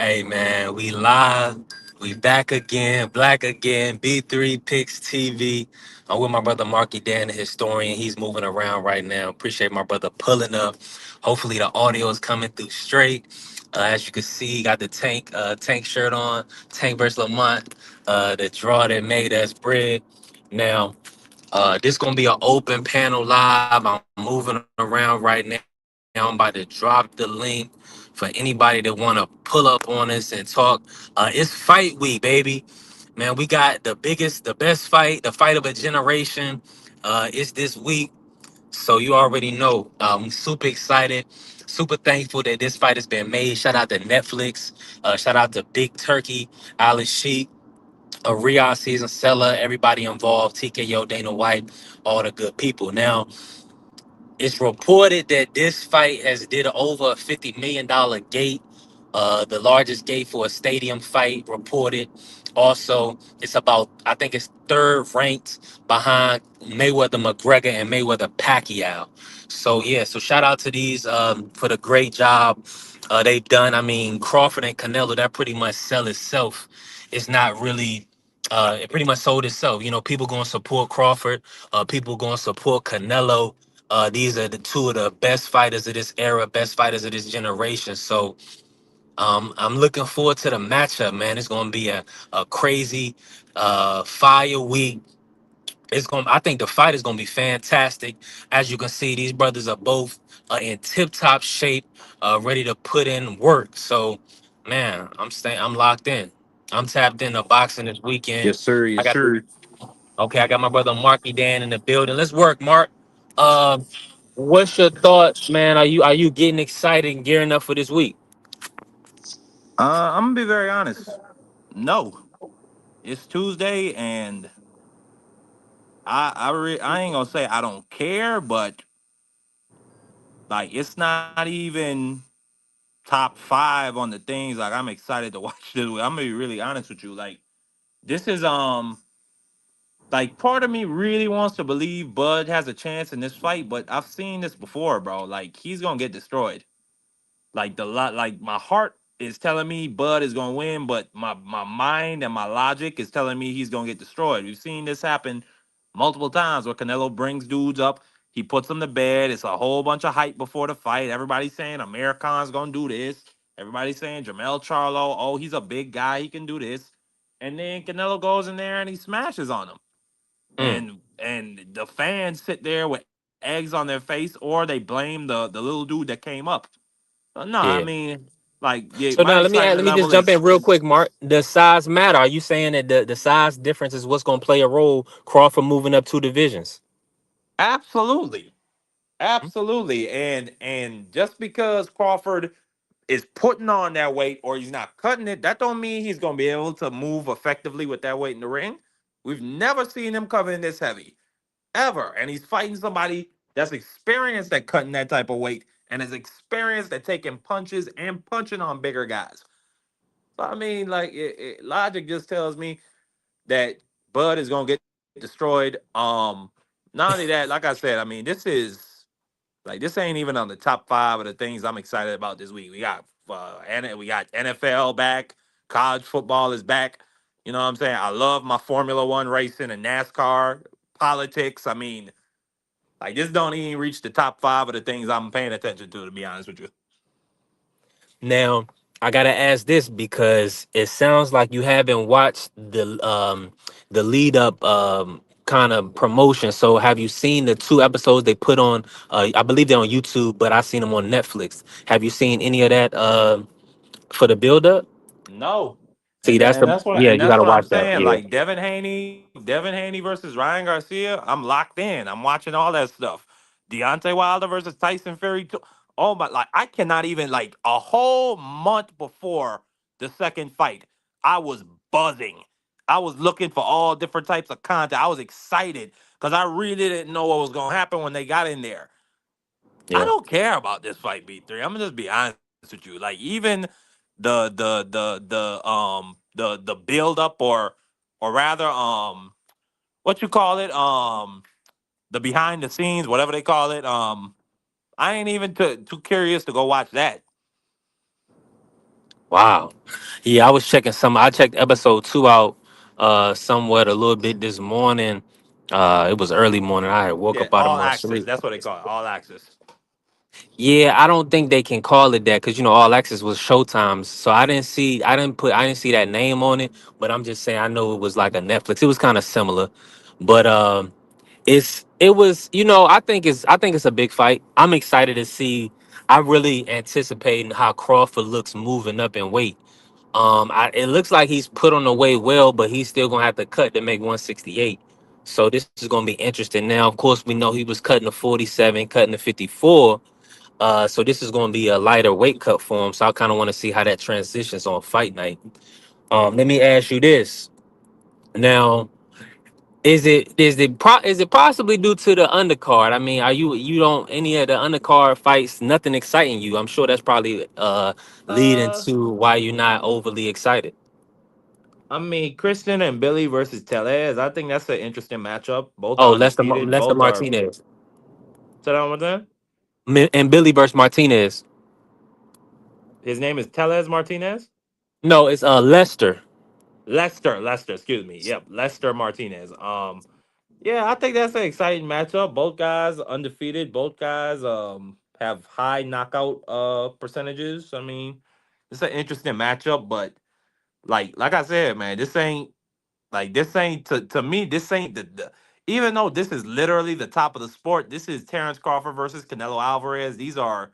Hey man, we live. We back again, black again. B3 Picks TV. I'm with my brother Marky Dan, the historian. He's moving around right now. Appreciate my brother pulling up. Hopefully the audio is coming through straight. As you can see, he got the tank shirt on. Tank versus Lamont. The draw that made us bread. Now, this gonna be an open panel live. I'm moving around right now. I'm about to drop the link for anybody that wanna pull up on us and talk. It's fight week, baby. Man, we got the best fight, the fight of a generation. It's this week. So you already know. Super excited, super thankful that this fight has been made. Shout out to Netflix. Shout out to Big Turkey, Alice Sheik, Riyadh Season Seller, everybody involved, TKO, Dana White, all the good people. Now, it's reported that this fight has did over a $50 million gate, the largest gate for a stadium fight. Reported. Also, it's about I think it's third ranked behind Mayweather McGregor and Mayweather Pacquiao. So yeah, so shout out to these for the great job they've done. I mean, Crawford and Canelo, that pretty much sell itself. It's not really. It pretty much sold itself. You know, people going to support Crawford. People going to support Canelo. These are the two of the best fighters of this era, best fighters of this generation. So I'm looking forward to the matchup, man. It's going to be a crazy fire week. I think the fight is going to be fantastic. As you can see, these brothers are both in tip top shape, ready to put in work. So, man, I'm locked in. I'm tapped into boxing this weekend. Yes, sir. I Yes, got sir. Okay, I got my brother Marky Dan in the building. Let's work, Mark. Uh, what's your thoughts, man? Are you getting excited and gearing up for this week? I'm gonna be very honest. No, it's Tuesday, and I ain't gonna say I don't care, but like it's not even top five on the things like I'm excited to watch this week. I'm gonna be really honest with you. Like this is like part of me really wants to believe Bud has a chance in this fight, but I've seen this before, bro. Like he's gonna get destroyed. Like my heart is telling me Bud is gonna win, but my mind and my logic is telling me he's gonna get destroyed. We've seen this happen multiple times where Canelo brings dudes up, he puts them to bed. It's a whole bunch of hype before the fight. Everybody's saying American's gonna do this. Everybody's saying Jamel Charlo, oh, he's a big guy, he can do this. And then Canelo goes in there and he smashes on him. Mm, And the fans sit there with eggs on their face, or they blame the little dude that came up. No, I yeah. mean, like, yeah, So my now excitement let me just level jump is in real quick, Mark. Does size matter? Are you saying that the size difference is what's going to play a role? Crawford moving up two divisions. absolutely, absolutely, and just because Crawford is putting on that weight or he's not cutting it, that don't mean he's gonna be able to move effectively with that weight in the ring. We've never seen him coming this heavy ever, and he's fighting somebody that's experienced at cutting that type of weight and is experienced at taking punches and punching on bigger guys. So I mean, like, logic just tells me that Bud is gonna get destroyed. Not only that, like I said, I mean, this ain't even on the top five of the things I'm excited about this week. We got NFL back, college football is back. You know what I'm saying? I love my Formula One racing and NASCAR, politics. I mean, like this don't even reach the top five of the things I'm paying attention to be honest with you. Now, I gotta ask this because it sounds like you haven't watched the lead up kind of promotion. So have you seen the two episodes they put on? I believe they're on YouTube, but I seen them on Netflix. Have you seen any of that for the build up? No. See, that's the yeah. You That's gotta what I'm watch that. saying. Yeah, Like Devin Haney versus Ryan Garcia. I'm locked in. I'm watching all that stuff. Deontay Wilder versus Tyson Fury. Oh my! Like I cannot even like a whole month before the second fight. I was buzzing. I was looking for all different types of content. I was excited because I really didn't know what was gonna happen when they got in there. I yeah. don't care about this fight, B3. I'm gonna just be honest with you. Like even the build up or rather what you call it the behind the scenes whatever they call it I ain't even too curious to go watch that. Wow. Yeah, I was checking some. I checked episode 2 out somewhat a little bit this morning. It was early morning. I had woke Yeah, up out of all my access. sleep. That's what they call it. All access. Yeah, I don't think they can call it that because All Access was Showtime's. So I didn't see that name on it. But I'm just saying I know it was like a Netflix. It was kind of similar, but it was I think it's a big fight. I'm excited to see. I really anticipating how Crawford looks moving up in weight. It looks like he's put on the weight well, but he's still gonna have to cut to make 168. So this is gonna be interesting. Now, of course, we know he was cutting to 47, cutting to 54. So this is going to be a lighter weight cut for him. So I kind of want to see how that transitions on fight night. Let me ask you this. Now, is it possibly due to the undercard? I mean, are you don't any of the undercard fights nothing exciting you? I'm sure that's probably leading Uh, to why you're not overly excited. I mean, Christian and Billy versus Telez. I think that's an interesting matchup. Both Oh, are undefeated. Lester Both are. Martinez. Say that one more time. And Billy versus Martinez. His name is Telez Martinez. No, it's Lester. Lester. Excuse me. Yep, Lester Martinez. Yeah, I think that's an exciting matchup. Both guys undefeated. Both guys have high knockout percentages. I mean, it's an interesting matchup, but like I said, man, this ain't to me. This ain't the even though this is literally the top of the sport. This is Terence Crawford versus Canelo Alvarez. These are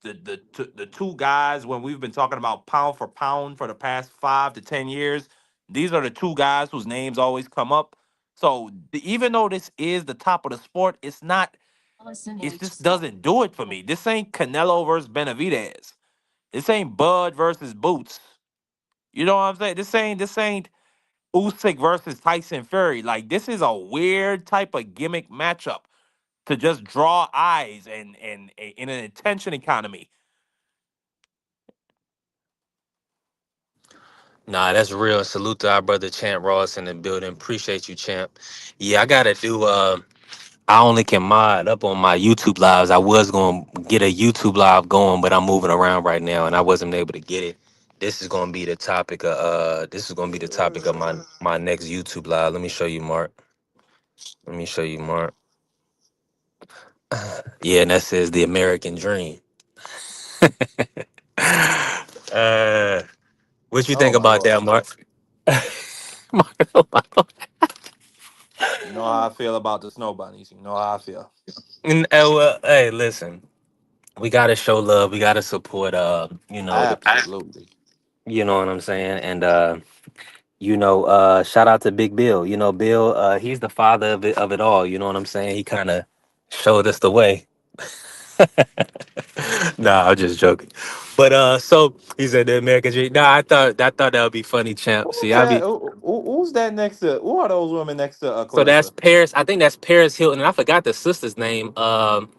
the two guys when we've been talking about pound for pound for the past 5 to 10 years. These are the two guys whose names always come up. So even though this is the top of the sport, it's not. It just doesn't do it for me. This ain't Canelo versus Benavidez. This ain't Bud versus Boots. You know what I'm saying? This ain't Usyk versus Tyson Fury. Like this is a weird type of gimmick matchup to just draw eyes and in an attention economy. Nah, that's real. Salute to our brother Champ Ross in the building. Appreciate you, Champ. Yeah, I gotta do. I only can mod up on my YouTube lives. I was going to get a YouTube live going, but I'm moving around right now, and I wasn't able to get it. This is going to be the topic of my next YouTube live. Let me show you, Mark. Let me show you, Mark. Yeah, and that says the American Dream. uh, what you think Oh my about that, lord. Mark? You know how I feel about the snow bunnies. You know how I feel. Well, hey, listen, we gotta show love. We gotta support. Absolutely. You know what I'm saying, and shout out to Big Bill. Bill, he's the father of it all. You know what I'm saying? He kind of showed us the way. Nah, I'm just joking. But so he said the American Dream. Nah, I thought that would be funny, champ. Who's See, I that? be Who's that next to? Who are those women next to so that's Clarissa? Paris. I think that's Paris Hilton, and I forgot the sister's name.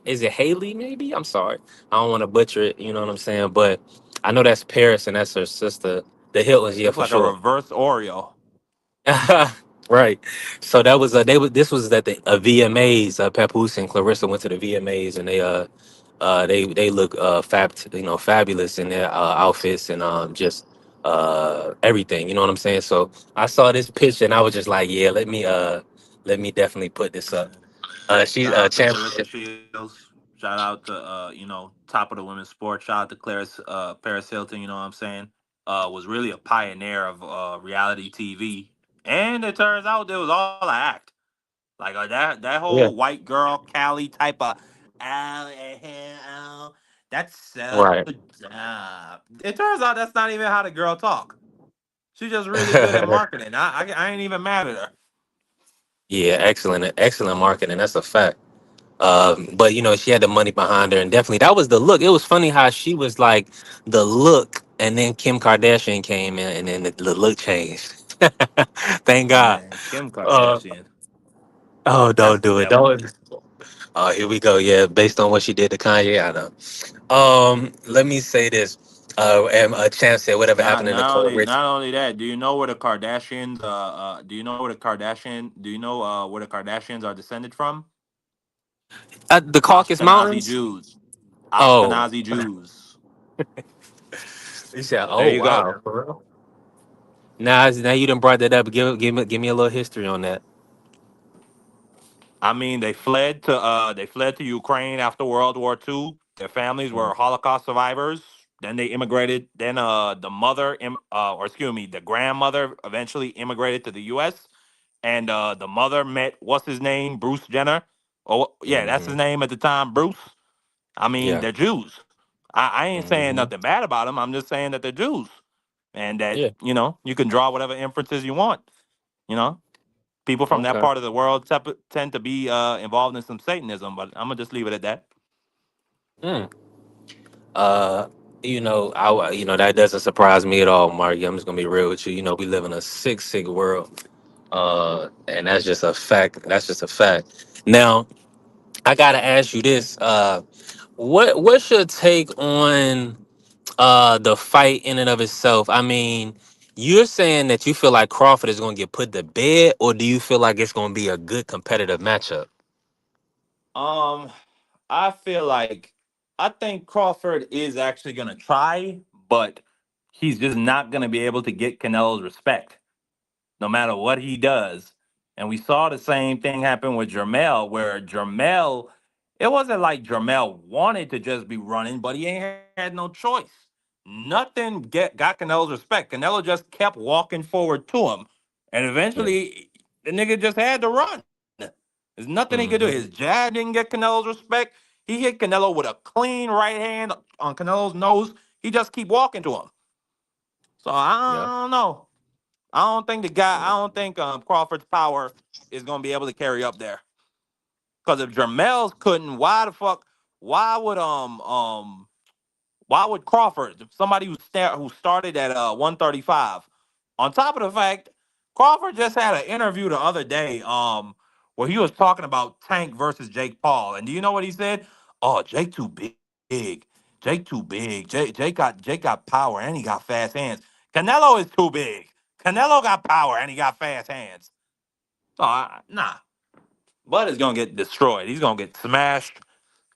Is it Haley? Maybe. I'm sorry. I don't want to butcher it. You know what I'm saying? But I know that's Paris, and that's her sister. The Hiltons, yeah, Looks for like a sure. reverse Oreo. Right. So that was this was at the VMAs. Papoose and Clarissa went to the VMAs, and they look fabulous in their outfits and just everything. You know what I'm saying? So I saw this picture and I was just like, yeah, let me definitely put this up. She's Shout out to champ. Clarissa Shields. Shout out to top of the women's sport. Shout out to Claris Paris Hilton. You know what I'm saying? Was really a pioneer of reality TV. And it turns out it was all an act. Like that whole Yeah. white girl Cali type of oh, oh, that's so Right. dumb. It turns out that's not even how the girl talk. She's just really good at marketing. I ain't even mad at her. Yeah, excellent marketing. That's a fact. But she had the money behind her, and definitely that was the look. It was funny how she was like the look, and then Kim Kardashian came in, and then the look changed. Thank God. Man, Kim Uh, Kardashian. oh, That's don't the do it. devil. Don't. Oh, here we go. Yeah, based on what she did to Kanye, I know. Let me say this. And Champ said, "Whatever Not happened in the not court?" only not only that. Do you know where the Kardashians? Do you know where the Kardashian? Do you know where the Kardashians are descended from? The Caucasus Ashkenazi Mountains. Jews. Oh, Ashkenazi Jews. He said, There "Oh you go. wow, for real." Now you done brought that up. Give me a little history on that. I mean, they fled to Ukraine after World War II. Their families were Mm, Holocaust survivors. Then they immigrated. Then or excuse me, the grandmother eventually immigrated to the U.S. And the mother met what's his name, Bruce Jenner. Oh yeah, that's his mm-hmm. name at the time, Bruce. I mean, Yeah. they're Jews. I ain't saying Hmm. nothing bad about them. I'm just saying that they're Jews, and that Yeah. you can draw whatever inferences you want. You know, people from that Okay. part of the world tend to be involved in some Satanism, but I'm gonna just leave it at that. Mm. Uh, that doesn't surprise me at all, Mark. I'm just gonna be real with you. We live in a sick world. And that's just a fact. That's just a fact. Now, I gotta ask you this. What's your take on the fight in and of itself? I mean, you're saying that you feel like Crawford is gonna get put to bed, or do you feel like it's gonna be a good competitive matchup? Um, I feel like I think Crawford is actually gonna try, but he's just not gonna be able to get Canelo's respect, no matter what he does. And we saw the same thing happen with Jermel, where Jermel, it wasn't like Jermel wanted to just be running, but he ain't had no choice. Nothing got Canelo's respect. Canelo just kept walking forward to him. And Yeah. eventually, the nigga just had to run. There's nothing he could do. His Hmm. jab didn't get Canelo's respect. He hit Canelo with a clean right hand on Canelo's nose. He just keep walking to him. So Yeah. I don't know. I don't think Crawford's power is gonna be able to carry up there. Because if Jermel's couldn't, why the fuck? Why would um um why would Crawford, somebody who started at 135, on top of the fact Crawford just had an interview the other day where he was talking about Tank versus Jake Paul, and do you know what he said? Oh, Jake too big. Jake too big. Jake got power and he got fast hands. Canelo is too big. Canelo got power and he got fast hands. So nah, Bud is gonna get destroyed. He's gonna get smashed.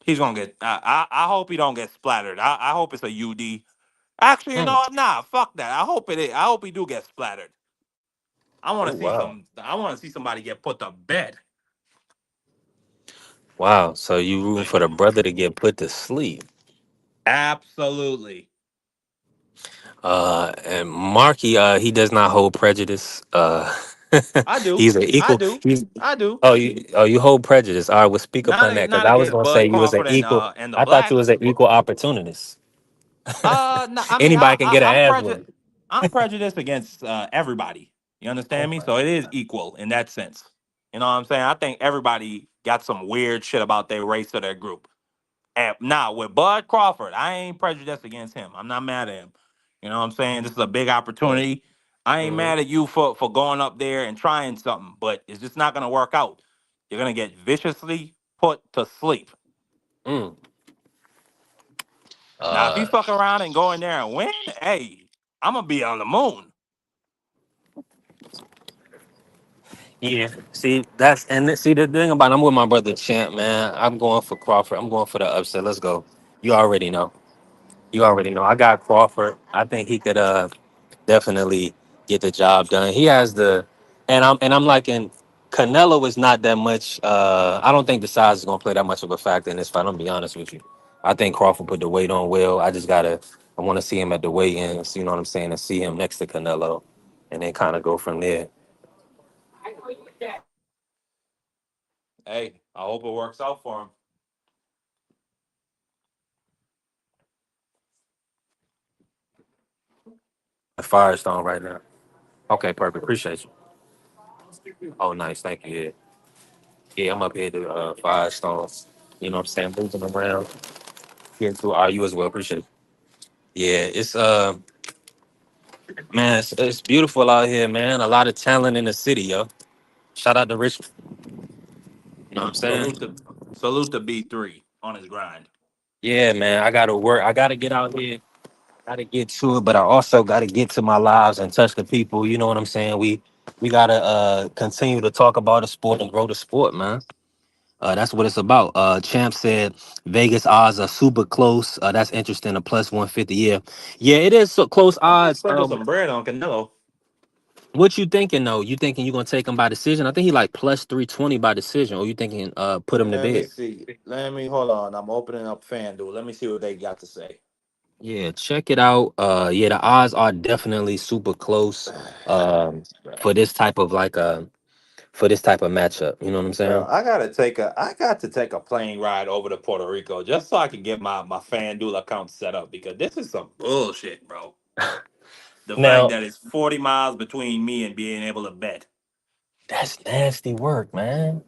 He's gonna get. I hope he don't get splattered. I hope it's a UD. Actually, you know Mm. what? Nah, fuck that. I hope it is. I hope he do get splattered. I want Oh to see wow. some. I want to see somebody get put to bed. Wow. So you rooting for the brother to get put to sleep? Absolutely. And Marky, he does not hold prejudice. I do. He's an I equal. do. I do. You hold prejudice. All right, we'll speak upon that because Not I was against gonna say Bud you was an Crawford equal. and the I thought you was blacks, an equal opportunist. no, I mean, Anybody can get an I'm ass prejudiced. whooping. I'm prejudiced against everybody. You understand me? Okay. So it is equal in that sense. You know what I'm saying? I think everybody got some weird shit about their race or their group. And now with Bud Crawford, I ain't prejudiced against him. I'm not mad at him. You know what I'm saying? This is a big opportunity. I ain't Mm-hmm. mad at you for going up there and trying something, but it's just not gonna work out. You're gonna get viciously put to sleep. Mm. Now, if he Uh, fuck around and go in there and win, hey, I'm gonna be on the moon. yeah. See the thing about I'm with my brother Champ, man. I'm going for Crawford. I'm going for the upset. Let's go. You already know. You already know. I got Crawford. I think he could definitely get the job done. He has I'm liking Canelo is not that much. I don't think the size is gonna play that much of a factor in this fight. I'm gonna be honest with you. I think Crawford put the weight on well. I want to see him at the weigh-ins. You know what I'm saying, and see him next to Canelo, and then kind of go from there. Hey, I hope it works out for him. A Firestone right now. Okay, perfect. Appreciate you. Oh, nice. Thank you. Yeah, yeah. I'm up here to Firestone. You know what I'm saying, moving around. Getting to you as well. Appreciate it. Yeah, it's man, it's beautiful out here, man. A lot of talent in the city, yo. Shout out to Richmond. You know what I'm saying? Salute to salute to B3 on his grind. Yeah, man. I gotta work. I gotta get out here. Gotta get to it, but I also gotta get to my lives and touch the people. You know what I'm saying? We gotta continue to talk about the sport and grow the sport, man. That's what it's about. Champ said Vegas odds are super close. That's interesting. A plus 150. Yeah, yeah, it is so close I might odds. sprinkle some bread on Canelo. What you thinking though? You thinking you gonna take him by decision? I think he like plus 320 by decision. Or you thinking put him to Let me bed? see. Let me hold on. I'm opening up FanDuel. Let me see what they got to say. Yeah, check it out. Yeah, the odds are definitely super close. Um, for this type of for this type of matchup. You know what I'm Bro, saying? I got to take a plane ride over to Puerto Rico just so I can get my FanDuel account set up because this is some bullshit, bro. The fact Now that it's 40 miles between me and being able to bet. that's nasty work, man.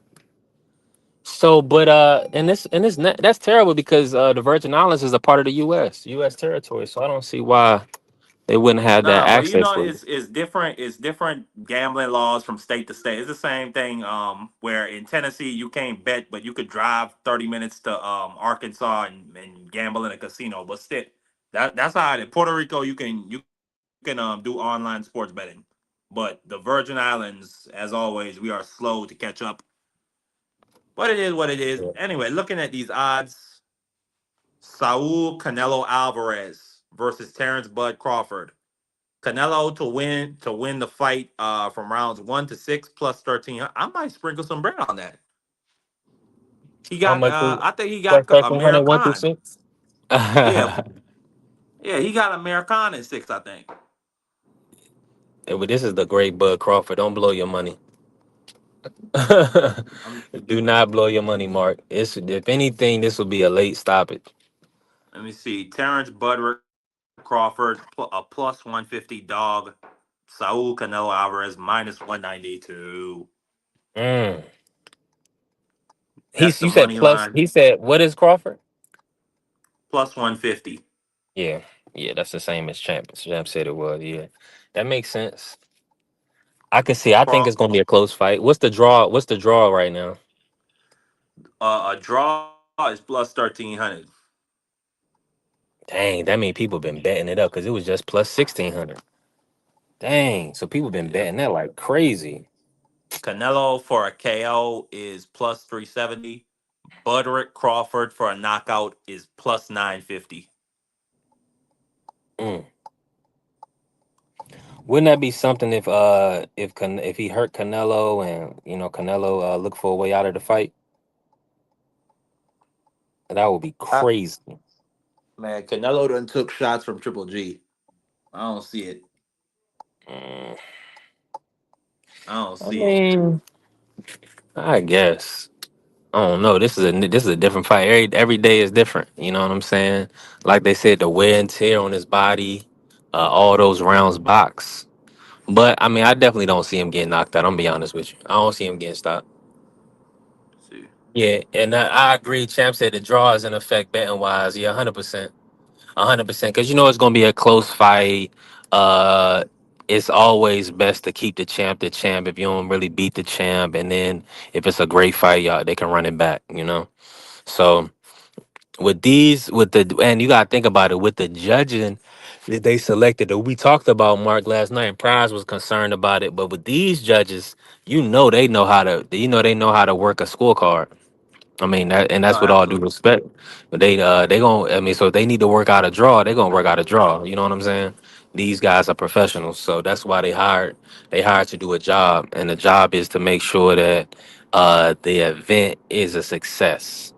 So, but that's terrible because the Virgin Islands is a part of the U.S. territory. So I don't see why they wouldn't have that Nah, but you access know for it. it's different. It's different gambling laws from state to state. It's the same thing. Where in Tennessee you can't bet, but you could drive 30 minutes to Arkansas and gamble in a casino. But still, that's how in Puerto Rico you can do online sports betting. But the Virgin Islands, as always, we are slow to catch up. But it is what it is. Yeah. Anyway, looking at these odds, Saul Canelo Alvarez versus Terence Bud Crawford. Canelo to win the fight from rounds 1 to 6 plus 13. I might sprinkle some bread on that. He How got much I think he plus got 1300 1 through American. 6? Yeah, yeah, he got American in 6, I think. Yeah, but this is the great Bud Crawford. Don't blow your money. Um, Do not blow your money, Mark. It's if anything, this will be a late stoppage. Let me see. Terrence Budrick Crawford a plus 150 dog. Saul Canelo Alvarez minus 192. Mm. That's the You said money plus. line. He said what is Crawford? Plus 150. Yeah, yeah, that's the same as Champ. Champ said it was. Yeah, that makes sense. I can see. I think Craw- it's gonna be a close fight. What's the draw? What's the draw right now? a draw is plus 1300. Dang, that mean people been betting it up because it was just plus 1600. Dang, so people been Yep. betting that like crazy. Canelo for a KO is plus 370. Budrick Crawford for a knockout is plus 950. Mm. Wouldn't that be something if he hurt Canelo and Canelo look for a way out of the fight? That would be Uh, crazy. Man, Canelo done took shots from Triple G. I don't see it. Mm. I don't I see it. mean, I guess. I don't know. This is a different fight. Every day is different. You know what I'm saying? Like they said, the wear and tear on his body, all those rounds box. But I mean, I definitely don't see him getting knocked out. I'm gonna be honest with you. I don't see him getting stopped. See. Yeah, and I agree. Champ said the draw is in effect betting wise. Yeah, 100%, 100%. Because it's gonna be a close fight. Uh, it's always best to keep the champ the champ. If you don't really beat the champ, and then if it's a great fight, y'all they can run it back. So and you gotta think about it with the judging that they selected that we talked about Mark last night, and Prize was concerned about it, but with these judges, they know how to work a scorecard. I mean No, that's with all due absolutely. respect. But they gonna, I mean, so if they need to work out a draw, they're gonna work out a draw. You know what I'm saying? These guys are professionals, so that's why they hired to do a job, and the job is to make sure that the event is a success.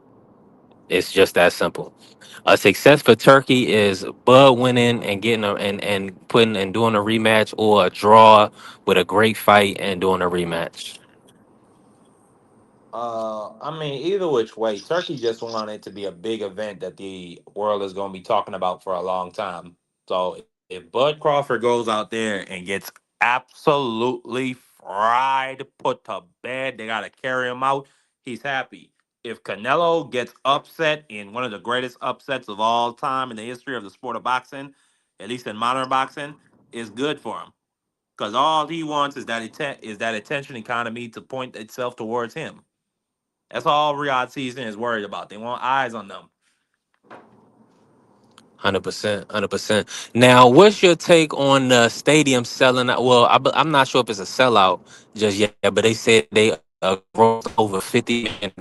It's just that simple. A success for Turkey is Bud winning and getting and putting and doing a rematch, or a draw with a great fight and doing a rematch. I mean, either which way, Turkey just wanted it to be a big event that the world is going to be talking about for a long time. So if Bud Crawford goes out there and gets absolutely fried, put to bed, they got to carry him out, he's happy. If Canelo gets upset in one of the greatest upsets of all time in the history of the sport of boxing, at least in modern boxing, it's good for him. Because all he wants is that attention economy to point itself towards him. That's all Riyadh season is worried about. They want eyes on them. 100%, 100%. Now, what's your take on the stadium selling out? Well, I'm not sure if it's a sellout just yet, but they said they grossed over $50 million,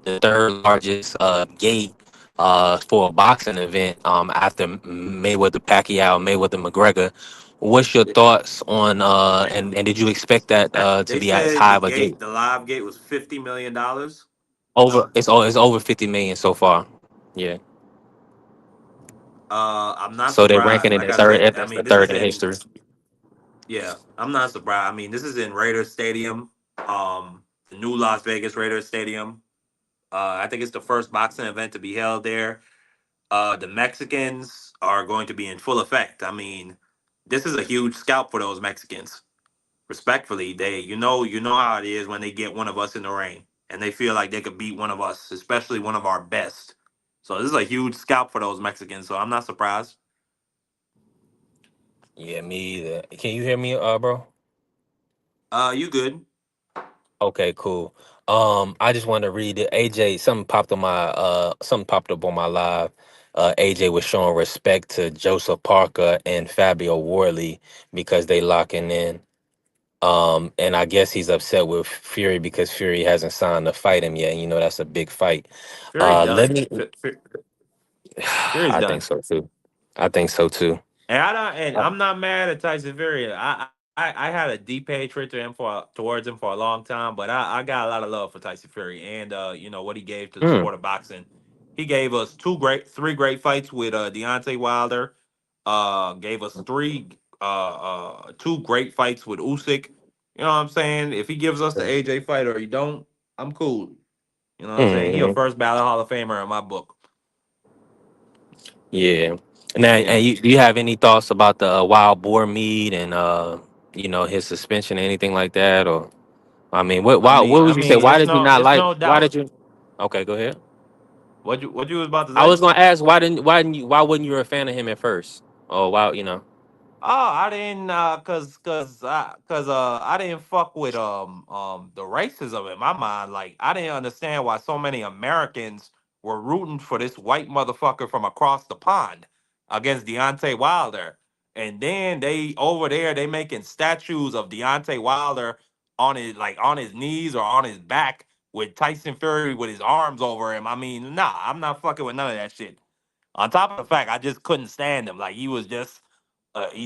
the third largest gate for a boxing event after Mayweather Pacquiao, Mayweather McGregor. What's your thoughts on and did you expect that to They be as said high of a gate? the live gate was $50 million. It's over 50 million so far. Yeah. I'm not So they're ranking surprised. it Like at I third said, I as the mean, this third is in in history. yeah. I'm not surprised. I mean, this is in Raiders Stadium, the new Las Vegas Raiders Stadium. I think it's the first boxing event to be held there. The Mexicans are going to be in full effect. I mean, this is a huge scalp for those Mexicans. Respectfully, they you know how it is when they get one of us in the ring and they feel like they could beat one of us, especially one of our best. So this is a huge scalp for those Mexicans. So I'm not surprised. Yeah, me either. Can you hear me, bro? You good? Okay, cool. I just want to read it. AJ, something popped up on my live. AJ was showing respect to Joseph Parker and Fabio Worley because they locking in. And I guess he's upset with Fury because Fury hasn't signed to fight him yet. You know, that's a big fight. Fury's Let done. me Fury's I think done. so too. I think so too. And I'm not mad at Tyson Fury. I had a deep hatred to him for towards him for a long time, but I got a lot of love for Tyson Fury and you know what he gave to the Mm, sport of boxing. He gave us three great fights with Deontay Wilder. Gave us two great fights with Usyk. You know what I'm saying? If he gives us the AJ fight or he don't, I'm cool. You know what I'm saying? He a mm, first ballot Hall of Famer in my book. yeah. Now, Yeah. and do you have any thoughts about the wild boar meat and his suspension or anything like that? Or I mean, what would you say? Why did you not It's like? no Why did doubt. you? Okay, go ahead. What you was about to I say? was gonna ask why wasn't you a fan of him at first? Oh wow, Oh, I didn't I didn't fuck with the racism in my mind. Like I didn't understand why so many Americans were rooting for this white motherfucker from across the pond against Deontay Wilder. And then they over there they making statues of Deontay Wilder on his knees or on his back with Tyson Fury with his arms over him. I mean, nah, I'm not fucking with none of that shit. On top of the fact, I just couldn't stand him. Like he's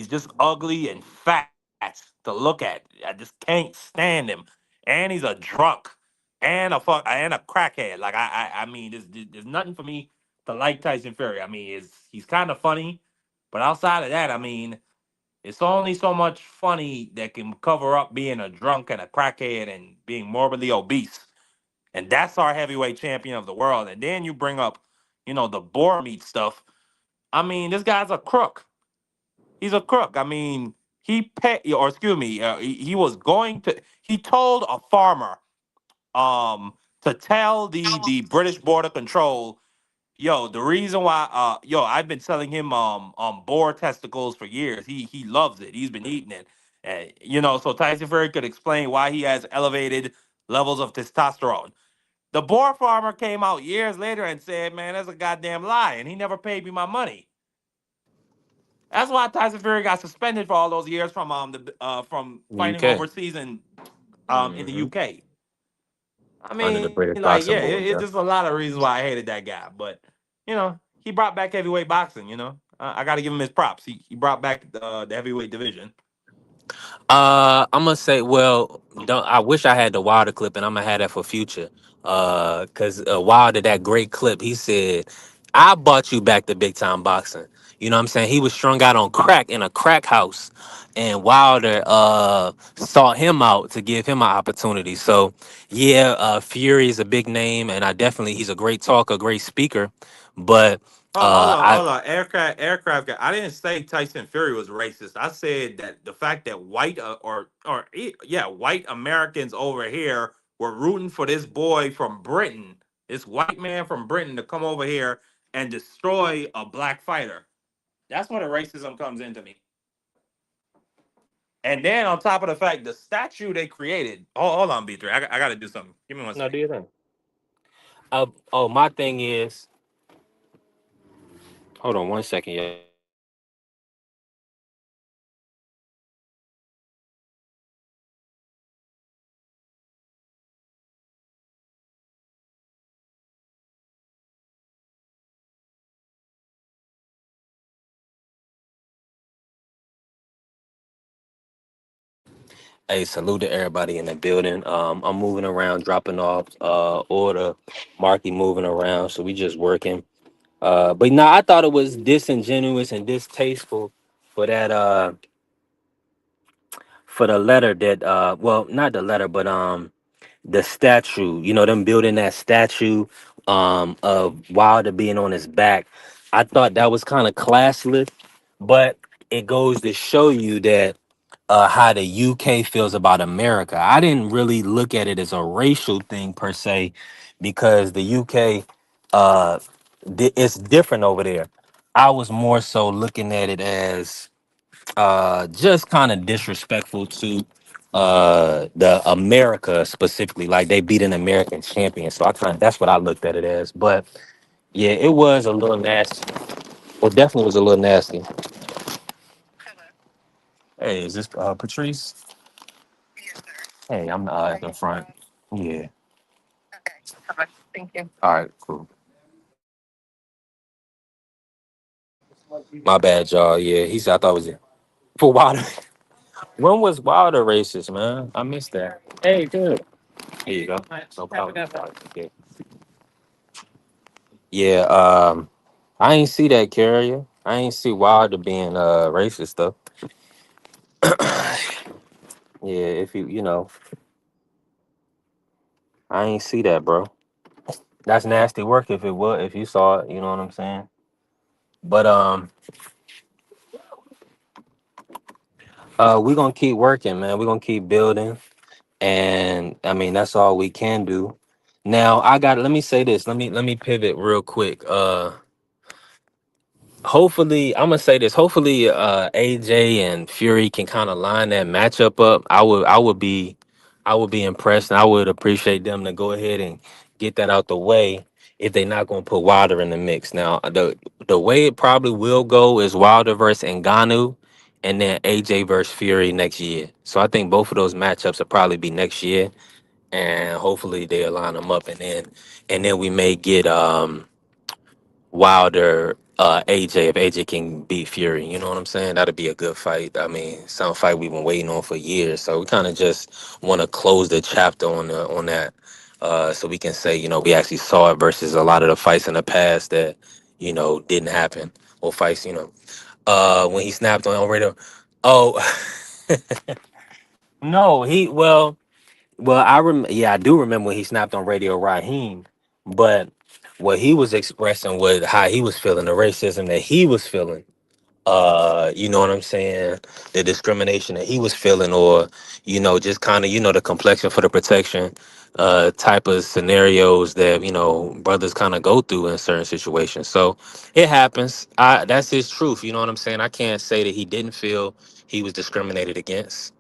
just ugly and fat to look at. I just can't stand him. And he's a drunk and a crackhead. Like I mean, there's nothing for me to like Tyson Fury. I mean, he's kind of funny, but outside of that, I mean, it's only so much funny that can cover up being a drunk and a crackhead and being morbidly obese. And that's our heavyweight champion of the world. And then you bring up, the boar meat stuff. I mean, this guy's a crook. He's a crook. I mean, or excuse me, he was going to. He told a farmer, to tell the British Border Control, yo, the reason why, I've been selling him boar testicles for years. He loves it. He's been eating it, so Tyson Fury could explain why he has elevated levels of testosterone. The boar farmer came out years later and said, "Man, that's a goddamn lie," and he never paid me my money. That's why Tyson Fury got suspended for all those years from fighting UK. overseas and in the Hmm. UK. I Under the mean, British like, yeah, boxing board. it's Yeah. just a lot of reasons why I hated that guy. But he brought back heavyweight boxing. I got to give him his props. He brought back the heavyweight division. I'm gonna say, well, don't, I wish I had the Wilder clip, and I'm gonna have that for future. Cause Wilder, that great clip, he said, "I brought you back to big time boxing." You know what I'm saying? He was strung out on crack in a crack house, and Wilder sought him out to give him an opportunity. So yeah, Fury is a big name, and he's a great talker, great speaker, but Oh, hold on, I hold on. Aircraft guy. I didn't say Tyson Fury was racist. I said that the fact that white Americans over here were rooting for this boy from Britain, this white man from Britain, to come over here and destroy a black fighter. That's where the racism comes into me. And then on top of the fact, the statue they created. Hold on, B3. I got to do something. Give me one no, do second. you think? Oh, my thing is, hold on one second, y'all. Hey, salute to everybody in the building. I'm moving around, dropping off order. Marky moving around, so we just working. But nah, I thought it was disingenuous and distasteful for that for the letter that well, not the letter, but the statue, them building that statue of Wilder being on his back. I thought that was kind of classless, but it goes to show you that how the UK feels about America. I didn't really look at it as a racial thing per se, because the UK, it's different over there. I was more so looking at it as just kind of disrespectful to the America specifically, like they beat an American champion. So I kind of, that's what I looked at it as. But yeah, it was a little nasty. It definitely was a little nasty. Hey, is this Patrice? Hey, I'm at the front. Yeah. All right, cool. My bad, y'all. Yeah, he said I thought it was for Wilder. When was Wilder racist, man? I missed that. Hey, good. Here you go. No problem. Yeah. Yeah, I ain't see that carrier. I ain't see Wilder being racist though. Yeah, if I ain't see that, bro. That's nasty work if it was, if you saw it, you know what I'm saying? But we gonna keep working, man. We gonna keep building. And I mean that's all we can do. Now I got let me say this. Let me pivot real quick. Hopefully I'm gonna say this. Hopefully AJ and Fury can kind of line that matchup up. I would be impressed, and I would appreciate them to go ahead and get that out the way if they're not gonna put Wilder in the mix. Now the way it probably will go is Wilder versus Ngannou, and then AJ versus Fury next year. So I think both of those matchups will probably be next year, and hopefully they'll line them up, and then we may get Wilder, AJ, if AJ can beat Fury, you know what I'm saying? That'd be a good fight. I mean, some fight we've been waiting on for years. So we kind of just want to close the chapter on that, so we can say, we actually saw it versus a lot of the fights in the past that, didn't happen, or fights, when he snapped on radio. Oh, no, yeah, I do remember when he snapped on Radio Raheem, but what he was expressing was how he was feeling, the racism that he was feeling. You know what I'm saying? The discrimination that he was feeling, or just kind of the complexion for the protection, type of scenarios that brothers kind of go through in certain situations. So it happens. That's his truth. You know what I'm saying? I can't say that he didn't feel he was discriminated against.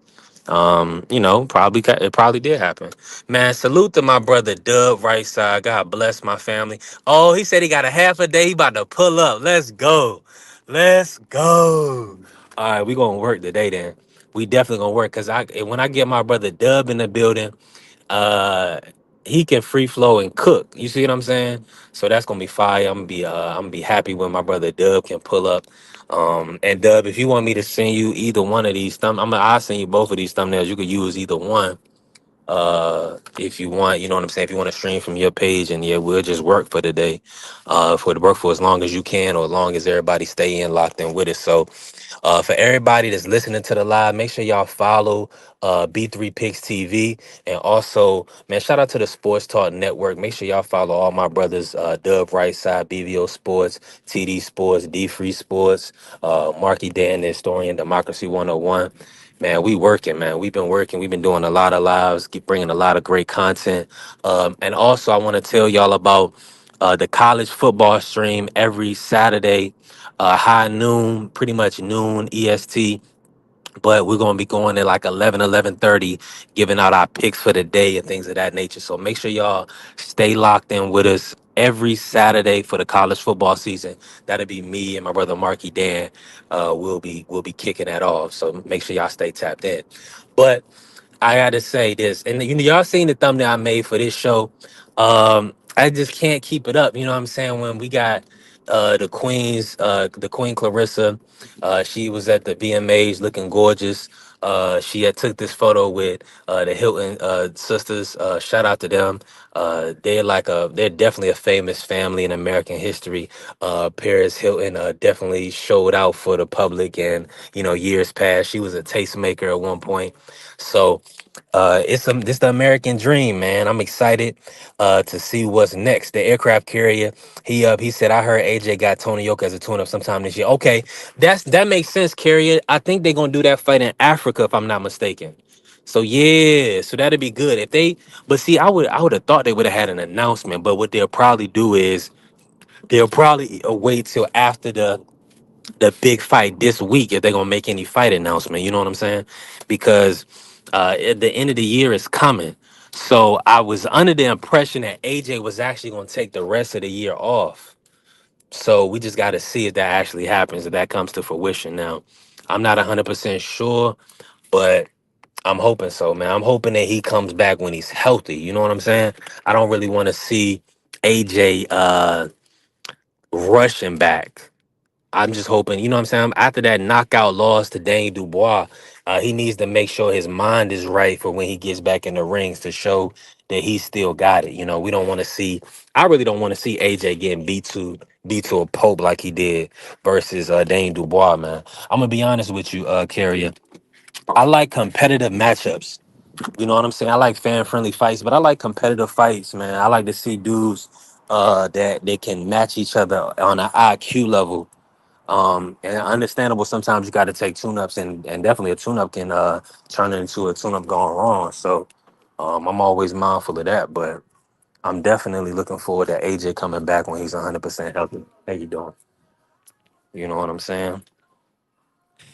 It probably did happen. Man, salute to my brother Dub right side. God bless my family. Oh, he said he got a half a day. He about to pull up. Let's go. Let's go. All right, we gonna work today then. We definitely gonna work, because when I get my brother Dub in the building, uh he can free flow and cook. You see what I'm saying? So that's gonna be fire. I'm gonna be happy when my brother Dub can pull up. And Dub, if you want me to send you either one of these I'll send you both of these thumbnails. You could use either one. If you want, you know what I'm saying? If you want to stream from your page, and yeah, we'll just work for the day. For the work for as long as you can, or as long as everybody stay in locked in with it. So for everybody that's listening to the live, make sure y'all follow B3 Picks TV. And also, man, shout out to the Sports Talk Network. Make sure y'all follow all my brothers, Dub Right Side, BVO Sports, TD Sports, D Free Sports, Marky Dan, the Historian, Democracy 101. Man, we working, man. We've been working. We've been doing a lot of lives, keep bringing a lot of great content. And also, I want to tell y'all about the college football stream every Saturday, high noon, pretty much noon EST. But we're going to be going at like 11:30, giving out our picks for the day and things of that nature. So make sure y'all stay locked in with us every Saturday for the college football season. That'll be me and my brother Marky Dan. We'll be kicking that off. So make sure y'all stay tapped in. But I gotta say this, and y'all seen the thumbnail I made for this show. I just can't keep it up. You know what I'm saying? When we got the Queen Clarissa, she was at the VMAs looking gorgeous. She had took this photo with the Hilton sisters. Shout out to them. They're definitely a famous family in American history. Paris Hilton definitely showed out for the public, and years past, she was a tastemaker at one point. So this the American dream, man. I'm excited to see what's next. The aircraft carrier. He said, I heard AJ got Tony Yoka as a tune-up sometime this year. Okay, that makes sense, carrier. I think they're gonna do that fight in Africa, if I'm not mistaken. So yeah, so that'd be good if they. But see, I would have thought they would have had an announcement. But what they'll probably do is they'll probably wait till after the big fight this week if they're gonna make any fight announcement. You know what I'm saying? Because at the end of the year is coming. So I was under the impression that AJ was actually gonna take the rest of the year off. So we just got to see if that actually happens, if that comes to fruition. Now, I'm not 100% sure, but I'm hoping so, man. I'm hoping that he comes back when he's healthy. You know what I'm saying? I don't really want to see AJ rushing back. I'm just hoping, you know what I'm saying? After that knockout loss to Dane Dubois, he needs to make sure his mind is right for when he gets back in the rings to show that he still got it. We don't want to see, I really don't want to see AJ getting beat to a pulp like he did versus Dane Dubois, man. I'm gonna be honest with you, Carrier. I like competitive matchups. You know what I'm saying? I like fan friendly fights, but I like competitive fights, man. I like to see dudes that they can match each other on an IQ level, and understandable. Sometimes you got to take tune-ups, and definitely a tune-up can turn into a tune-up gone wrong. So I'm always mindful of that. But I'm definitely looking forward to AJ coming back when he's 100% healthy. How you doing? You know what I'm saying?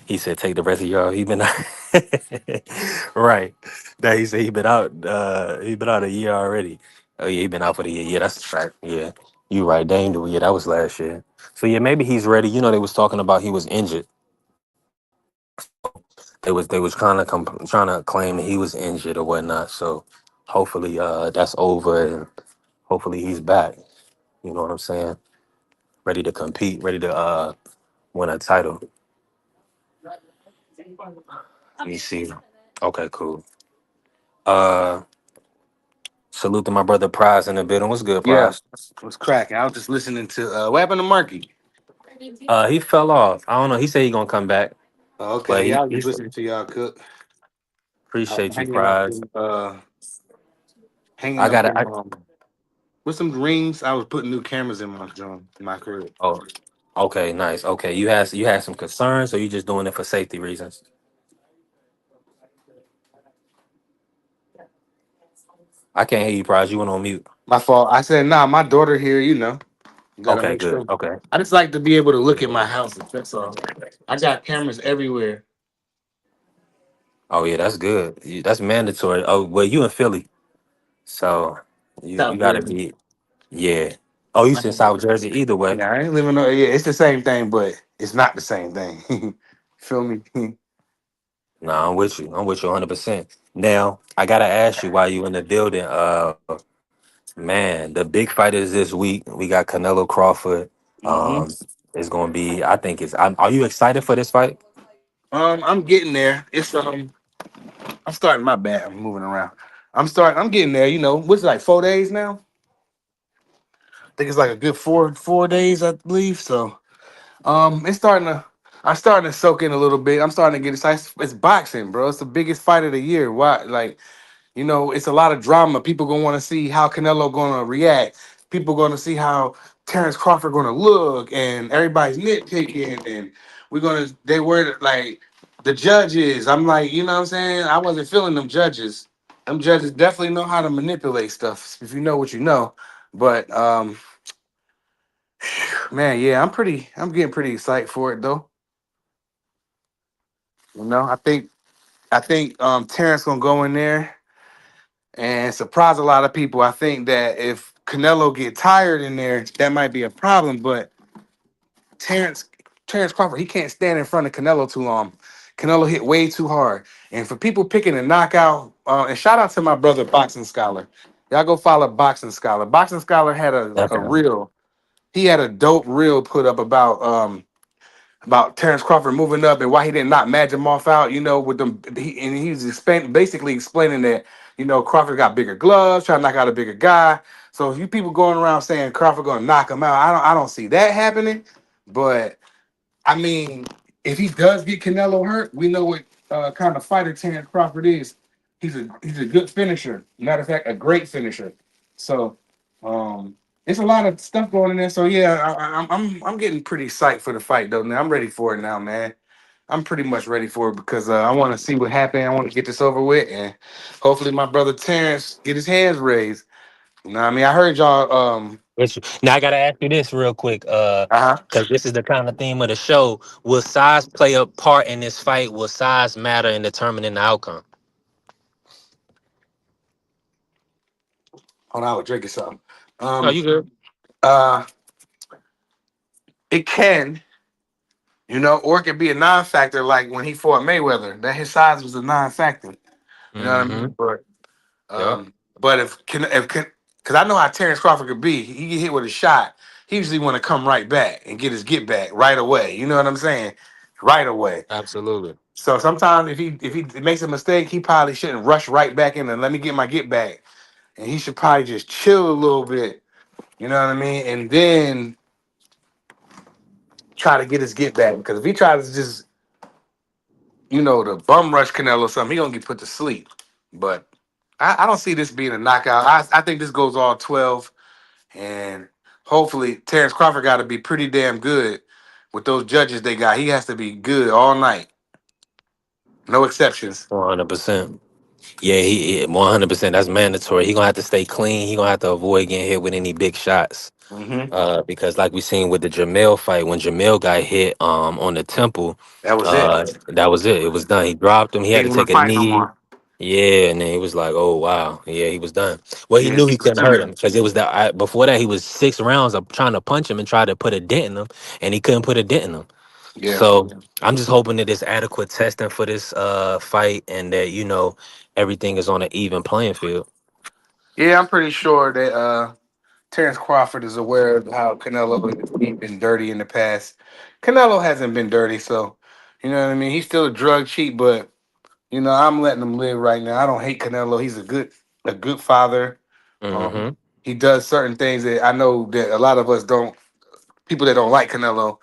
He said, "Take the rest of y'all." He been out. Right. That he said he been out. He been out a year already. Oh yeah, he been out for the year. Yeah, that's a fact. Yeah, you right. Dang, yeah, that was last year. So yeah, maybe he's ready. They was talking about he was injured. So they was trying to claim that he was injured or whatnot. So hopefully that's over and hopefully he's back. You know what I'm saying? Ready to compete, ready to win a title. Let me see. Okay, cool. Uh Salute to my brother Prize in the building. What's good, Yeah, Prize? what's cracking? I was just listening to what happened to Marky? He fell off. I don't know. He said he gonna come back, Oh, okay, but yeah, he, I was just he listening to y'all cook. appreciate you, Hanging up Prize. some I hanging up gotta. some with some rings. I was putting new cameras in my drum in my crib. Oh, okay, nice. Okay, you had some concerns, or you just doing it for safety reasons? I can't hear you, Prize. You went on mute. My fault. I said, nah, my daughter here, gotta Okay, make good. sure. Okay. I just like to be able to look at my house. That's all. I got cameras everywhere. Oh yeah, that's good. That's mandatory. Oh well, you in Philly, so you South gotta Jersey. be. Yeah. Oh, you in South Jersey. Either way. Yeah, I ain't living no. Yeah, it's the same thing, but it's not the same thing. Feel me? No, I'm with you. I'm with you 100%. Now, I gotta ask you while you in the building. Man, the big fight is this week. We got Canelo Crawford. hmm Um, it's gonna be. I think it's. Are you excited for this fight? I'm getting there. I'm starting my bad. I'm moving around. I'm getting there. What's it like 4 days now? I think it's like a good four days, I believe. So it's starting to. I'm starting to soak in a little bit. I'm starting to get excited. It's boxing, bro. It's the biggest fight of the year. Why? Like, it's a lot of drama. People gonna want to see how Canelo gonna react. People gonna see how Terence Crawford gonna look, and everybody's nitpicking, and they were like the judges. I'm like, you know what I'm saying? I wasn't feeling them judges. Them judges definitely know how to manipulate stuff if you know what you know. But man, yeah, I'm getting pretty excited for it though. I think Terence gonna go in there and surprise a lot of people. I think that if Canelo get tired in there, that might be a problem. But Terrence Terrence Crawford, he can't stand in front of Canelo too long. Canelo hit way too hard. And for people picking a knockout, and shout out to my brother Boxing Scholar. Y'all go follow Boxing Scholar. Boxing Scholar had a Definitely. reel. He had a dope reel put up about about Terence Crawford moving up and why he did not match him off out. You know, with them, he was basically explaining that Crawford got bigger gloves, trying to knock out a bigger guy. So if you people going around saying Crawford going to knock him out, I don't see that happening. But I mean, if he does get Canelo hurt, we know what kind of fighter Terence Crawford is. He's a good finisher. Matter of fact, a great finisher. So it's a lot of stuff going in there. So yeah, I'm getting pretty psyched for the fight though. Now I'm ready for it now, man. I'm pretty much ready for it because I want to see what happened. I want to get this over with, and hopefully my brother Terence get his hands raised. You know what I mean? I heard y'all. Now I gotta ask you this real quick, Uh huh. because this is the kind of theme of the show. Will size play a part in this fight? Will size matter in determining the outcome? Hold on, I was drinking something. No, Um. you good. Uh. It can. Or it could be a non-factor, like when he fought Mayweather. That his size was a non-factor. You know what I Mm-hmm. mean? But Yep. because I know how Terrence Crawford could be, he get hit with a shot. He usually want to come right back and get his get back right away. You know what I'm saying? Right away. Absolutely. So sometimes if he makes a mistake, he probably shouldn't rush right back in and let me get my get back. And he should probably just chill a little bit. You know what I mean? And then try to get his get back. Because if he tries to just the bum rush Canelo or something, he gonna get put to sleep. But I don't see this being a knockout. I think this goes all 12, and hopefully Terrence Crawford got to be pretty damn good with those judges they got. He has to be good all night, no exceptions. 100%. Yeah, he 100%. That's mandatory. He gonna have to stay clean. He gonna have to avoid getting hit with any big shots. Hmm. Because like we seen with the Jamel fight, when Jamel got hit on the temple, That was it. that was it. It was done. He dropped him. He He had to didn't want take to a fight no knee. more. Yeah, and then he was like, "Oh wow, yeah, he was done." Well, he Yeah, knew he he was couldn't hurt done. him because it was that before that he was 6 rounds of trying to punch him and try to put a dent in him, and he couldn't put a dent in him. Yeah, So I'm just hoping that there's adequate testing for this fight and that everything is on an even playing field. yeah. I'm pretty sure that Terrence Crawford is aware of how Canelo has been dirty in the past. Canelo hasn't been dirty, so you know what I mean. He's still a drug cheat, but I'm letting him live right now. I don't hate Canelo. He's a good father. Um, Mm-hmm. he does certain things that I know that a lot of us don't. People that don't like Canelo,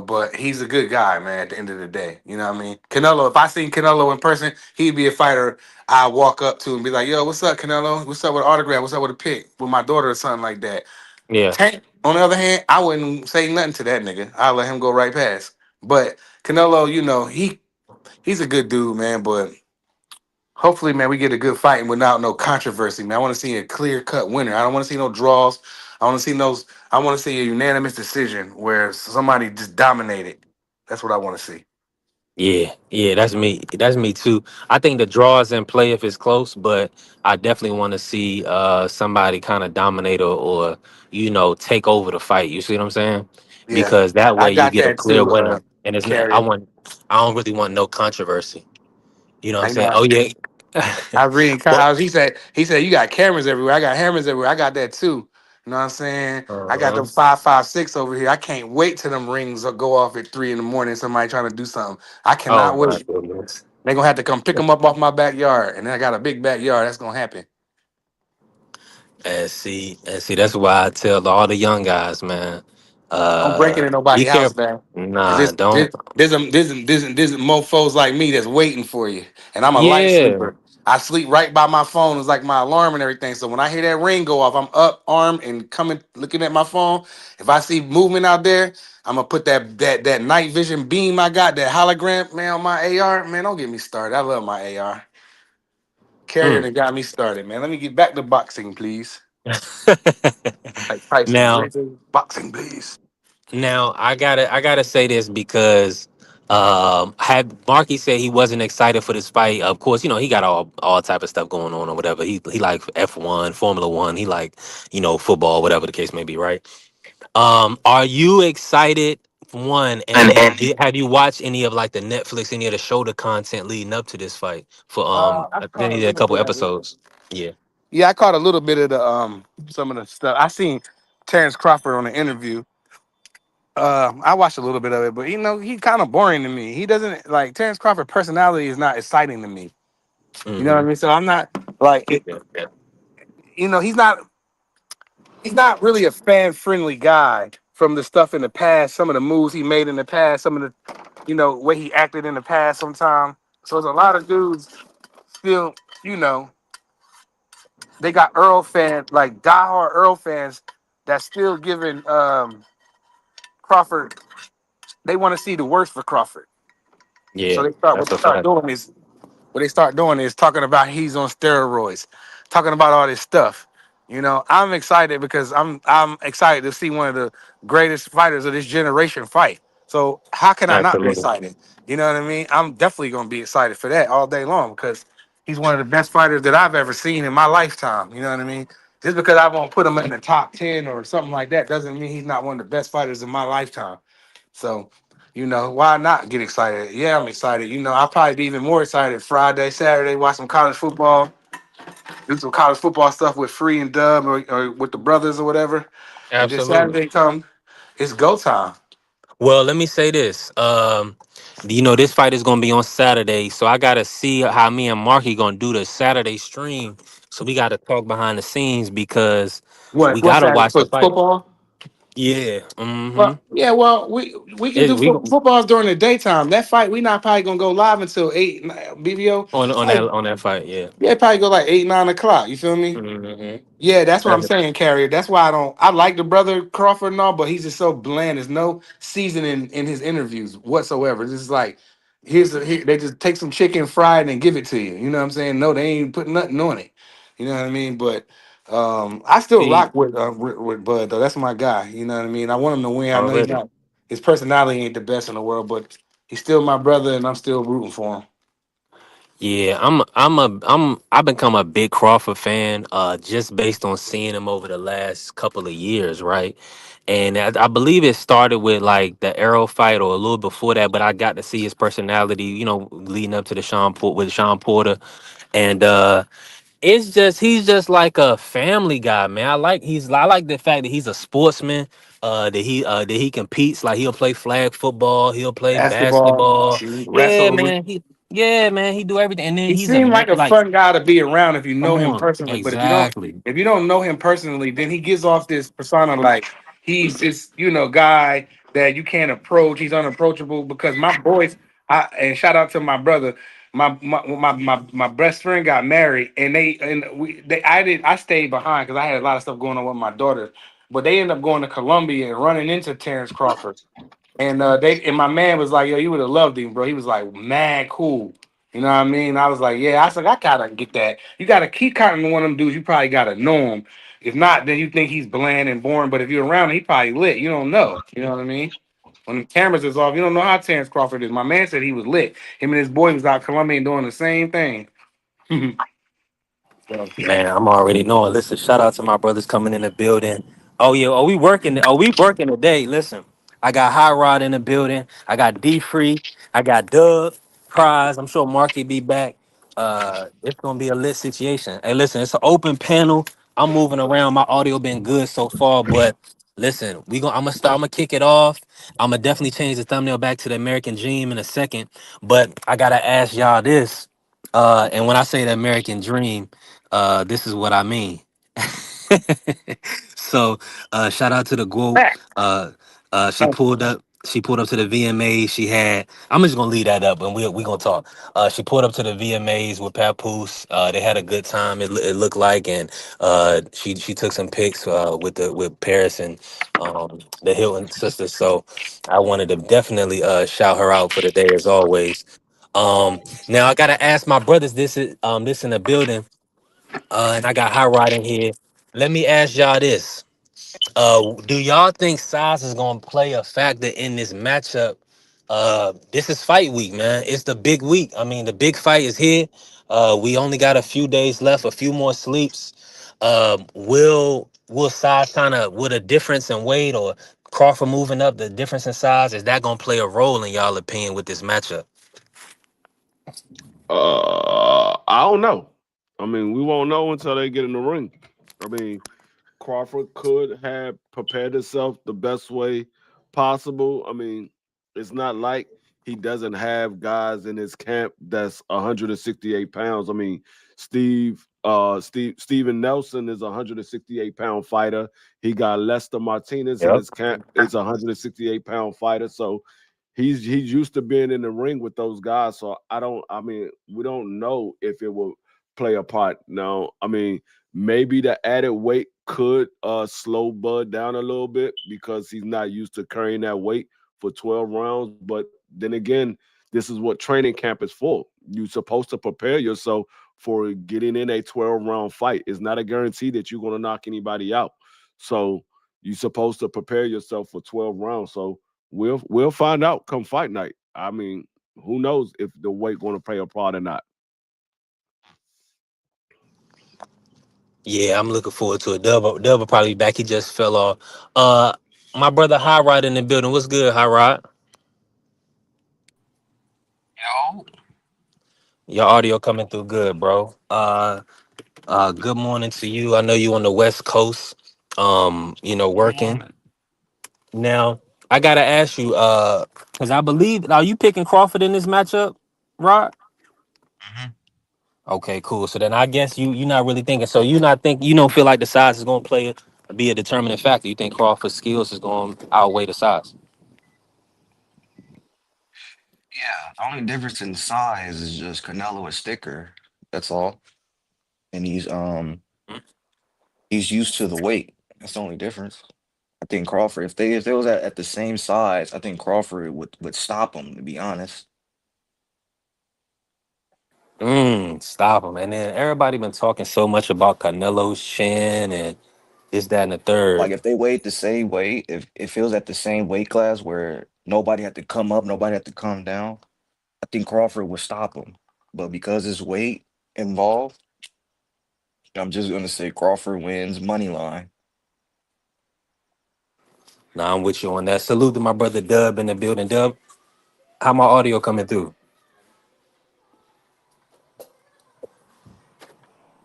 but he's a good guy, man. At the end of the day, you know what I mean. Canelo. If I seen Canelo in person, he'd be a fighter I walk up to and be like, "Yo, what's up, Canelo? What's up with an autograph? What's up with a pic with my daughter or something like that." Yeah. Tank, on the other hand, I wouldn't say nothing to that nigga. I'll let him go right past. But Canelo, he's a good dude, man. But hopefully, man, we get a good fight and without no controversy, man. I want to see a clear cut winner. I don't want to see no draws. I want to see those. I want to see a unanimous decision where somebody just dominated. That's what I want to see. Yeah, yeah, that's me. That's me too. I think the draw is in play if it's close, but I definitely want to see somebody kind of dominate or take over the fight. You see what I'm saying? Yeah, Because that I way you got get a that clear too, winner, and it's not. Carrie. I don't really want no controversy. You know what I'm I saying? know. Oh yeah. I read. But He said you got cameras everywhere. I got cameras everywhere. I got that too. You know what I'm saying? I got uh-huh. them 5.56 over here. I can't wait till them rings go off at 3 in the morning. Somebody trying to do something. I Oh cannot my wait. goodness. They're gonna have to come pick them up off my backyard, and then I got a big backyard. That's gonna happen. And see, that's why I tell all the young guys, man, Don't break into be nobody's house, careful. man. Cause Nah, this, don't. this, there's mofos like me that's waiting for you, and I'm a light Yeah. sleeper. I sleep right by my phone. It's like my alarm and everything. So when I hear that ring go off, I'm up, armed, and coming, looking at my phone. If I see movement out there, I'm gonna put that night vision beam I got, that hologram, man, on my AR. Man, don't get me started. I love my AR. Carrier Mm. that got me started, man. Let me get back to boxing, please. Like Tyson, now, boxing, please. now I gotta say this because had Marky said he wasn't excited for this fight. Of course, he got all type of stuff going on or whatever. He like F1, Formula One. He like football, whatever the case may be, right? Are you excited? One, and then have you watched any of like the Netflix, any of the shoulder content leading up to this fight? For I I think caught a he did a little couple bit of it. episodes. Yeah. Yeah, I caught a little bit of the some of the stuff. I seen Terrence Crawford on the interview. I watched a little bit of it, but he's kind of boring to me. He doesn't like Terrence Crawford personality is not exciting to me. You know what I Mm-hmm. mean? So I'm not like it, Yeah, yeah. he's not really a fan friendly guy from the stuff in the past, some of the moves he made in the past, some of the way he acted in the past sometime. So there's a lot of dudes still, you know, they got Earl fans, like diehard Earl fans that's still giving Crawford, they want to see the worst for Crawford. So Yeah, they start what that's they a start fact. doing is talking about he's on steroids, talking about all this stuff. I'm excited because I'm excited to see one of the greatest fighters of this generation fight. So how can I not be Absolutely. excited? You know what I mean? I'm definitely gonna be excited for that all day long because he's one of the best fighters that I've ever seen in my lifetime. You know what I mean? Just because I won't put him in the top 10 or something like that doesn't mean he's not one of the best fighters in my lifetime. So, why not get excited? Yeah, I'm excited. I'll probably be even more excited Friday, Saturday, watch some college football, do some college football stuff with Free and Dub or with the brothers or whatever. And then Absolutely. Saturday come, it's go time. Well, let me say this. This fight is gonna be on Saturday, so I gotta see how me and Marky gonna do the Saturday stream. So we gotta talk behind the scenes because we What's gotta that watch the for fight. football? Yeah. Mm-hmm. Well, yeah, well, we can do We footballs during the daytime. That fight, we not probably gonna go live until 8 BBO. on that Like, on that fight. Yeah. yeah, probably go like 8, 9 o'clock. You feel me? Mm-hmm. Yeah, that's what I'm saying, Carrier. That's why I don't. I like the brother Crawford and all, but he's just so bland. There's no seasoning in his interviews whatsoever. It's just like they just take some chicken fried and give it to you. You know what I'm saying? No, they ain't putting nothing on it. You know what I mean? But I still See, rock with Bud though. That's my guy. You know what I mean? I want him to win. I know already. his personality ain't the best in the world, but he's still my brother, and I'm still rooting for him. Yeah, I've become a big Crawford fan, just based on seeing him over the last couple of years, right? And I believe it started with like the Arrow fight or a little before that, but I got to see his personality, leading up to the Sean Porter, and it's just he's just like a family guy, man. I like the fact that he's a sportsman. That he competes. Like he'll play flag football, he'll play Basketball, basketball. shoot, Yeah, wrestle. man. He do everything. And then He he's a seemed man. like a Like, fun guy to be around if you know come him on, personally. But exactly. if you don't know him personally, then he gives off this persona like he's this, guy that you can't approach. He's unapproachable because my boys, and shout out to my brother, my best friend got married and I stayed behind because I had a lot of stuff going on with my daughter. But they ended up going to Columbia and running into Terrence Crawford. And my man was like, yo, you would have loved him, bro. He was like mad cool. You know what I mean? I was like, yeah, I said, I gotta get that. You gotta keep counting on one of them dudes, you probably gotta know him. If not, then you think he's bland and boring. But if you're around him, he probably lit. You don't know. You know what I mean? When the cameras is off, you don't know how Terrence Crawford is. My man said he was lit. Him and his boy was out Columbia doing the same thing. So, Man, I'm already knowing. Listen, shout out to my brothers coming in the building. Oh yeah, we working today. Listen, I got High Rod in the building. I got D Free. I got Dub, Prize. I'm sure Marky be back. It's gonna be a lit situation. Hey, listen, it's an open panel. I'm moving around. My audio been good so far, but listen, I'm gonna kick it off. I'm gonna definitely change the thumbnail back to the American Dream in a second. But I gotta ask y'all this. And when I say the American Dream, this is what I mean. So shout out to the GOAT. back. She pulled up. She pulled up to the VMAs. She had. I'm just gonna leave that up, and we gonna talk. She pulled up to the VMAs with Papoose. They had a good time. It looked like, and she took some pics with Paris and the Hilton sisters. So I wanted to definitely shout her out for the day as always. Now I gotta ask my brothers. This in the building. And I got High Rod in here. Let me ask y'all this. Do y'all think size is gonna play a factor in this matchup? This is fight week, man. It's the big week. I mean, the big fight is here. We only got a few days left, a few more sleeps. Will size kind of with a difference in weight or Crawford moving up, the difference in size, is that gonna play a role in y'all opinion with this matchup? I don't know. I mean, we won't know until they get in the ring. I mean, Crawford could have prepared himself the best way possible. I mean, it's not like he doesn't have guys in his camp that's 168 pounds. I mean, Steven Nelson is a 168-pound fighter. He got Lester Martinez in Yep. his camp is a 168-pound fighter. So he's used to being in the ring with those guys. So I mean, we don't know if it will play a part. Now, I mean, maybe the added weight could slow Bud down a little bit because he's not used to carrying that weight for 12 rounds. But then again, this is what training camp is for. You're supposed to prepare yourself for getting in a 12-round fight. It's not a guarantee that you're going to knock anybody out. So you're supposed to prepare yourself for 12 rounds. So we'll find out come fight night. I mean, who knows if the weight going to play a part or not. Yeah, I'm looking forward to it. Dub will probably be back. He just fell off. Uh, my brother High Rod in the building. What's good, High Rod? Yo, Your audio coming through good, bro. Good morning to you. I know you on the West Coast. good Working morning. now. I gotta ask you, because I believe, are you picking Crawford in this matchup, Rod? hmm Okay, cool. So then I guess you're not really thinking. So you don't feel like the size is gonna be a determining factor. You think Crawford's skills is gonna outweigh the size. Yeah, the only difference in size is just Canelo is thicker. That's all, and he's used to the weight. That's the only difference. I think Crawford, if they was at the same size, I think Crawford would stop him. To be honest, Stop him. And then everybody been talking so much about Canelo's chin and this, that, and the like third. if they weighed the same weight, if it was at the same weight class where nobody had to come up, nobody had to come down, I think Crawford would stop him. But because his weight involved, I'm just gonna say Crawford wins money line. Nah, I'm with you on that. Salute to my brother Dub in the building. Dub, how my audio coming through?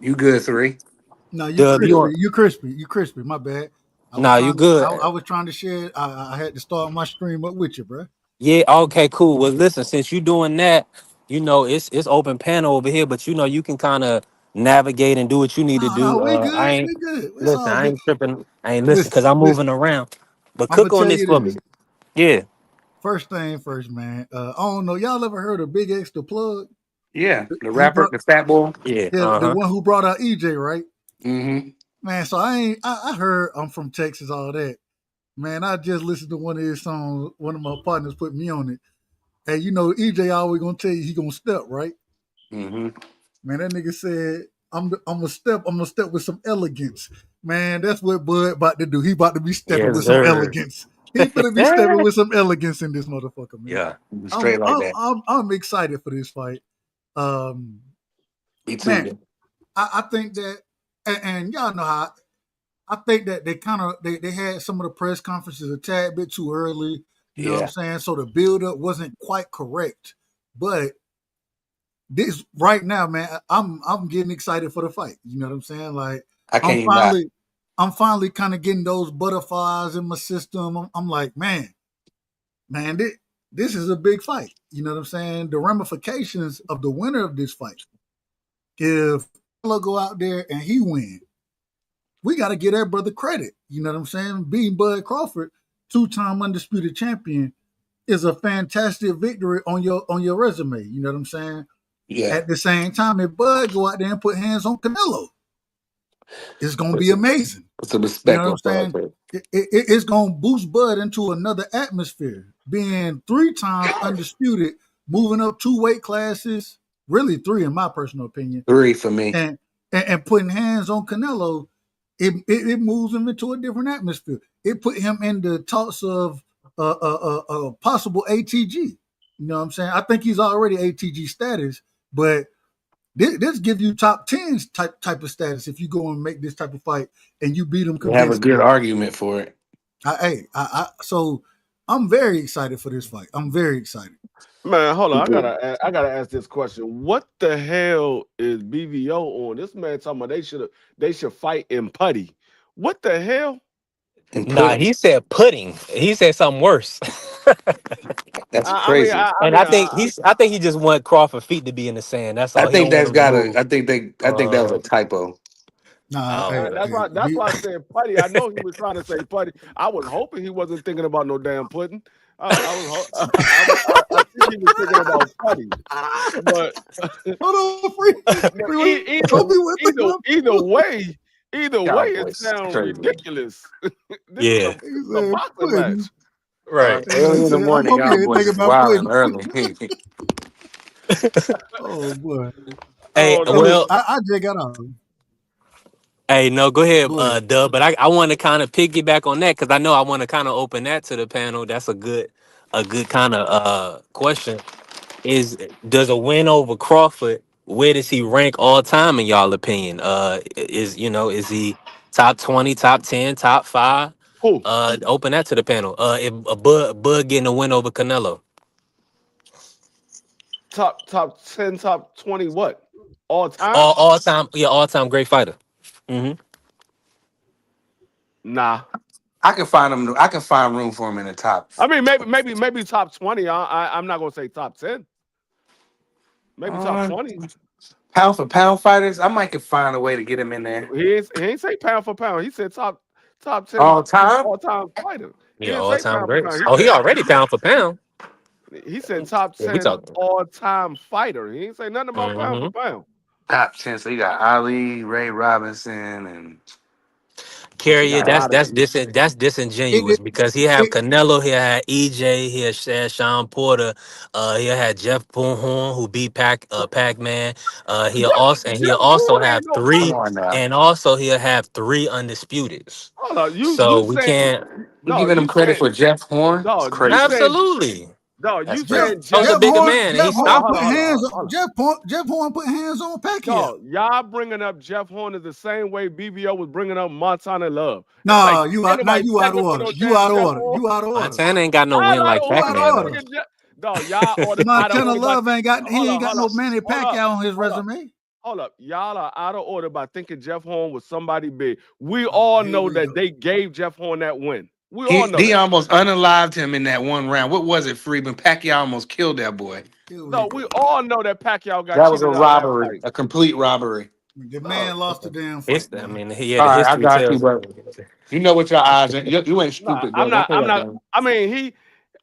You good, three? No, you Dub, you crispy. on? You crispy. You crispy. My bad. I was Nah, you trying to. good. I was trying to share. I had to start my stream up with you, bro. Yeah, okay, cool. Well, listen, since you doing that, it's open panel over here, but you can kind of navigate and do what you need to No, no, do. we I good. ain't We good. It's listen, all I good. ain't tripping. I ain't listening because Listen, I'm moving listen. around. But I'm gonna cook on tell this you for me. this. Yeah. First thing first, man. I don't know. Y'all ever heard of Big X the Plug? Yeah, the He rapper, brought the fat boy. Yeah. yeah, the Uh-huh. one who brought out EJ, right? Mm-hmm. Man, so I ain't. I heard I'm from Texas, all that. Man, I just listened to one of his songs. One of my partners put me on it. And EJ always gonna tell you he gonna step, right? Mm-hmm. Man, that nigga said, I'm gonna step with some elegance. Man, that's what Bud about to do. He about to be stepping Yes, with some sir. elegance. He finna be stepping with some elegance in this motherfucker, man. Yeah. I'm Straight like I'm that. I'm, I'm excited for this fight. Um, Me too. man, I think that, and y'all know how. I think that they kind of they had some of the press conferences a tad bit too early. You know what I'm Yeah, saying? So the build up wasn't quite correct. But this right now, man, I'm getting excited for the fight. You know what I'm saying? Like I I'm can't even lie. finally I'm finally kind of getting those butterflies in my system. I'm like, man, this is a big fight. You know what I'm saying? The ramifications of the winner of this fight, if Canelo go out there and he win, we got to give that brother credit. You know what I'm saying? Beating Bud Crawford, 2-time undisputed champion, is a fantastic victory on your resume. You know what I'm saying? Yeah, At the same time, if Bud go out there and put hands on Canelo, it's gonna put be some, amazing. put some You know respect what on I'm saying? Crawford. It's gonna boost Bud into another atmosphere. Being 3 times undisputed, moving up 2 weight classes, really three in my personal opinion, 3 for me. and putting hands on Canelo, it moves him into a different atmosphere. It put him in the talks of possible ATG. You know what I'm saying? I think he's already ATG status, but this gives you top tens type of status if you go and make this type of fight and you beat him You have a good convincingly. argument for it. So I'm very excited for this fight. I'm very excited. Man, hold on. Super. I gotta ask this question. What the hell is BVO on? This man talking about they should fight in putty. What the hell? and Nah, pudding. he said pudding. He said something worse. That's I mean, crazy. And I think he just want Crawford feet to be in the sand. That's I all. He think don't want that's him to got to. move. I think that was Uh, a typo. Nah, oh, hey, okay. hey, that's why I said putty. I know he was trying to say putty. I was hoping he wasn't thinking about no damn pudding. I was I think he was thinking about putty. But hold on, free. but Free, don't be with thinking about either way, it Cowboys sounds crazy. ridiculous. This is Yeah. he a said boxing match. pudding. Right. He Early in the said, I'm morning, over y'all here thinking boys about wilding pudding. early. Oh boy. Hey, Oh Hey, no. look, well, I just got off. hey, no, go ahead, Go ahead. Dub. But I want to kind of piggyback on that because I know I want to kind of open that to the panel. That's a good kind of question. Does a win over Crawford? Where does he rank all time in y'all opinion? Is he top 20, top 10, top 5? Who? Open that to the panel. If Bud getting a win over Canelo, Top 10, top 20 what? All time? all time, yeah, all time great fighter. Hmm. Nah. I can find him. I can find room for him in the top. I mean, maybe top 20. I'm not gonna say top 10. Maybe top Uh, 20. Pound for pound fighters, I might could find a way to get him in there. He ain't say pound for pound. He said top 10 All time? all time fighter. He Yeah, didn't all say time pound for great. pound. Oh, he already pound for pound. He said top Yeah, we 10 talking. all time fighter. He didn't say nothing about pound for Hmm. pound. Top 10. So you got Ali, Ray Robinson, and he Carrier, got a lot of people. that's It, disingenuous it, because he have it, Canelo, he had EJ, he had Sean Porter, he had Jeff Boonhorn who beat Pac Man. He'll Jeff also Horn have ain't no Come three, on now. and also he'll have three undisputeds. hold on. You So we saying can't. You no, giving him you credit saying for Jeff Horn? It's dog, you crazy. saying Absolutely. dog, That's you Jeff saying crazy. That was Jeff a Jeff bigger Horn man and he Jeff hold on, Horn stopped put hold on, him. hold on, hands hold on on. Jeff Horn put hands on Pacquiao. Dog, y'all bringing up Jeff Horn is the same way BBO was bringing up Montana Love. It's like Nah, ain't nobody you out of checking for order. no You damn out of Jeff order. Horn. You out of order. Montana ain't got no How win out of like You order? out of Pac-Man order. though. Motherfucking Jeff. Dog, y'all out of Montana order by Love ain't got hold he ain't up, got hold no up, Manny hold up, Pacquiao on his hold up. resume. Hold up. Y'all are out of order by thinking Jeff Horn was somebody big. We all Here know we that go. they gave Jeff Horn that win. We all know He that. almost unalived him in that one round. What was it, Freeman? Pacquiao almost killed that boy. Here we No, we go. all know that Pacquiao got That was a cheated out of that robbery, fight. a complete robbery. The No, man lost the damn It's, fight, I boy. mean, the All right, I history got you, tells. but you know what your eyes. You ain't no, stupid, bro. Don't play I'm that not. game.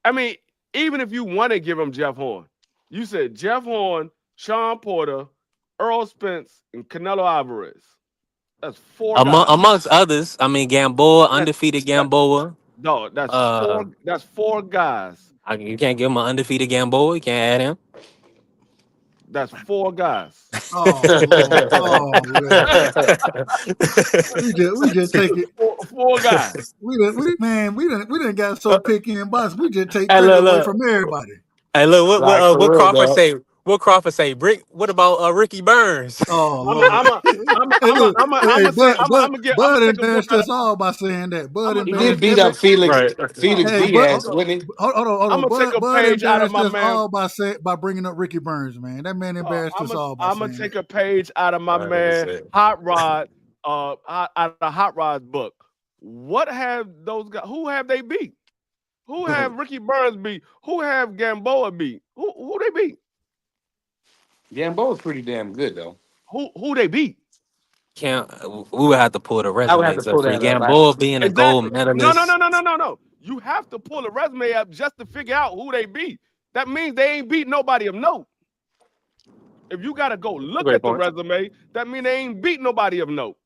I mean, even if you want to give him Jeff Horn, you said Jeff Horn, Sean Porter, Earl Spence, and Canelo Alvarez. That's four guys. Amongst others, I mean, Gamboa, That's undefeated that Gamboa. no, Uh, that's four guys. you can't give him an undefeated Gamboa. You can't add him. That's four guys. Oh Lord. Oh Lord. We just take it. Four guys. We didn't got so picky and boss. We just take Hey, credit look, away look. from everybody. Hey, look. Like What for real, Crawford dog. say? What Crawford say? Rick. What about Ricky Burns? Oh I'm a, Lord. I'm a, I'm a, Hey, I'm a, look. I'm a, I'm Hey, a say I'm Bud gonna take a book embarrassed out of us all by saying that. I'm Bud gonna He no, did embarrassed beat every. up Felix no, Felix Hey, Diaz, hold on. wasn't he? hold I'm on. gonna take a Bud page out of embarrassed my us man. all by bringing up Ricky Burns, man. That man embarrassed us all by I'm gonna saying take that. a page out of my All right, let me man see. Hot Rod, out of Hot Rod's book. What have those guys? Who have they beat? Who have Ricky Burns beat? Who have Gamboa beat? Who they beat? Gamboa's pretty damn good though. Who they beat? Can't. We would have to pull the I would have to resumes up pull for that up. Gamboa being a gold Exactly. medalist. No. You have to pull a resume up just to figure out who they beat. That means they ain't beat nobody of note. If you got to go look Great at the point. resume, that means they ain't beat nobody of note.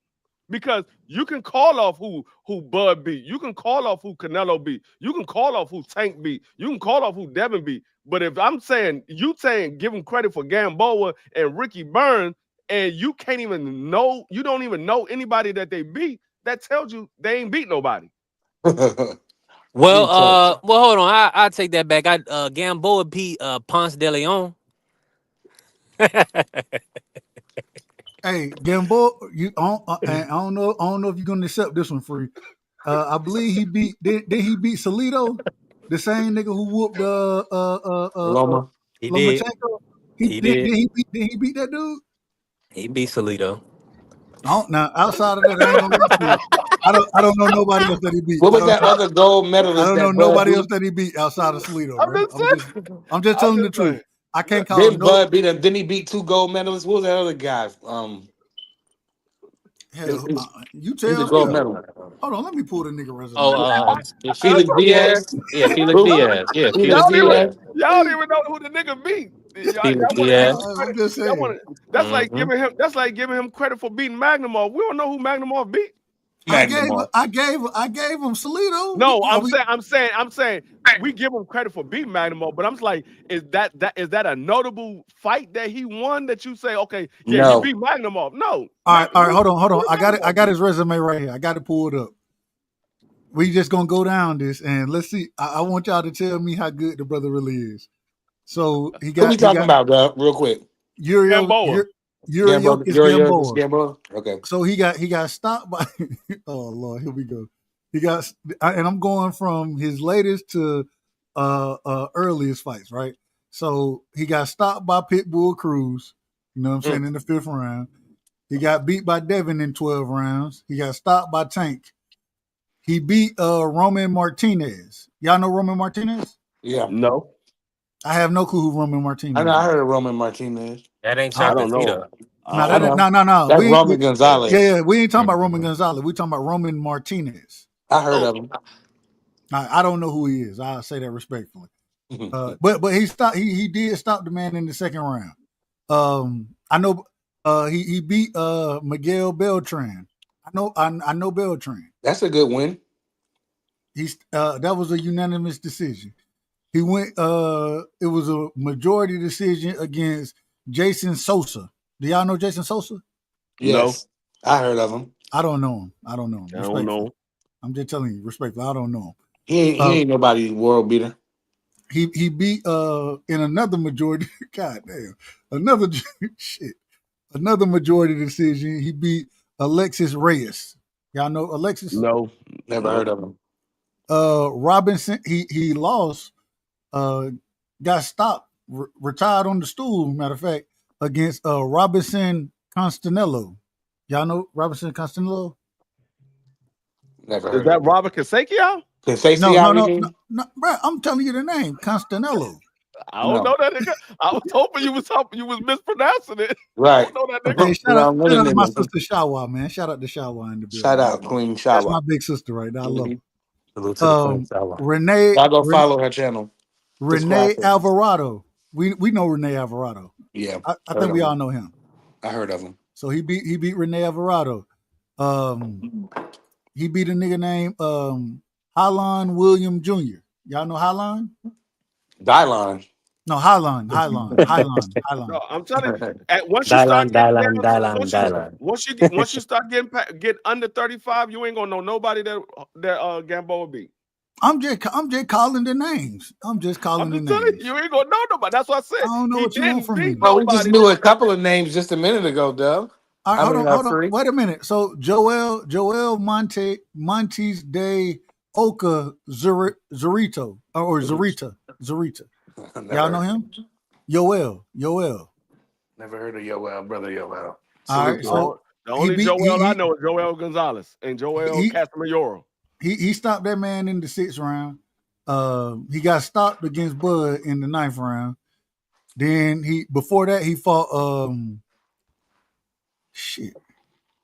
Because you can call off who Bud beat. You can call off who Canelo beat. You can call off who Tank beat. You can call off who Devin beat. But if I'm saying you saying give them credit for Gamboa and Ricky Burns, and you can't even know, you don't even know anybody that they beat, that tells you they ain't beat nobody. Well, Me too. hold on. I take that back. Gamboa beat Ponce de Leon. Hey, Gambo, I don't know if you're gonna accept this one free. I believe he beat did he beat Salido, the same nigga who whooped Loma. He did. Lomachenko. He did. Did he beat that dude? He beat Salido. Now outside of that, I ain't gonna lie to you. I don't know nobody else that he beat. What was that other gold I medalist don't know that Bud nobody else beat? that he beat outside of Salido, I'm bro. just I'm just I'm telling the just truth. saying. I can't call Didn't no Bud beat him? Didn't he beat 2 gold medalists? What was that other guy? hell. You He's a tell gold hell. medalist. Hold on, let me pull the nigga resume Oh, up. Felix Diaz. Yeah, Felix Who? Diaz. Yeah, Felix Felix Diaz. Y'all don't even know who the nigga beat. Felix Y'all want to give him Diaz. credit. I'm just Y'all saying. want to. Mm-hmm. That's like giving him credit for beating Magnumov. We don't know who Magnumov beat. I gave Magnum. I gave I gave him Salido. No, I'm saying we give him credit for beating Magnumov, but I'm just like, is that a notable fight that he won that you say, okay, yeah, he No. beat Magnumov? No, all right, hold on. who I did got it. I Magnumov got beat? his resume right here. I got to pull it up. We just gonna go down this and let's see. I want y'all to tell me how good the brother really is. So Who we he talking got about, bro? Real quick. Gamboa. Gambo, Yuriokis Uriel, Gamboa. Gambo. Okay. So he got stopped by. Oh Lord, here we go. He got and I'm going from his latest to earliest fights, right? So he got stopped by Pitbull Cruz. You know what I'm saying in the 5th round. He got beat by Devin in 12 rounds. He got stopped by Tank. He beat Roman Martinez. Y'all know Roman Martinez? Yeah. No, I have no clue who Roman I know. Martinez I is. heard of Roman Martinez. That ain't All I right. Chaka don't Tito. know. I No, I don't know. know. no. That's Roman Yeah, Gonzalez. we ain't talking about Roman Gonzalez. We talking about Roman Martinez. I heard Oh, of him. I don't know who he is. I'll say that respectfully. But he stopped. He did stop the man in the 2nd round. I know. He beat Miguel Beltran. I know Beltran. That's a good win. He's that was a unanimous decision. He went. It was a majority decision against Jason Sosa. Do y'all know Jason Sosa? No, Yes. I heard of him. I don't know him. I don't Respectfully, know. I'm just telling you, respectfully. I don't know him. He ain't nobody world beater. He beat in another majority. God damn, another shit. Another majority decision. He beat Alexis Reyes. Y'all know Alexis? No, Never no. heard of him. Robinson. He lost. Got stopped. Retired on the stool. Matter of fact, against Robinson Constanello. Y'all know Robinson Constanello? Never Is heard of that him. Robert Kasakian? Can Stacey No, out, no, you no, no, mean? no, bro. I'm telling you the name, Constanello. I don't No. know that nigga. I was hoping you was mispronouncing it. I Right. don't know that nigga. Hey, We don't know the shout out my nigga. sister Shawa, man. Shout out to Shawa in the Shout building, man. out Queen That's my Shawa. big sister right now. I love Mm-hmm. her. salute to the Queen Salah. Renee Y'all go follow her channel. Subscribe Renee to her. Alvarado. We know Renee Alvarado. Yeah. I Heard think of we all him. know him. I heard of him. So he beat Renee Alvarado. He beat a nigga named Hylan William Jr. Y'all know Hylan? Dylon. No, Hylan. No, I'm telling you. Once you start Dylan, getting down Dylan, to Dylan, Dylan. once you start get under 35, you ain't gonna know nobody that Gamboa beat. I'm just calling the names. I'm just I'm calling the just telling names. you ain't gonna know nobody. That's what I I said. don't know He what you want didn't from me. beat Well, we just nobody knew that. a couple of names just a minute ago, Doug. All right, I mean, hold on. three. Wait a minute. So Joel Montes de Oka Zurito or Zurita. Y'all know Never, him? Yoel. never heard of Yoel, brother Yoel. All Salute right. to him. So The he only beat Joel I know is Joel Gonzalez and Joel he Castamayoro. he stopped that man in the 6th round. He got stopped against Bud in the 9th round. Then before that he fought shit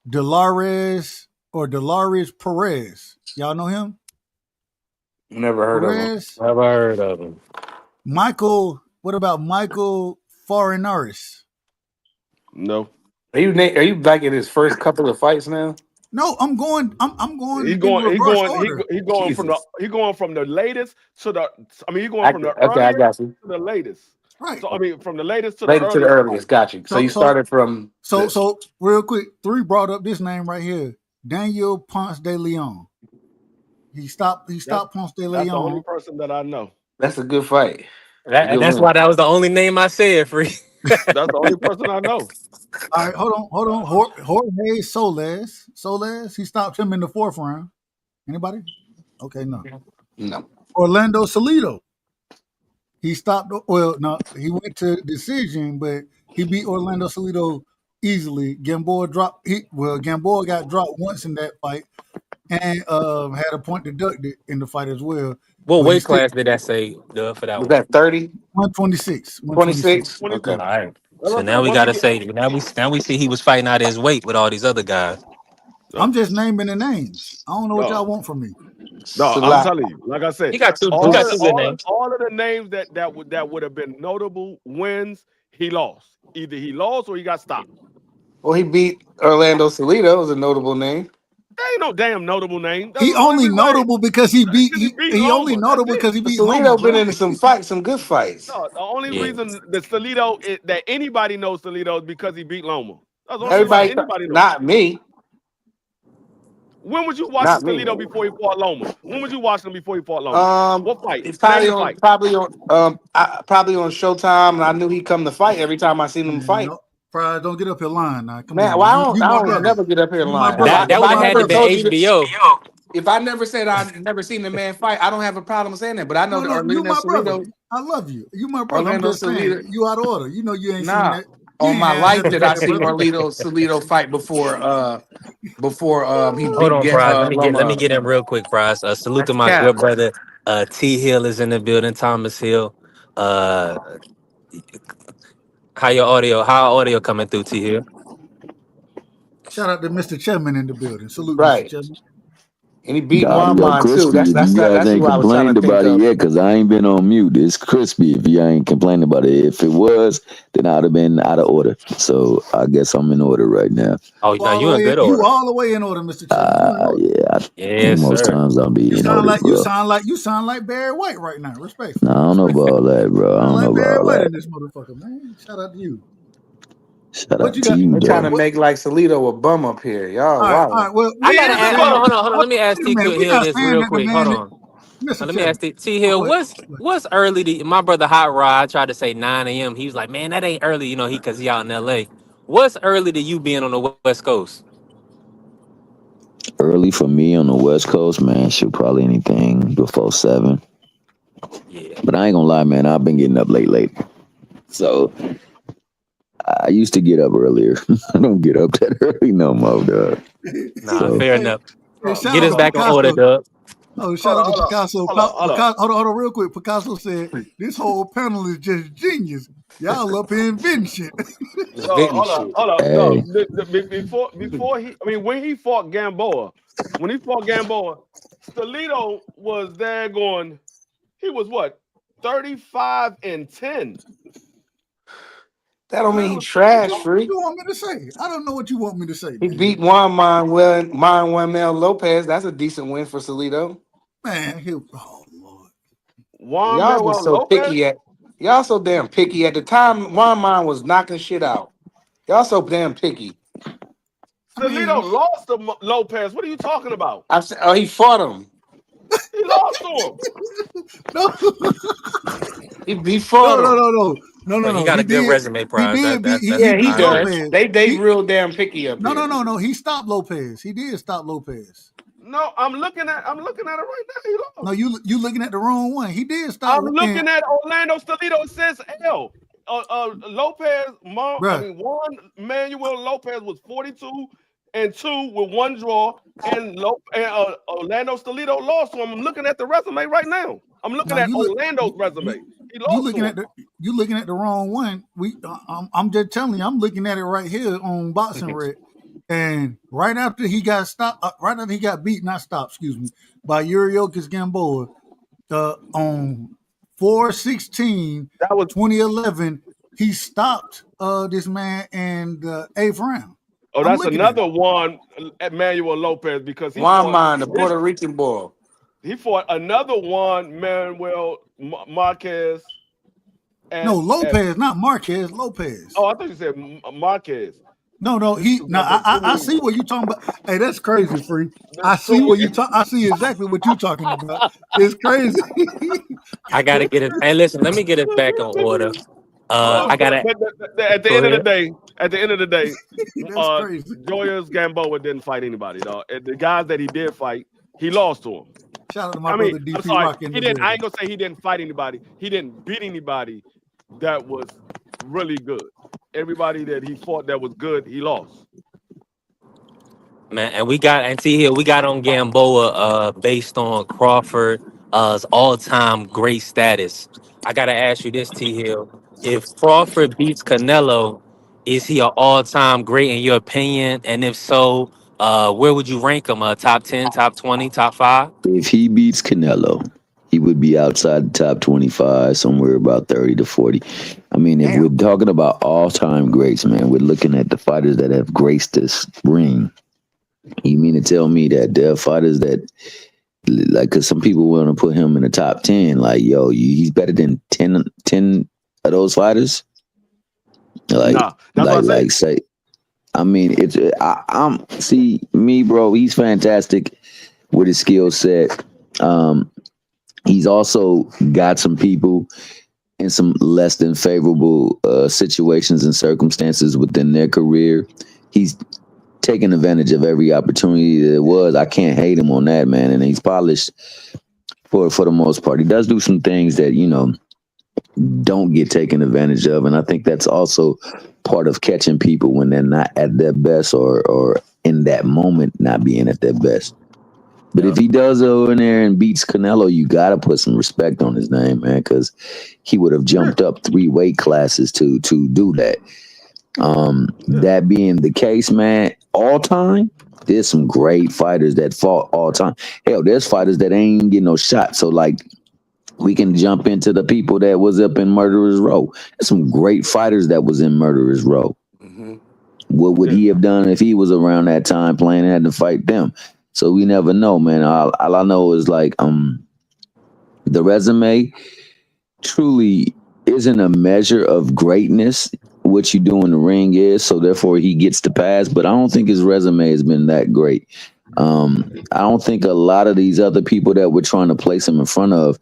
Delores Perez. Y'all know him? Never heard of him. Perez. Never heard of him. Michael. What about Michael Farinaris? No, Are you back in his first couple of fights now? No, I'm going. I'm he going in going he reverse going he order. he going from the Jesus. he going from the latest to the. I mean, he going from the Okay, I earliest got you. to the latest. Right. So I mean, from the latest to the Later to the earliest fight. earliest. Got you. So So you so started from this. so real quick. 3 brought up this name right here. Daniel Ponce de Leon. He stopped. He That's stopped Ponce de that's the only Leon. person that I know. That's a good fight. It's a And good that's win. why that was the only name I said, free. That's the only person I know. All right, hold on. Jorge Soles. He stopped him in the 4th round. Anybody? Okay, no. No. Orlando Salido. He stopped. Well, no, he went to decision, but he beat Orlando Salido easily. Gamboa Gamboa got dropped once in that fight, and had a point deducted in the fight as well. What But he weight still class did that say for that Was one? that 30, 126, 126. 26? Okay. 26. All right. As So I now said, we once gotta again, say now we see he was fighting out of his weight with all these other guys. I'm no, just naming the names. I don't know what y'all no, want from me. no. I'm Salah. telling you, like I said, He got two. He all got of two good names. all of the names that would have been notable wins, he lost. Either he lost or he got stopped. Well, he beat Orlando Salido, was a notable name. That ain't no damn notable name. That's He the only only reason why notable because he beat because he beat he only Loma. That's notable it. because he beat Loma, Salido been bro. in some fights, some good fights. No, the only Yeah. reason that that anybody knows Toledo is because he beat Loma. That's the only reason why Everybody, anybody knows. not me, When was you watching not me. Toledo before he fought Loma? When was you watching him before he fought Loma? What fight? It's Name probably the on fight. probably on Showtime, and I knew he'd come to fight every time I seen him Man, fight. no, Pride, don't get up here lying now. Come Man, on, well, man. I You my don't brother. never get up here You my lying. If brother. I That You if would I have my had to never be brother. told you that, HBO. if I never said I never seen the man fight, I don't have a problem saying that. But I know No, that no, you Orlando my brother. Salido, I love you. You my brother. I'm Orlando just saying, Salido, you out of order. You know you ain't seen nah, that. You on ain't my had life nothing that yet, I seen brother. Orlando Salido fight before he Hold beat on, Prize. Let me Loma. get in real quick, Prize. Salute to That's my cap. good brother. T Hill is in the building. Thomas Hill. Uh, how audio coming through, T Hill? Shout out to Mr. Chairman in the building. Salute, Mr. Right. Chairman. And he beat Nah, one yo, mine too. crispy. If you guys That's ain't who I was trying to complained think about it of. yet, because I ain't been on mute. It's crispy. If you ain't complaining about it, if it was, then I'd have been out of order. So I guess I'm in order right now. Oh no, you in good order. All the way in order, Mr. Chairman. You in order. Yeah, Yes, most sir. times I'll be You in sound order, like bro. you sound like Barry White right now. Nah, Respectfully. I don't know about all that, bro. I Sound don't know like about Barry all White that. in this motherfucker, man. Shout out to you. Shout What out you to got? you, They're trying to brother. make like Salido a bum up here. Y'all, All wow. right. Well, I we gotta ain't ask. saying Hold on, that. hold on, hold on. Hold Let me ask Wait a T minute. We're Hill not this saying real that the quick. Hold man, on. Mr. Let me ask Chairman. T Hill. Go ahead. What's early? My brother Hot Rod. I tried to say 9 a.m. He was like, man, that ain't early. You know, because he out in L.A. What's early to you being on the West Coast? Early for me on the West Coast, man. Shoot, probably anything before 7. Yeah. But I ain't gonna lie, man. I've been getting up late. So I used to get up earlier. I don't get up that early no more, dog. Nah, So fair Hey, enough. hey, Oh, shout Get out us to hold on, back in hold on, order, Picasso. Doug. Oh, shout hold on, out to hold on, Picasso. hold on, hold on. Hold on, real quick. Picasso said this whole panel is just genius. Y'all up here inventing shit. Just No, Vinton hold on, shit. hold on. No, hey, before he, I mean, when he fought Gamboa, Toledo was there going. He was what 35-10. That don't mean he Toledo was trash What free. you want me to say? I don't know what you want me to say, He man. beat Manuel Lopez. That's a decent win for Salido. Man, oh Lord. Juan Y'all just Manuel so Lopez. picky at y'all so damn picky. At the time, Juan was knocking shit out. Y'all so damn picky. I Toledo mean, lost to Lopez. What are you talking about? I said, oh, he fought him. He lost to him. no, He fought him. But he no. got a good resume, He Prize. did beat he Yeah, he beat does. Lopez. They He real damn picky up here. no. He stopped Lopez. He did stop Lopez. No, I'm looking at it right now. He No, lost. you looking at the wrong one. He did stop I'm and looking at Orlando Toledo. It says L. Lopez, bruh. Juan Manuel Lopez was 42-2 with one draw, and Orlando Toledo lost to him. I'm looking at the resume right now. I'm looking No, at you, Orlando's you resume. He you lost to looking him. at the wrong one. I'm just telling you, I'm looking at it right here on Boxing Red. And right after he got stopped, right after he got beat, not stopped, excuse me, by Yuriokis Gamboa, on 4/16, That was 2011, he stopped this man in the 8th round. I'm that's looking at it. another Juan Manuel Lopez because Juan, the Puerto Rican boy. he fought another Juan Manuel Marquez No, at Lopez, not Marquez, Lopez. oh I thought you said Marquez. No, These he two no, got the too I many. see what you talking about. Hey, that's crazy, free. There's I too see what you many. talk. I see exactly what you talking about. It's crazy. I gotta get it. Hey, listen, let me get it back in order. Oh, I gotta At the go end of the ahead. day, that's crazy. Joyous Gamboa didn't fight anybody, dog. And the guys that he did fight, he lost to them. Shout out to my I mean, brother I'm DP sorry, Rock in he the didn't. I building. ain't gonna say he didn't fight anybody. He didn't beat anybody that was really good. Everybody that he fought that was good, he lost. Man, and we got and T here, we got on Gamboa based on Crawford all time great status. I gotta ask you this, T Hill. If Crawford beats Canelo, is he an all time great in your opinion? And if so, where would you rank him? Top 10, top 20, top five? If he beats Canelo, he would be outside the top 25, somewhere about 30 to 40. I mean, if we're Damn. talking about all time greats, man, we're looking at the fighters that have graced this ring. You mean to tell me that there are fighters that, like, because some people want to put him in the top 10, like, yo, he's better than 10 of those fighters? Like, Nah, that's what I said. say, I mean, I'm, see, me, bro, he's fantastic with his skill set. Um, he's also got some people in some less than favorable situations and circumstances within their career. He's taking advantage of every opportunity that it was. I can't hate him on that, man. And he's polished for the most part. He does do some things that, don't get taken advantage of. And I think that's also part of catching people when they're not at their best or in that moment not being at their best. But if Yeah. he does go in there and beats Canelo, you got to put some respect on his name, man, because he would have Yeah. jumped up 3 weight classes to do that. Yeah. That being the case, man, all time, there's some great fighters that fought all time. Hell, there's fighters that ain't getting no shot. So, like, we can jump into the people that was up in Murderers Row. There's some great fighters that was in Murderers Row. Hmm. What would Yeah. he have done if he was around that time playing and had to fight them? So we never know, man. All I know is like the resume truly isn't a measure of greatness. What you do in the ring is, so therefore he gets the pass. But I don't think his resume has been that great. I don't think a lot of these other people that we're trying to place him in front of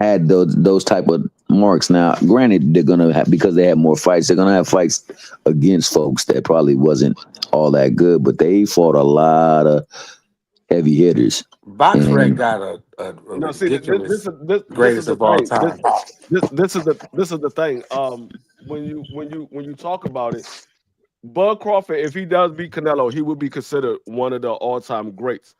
had those type of marks. Now, granted, they're gonna have, because they have more fights. They're gonna have fights against folks that probably wasn't all that good, but they fought a lot of heavy hitters. BoxRec And got a No, see, ridiculous this is greatest the of all thing. time. This is the thing. When you talk about it, Bud Crawford, if he does beat Canelo, he would be considered one of the all time greats.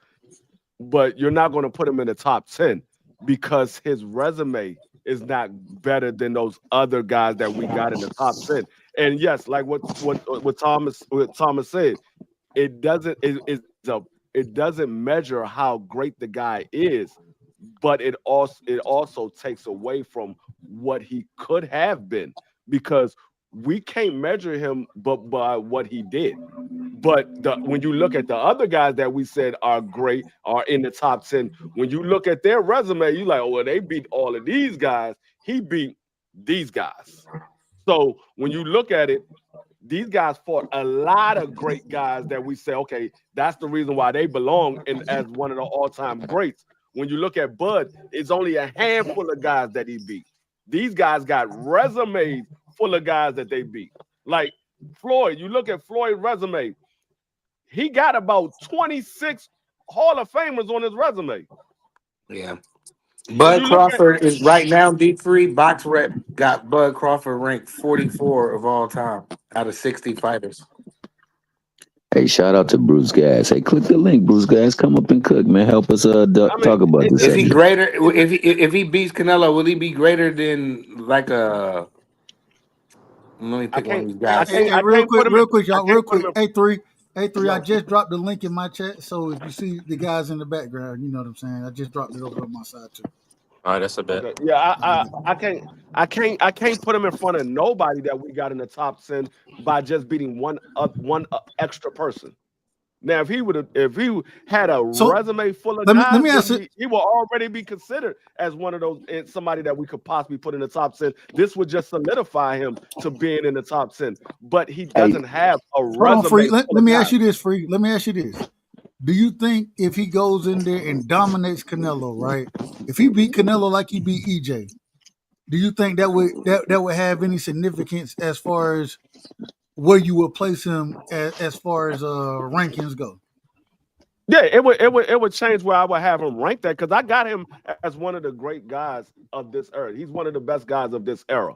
But you're not going to put him in the top 10 because his resume is not better than those other guys that we got in the top 10. And yes, like what Thomas said, it doesn't it doesn't measure how great the guy is, but it also takes away from what he could have been because we can't measure him but by what he did. But when you look at the other guys that we said are great, are in the top 10, when you look at their resume, you like, oh, well, they beat all of these guys. He beat these guys. So when you look at it, these guys fought a lot of great guys that we say, okay, that's the reason why they belong in as one of the all-time greats. When you look at Bud, it's only a handful of guys that he beat. These guys got resumes full of guys that they beat. Like Floyd, you look at Floyd's resume, he got about 26 Hall of Famers on his resume. Yeah. When Bud you look at Crawford is right now D3. BoxRec got Bud Crawford ranked 44 of all time out of 60 fighters. hey, shout out to Bruce Gas. Hey, click the link, Bruce Gas. Come up and cook, man. Help us I mean, talk about it the Is just he subject. greater? it just If he beats Canelo, will he be greater than like a? Let me I pick one of can't these Hey, guys. hey, hey, I can't put him in real quick, I y'all, real can't put him quick. in A three. I yo. just dropped the link in my chat, so if you see the guys in the background, you know what I'm saying. I just dropped it over on my side too. All right, that's a bet. Okay. Yeah, I can't put him in front of nobody that we got in the top 10 by just beating one extra person. Now, if he had a So resume full of let guys, me then ask it. he will already be considered as one of those somebody that we could possibly put in the top 10. This would just solidify him to being in the top 10. But he Hey, doesn't have a Hold on, resume free. Let, full let of me guys. ask you this, free. Let me ask you this. Do you think if he goes in there and dominates Canelo, right? If he beat Canelo like he beat EJ, do you think that would have any significance as far as where you would place him as far as rankings go? Yeah, it would change where I would have him ranked at because I got him as one of the great guys of this era. He's one of the best guys of this era.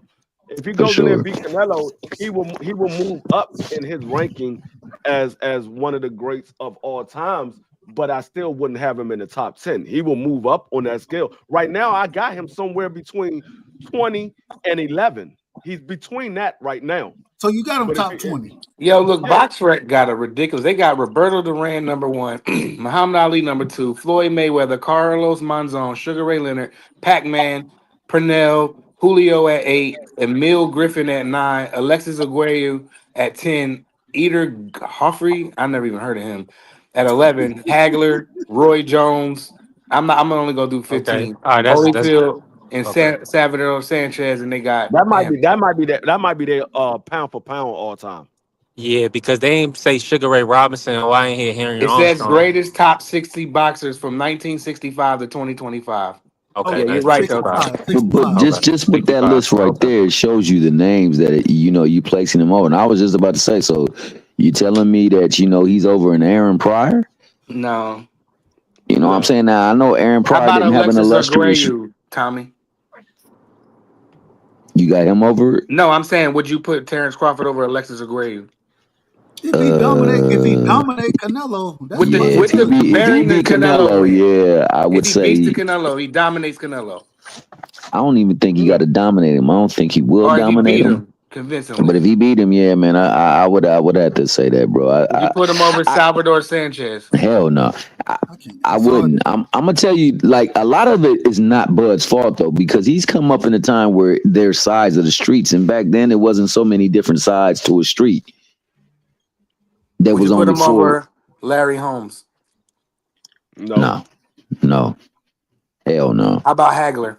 If he for goes in there and sure. beat Canelo, he will move up in his ranking as one of the greats of all times. But I still wouldn't have him in the top 10. He will move up on that scale. Right now, I got him somewhere between 20 and 11. He's between that right now. So you got him But if top he, 20. Yo, look, yeah, BoxRec got a ridiculous. They got Roberto Duran number one, Muhammad Ali number two, Floyd Mayweather, Carlos Monzon, Sugar Ray Leonard, Pac Man, Pernell, Julio at eight, Emil Griffin at nine, Alexis Aguayo at 10, Eater Hoffrey, I never even heard of him, at 11, Hagler, Roy Jones. I'm only gonna do Okay. 15. All right. That's Holyfield and okay. Salvador Sanchez, and they got that might damn. be that might be that might be their pound for pound all time. Yeah, because they ain't say Sugar Ray Robinson. Why I ain't hear Henry It says Armstrong? greatest top 60 boxers from 1965 to 2025. Okay, Yeah, Okay, you're right though, 1965. Tom. 65, But 65. Okay, just with that 65. list right Okay. there, it shows you the names that you placing him over. And I was just about to say, so you telling me that he's over an Aaron Pryor? No. You know what I'm No, saying? Now I know Aaron How Pryor about didn't have an Alexis illustrious. Aguayo, Tommy? You got him over. No, I'm saying would you put Terence Crawford over Alexis Aguayo? If he Uh, dominate Canelo, that's With the my yeah. with the If he bearing the beat Canelo Canelo, win. yeah, I If would he beats the say. Canelo, he dominates Canelo. I don't even think he got no. to dominate him. I don't think he will Or if he dominate beat him. him But convincingly. if he beat him, yeah, man, I would have to say that, bro. Would you put him over I Salvador Sanchez? hell no. I can't. I It's hard. wouldn't. I'm gonna tell you, like a lot of it is not Bud's fault though, because he's come up in a time where there's sides of the streets, and back then it wasn't so many different sides to a street. There Would you was put only him four. over Larry Holmes? No, No, no, hell no, How about Hagler?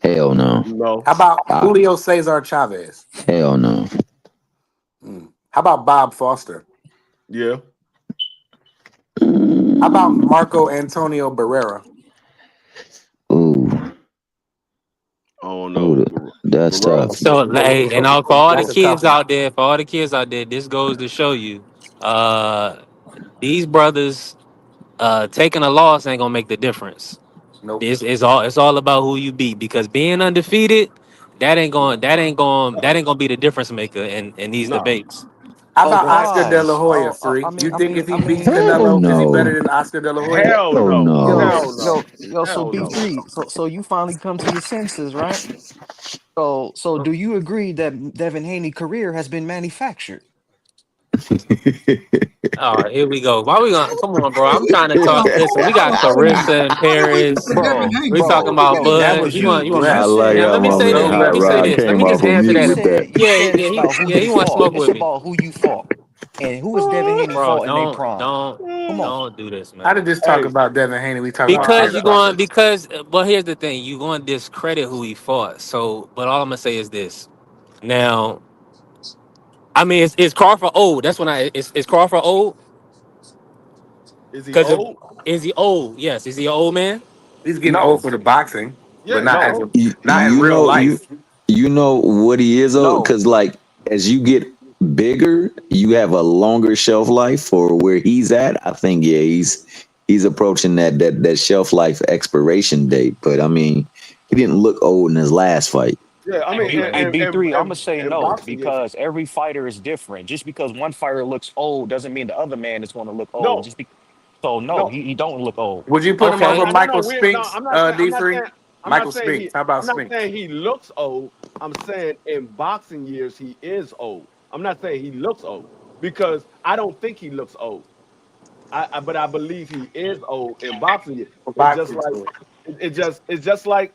hell no, no, How about ah, Julio Cesar Chavez? hell no. How about Bob Foster? yeah. How about Mm, Marco Antonio Barrera? ooh, I don't know. ooh, that's Barrera, tough. So, hey, and all, for all the That's a tough kids one. out there, this goes to show you, uh, these brothers taking a loss ain't gonna make the difference. Nope. It's all about who you beat because being undefeated, that ain't gonna be the difference maker in these nah. debates. How Oh, about Oscar De why? La Hoya? Oh, Free. You think if he I beats mean, Hell Canelo, is he better no, than Oscar De La Hoya? Hell hell no. no. yo, Hell no. yo. So Hell no. B3, so you finally come to your senses, right? So do you agree that Devin Haney' career has been manufactured? All right, here we go. Why we gonna come on, bro? I'm trying to Hold talk. on, Listen, we got hold on now. Carissa and How do we get Paris. to Devin We Haney? talking How do we about get to That Devin Bud. was You you want Haney? you want I me? rap. like Now how let me my say man this. Don't Let Hot me let say Rod this. Let came me off just of answer mute He that. with said that. he Yeah, said yeah, it's he, about who yeah. you He want to fought. smoke It's with me, about who you fought and who is Devin Haney bro. fought in their Don't prime. don't Come on. don't do this, How man. did this talk Hey, about Devin Haney? We talking about Because Terence you're I going Crawford. because well, here's the thing. You're going to discredit who he fought. So, but all I'm gonna say is this. Now, I mean, it's Crawford old. That's when it's Crawford old is he because old? is he old? Yes. Is he an old man? He's getting old No. for the boxing, but Yeah, no. not in You real know life. you know what he is though, No. because like as you get bigger, you have a longer shelf life for where he's at. I think yeah, he's approaching that shelf life expiration date. But I mean, he didn't look old in his last fight. Yeah, I mean, Hey, B3, I'm gonna say and no boxing is because every fighter is different. Just because one fighter looks old doesn't mean the other man is going to look old. no, So no, no, he don't look old. Would you put him no, over Okay. no, no, no. Michael We no. Spinks, D3? I'm not Michael saying Spinks. How about I'm not Spinks? saying he looks old. I'm saying in boxing years he is old. I'm not saying he looks old because I don't think he looks old. But I believe he is old in boxing years. For It's just boxing. like it's just like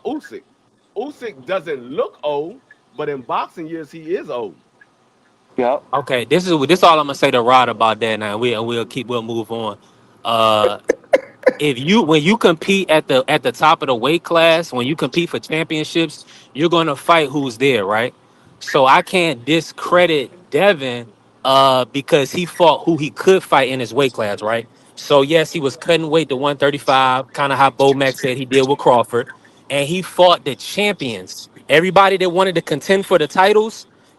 Usyk. Usyk doesn't look old, but in boxing years he is old. Yep. Okay. This all I'm gonna say to Rod about that. Now we'll move on. Uh, if you when you compete at the top of the weight class, when you compete for championships, you're gonna fight who's there, right? So I can't discredit Devin because he fought who he could fight in his weight class, right? So yes, he was cutting weight to 135, kind of how Bo Mack said he did with Crawford, and he fought the champions. Everybody that wanted to contend for the titles,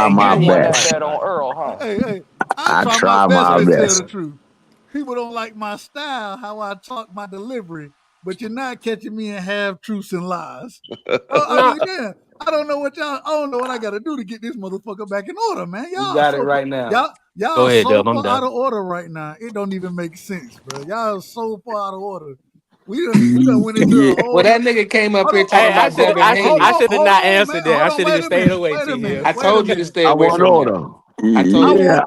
try Hey, you my the one that best. bet on Earl, huh? Hey, I I try my try best my to tell best. the truth. People don't like my style, how I talk, my delivery, but you're not catching me in half truths and lies. I Nah, mean, damn, I don't know what I got to do to get this motherfucker back in order, man. We got it right now. go Y'all ahead, so Dub. I'm far out done. of order right now. It don't even make sense, bro. Y'all so far out of order. We done went into a Yeah. Well, whole. that nigga came up Hold here on, talking Hey, about Devin I Haney. should have hold not on, man. answered that. Hold I on, should have wait just a stayed minute. away, Wait a T Hill. minute. I Wait a told you to minute. stay I away want from that. order. I told Yeah. want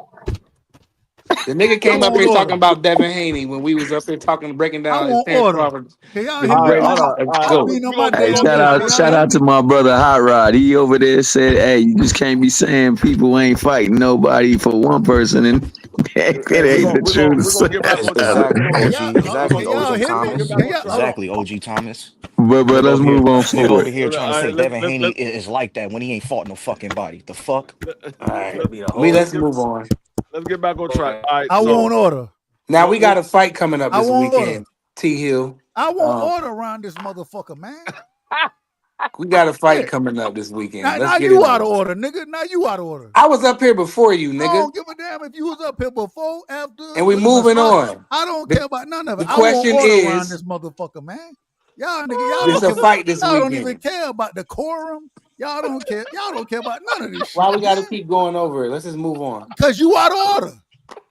the nigga I came up want here order. talking about Devin Haney when we was up here talking, breaking I down his want Terence order. Crawford Can y'all and hear his All me right, greatest hold now? on. of All right, I've GOAT. been on we my gonna we Hey, gonna damn get mute. back Can on y'all shout hear track. out to me? my brother Hot Rod. He over there said, "Hey, you just can't be saying people ain't fighting nobody for one person, and it Hey, ain't the we truth." gonna get back on track. Exact Can OG, y'all can exactly y'all OG hear We me? gonna get Thomas. back Can on y'all track. hold on? Exactly OG Thomas. But Nigga let's over here, move on nigga forward. over here All trying to say right, Devin Haney is like that when he ain't fought no fucking body. The fuck? All right, It'll be a let's let's whole. get move on. let's get back on track. Right. All right, I so want order. Now we got a fight coming up I this want order. weekend. T Hill. I want order around this motherfucker, man. We got a fight coming up this weekend. Let's Now get you into out of it. order, nigga. Now you out of order. I was up here before you, I nigga, don't give a damn if you was up here before, after. and we Listen, moving on. I don't The, care about none of it. the I want question order around is, this motherfucker, man. Y'all nigga, y'all there's don't a give a, fight this y'all don't even weekend. care about the quorum. Y'all don't care. Y'all don't care about none of this Why shit, we got to man. keep going over it? Let's just move on. Because you out of order.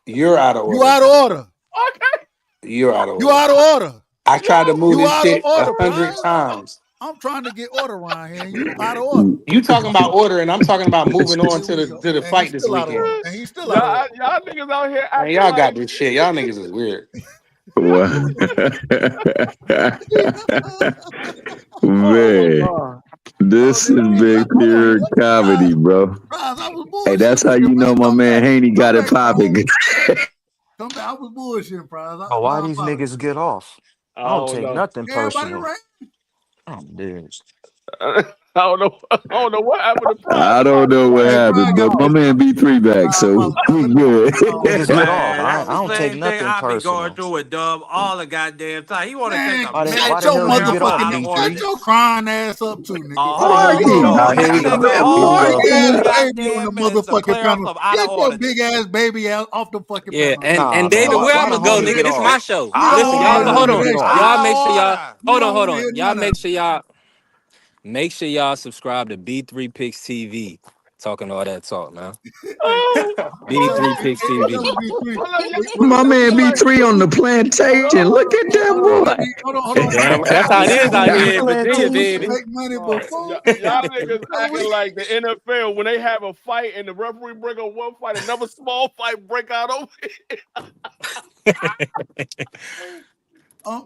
You're out of You order. out of order. Okay. You're out of You order. out of order. I tried to move You this out of shit order, 100 Prize. times. I'm trying to get order around here, and you out of order. You talking about order, and I'm talking about moving on Here to we the go. to the And he's fight this still out of order. weekend. And he's still out of order. Y'all niggas out here Man, acting y'all like got this shit. Y'all niggas is weird. What? oh my Man, god. Oh this this is nigga. big Hold on. pure comedy, bro. Prize, I was Hey, that's bullshitting how with you, you know man. my Come man back. Haney Come got it back, popping. Prize. Come back. I was bullshitting, Prize. Oh, why My these apologies. niggas get off? I I don't don't take know. nothing Everybody personal. right? Oh, dude. I don't know. I don't know what happened to Pride. I don't Pride know just what Hey, got Prize happened, got but my pissed man off. B3 back, I so apologize. we Let me good. Niggas get off. Man, that's I the don't take same thing nothing I be going personal. through with Dub all the goddamn time. He want to take Man, a Why minute shut the to your hell you clear get him for off, out of motherfucking, shut order. B3? your crying ass up too, nigga. A Hold whole, on, he took King. a Ah, here he we Got a took go. a baby, Here we boy, whole go. you got 10 a baby on the goddamn minutes to motherfucking clear him panel. from out of Get your order. big ass baby out off the fucking Yeah, panel, and nigga. Nah, and man. David, Don't Why where say I'm why the gonna none go, of homie nigga? get that This shit. my off? show. We Out of don't Listen, want y'all. to order. hear Hold none of on. that Get shit. off. Y'all Out of make sure y'all. order. We Hold on. don't Hold want to on. hear Y'all none of make that. sure y'all. Make sure y'all subscribe to B3 Picks TV. Talking all that talk, man. oh, Hey, tell him, B3 Picks tell TV. him B3. hold on, My man y'all like, B3 on the plantation. Look at Hold on, that let boy. me, hold Yeah, on, Prize. damn. That's how it is out On the here in Virginia, Y'all used to baby. plantation. make money oh, before. y'all niggas So acting like the NFL when they have a fight and the referee bring up one fight, another small fight break out over it.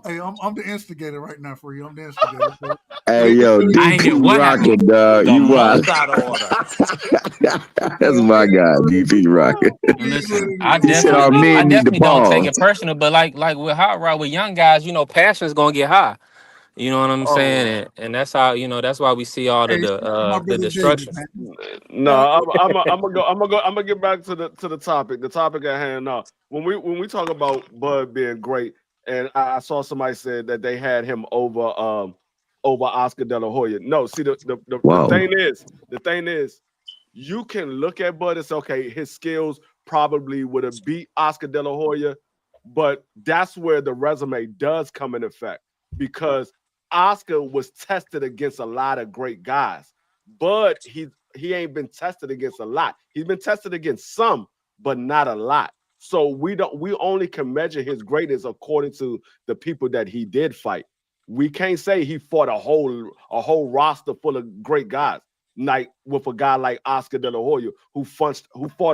hey, I'm the instigator right now for you. I'm the instigator. So Hey, it yo, is I ain't what hear DP it what is. rocking, happened. dog. The You wild. most out of order. That's my guy, DP rocking. It is what Listen, it He is. said our I men need to definitely don't take pause. it personal, but like with hot rod with young guys, passion's gonna get high. You know what I'm saying? Oh And that's how that's why we see all Hey, the shout out to my the brother David, destruction. man. no, Shout out I'm gonna get back to the topic. The topic at hand now. When we talk about Bud being great, and I saw somebody said that they had him over Oscar De La Hoya. No, see Wow. the thing is you can look at Bud and say, okay, his skills probably would have beat Oscar De La Hoya, but that's where the resume does come in effect because Oscar was tested against a lot of great guys. Bud, he ain't been tested against a lot. He's been tested against some, but not a lot. So we only can measure his greatness according to the people that he did fight. We can't say he fought a whole roster full of great guys like with a guy like Oscar De La Hoya who fought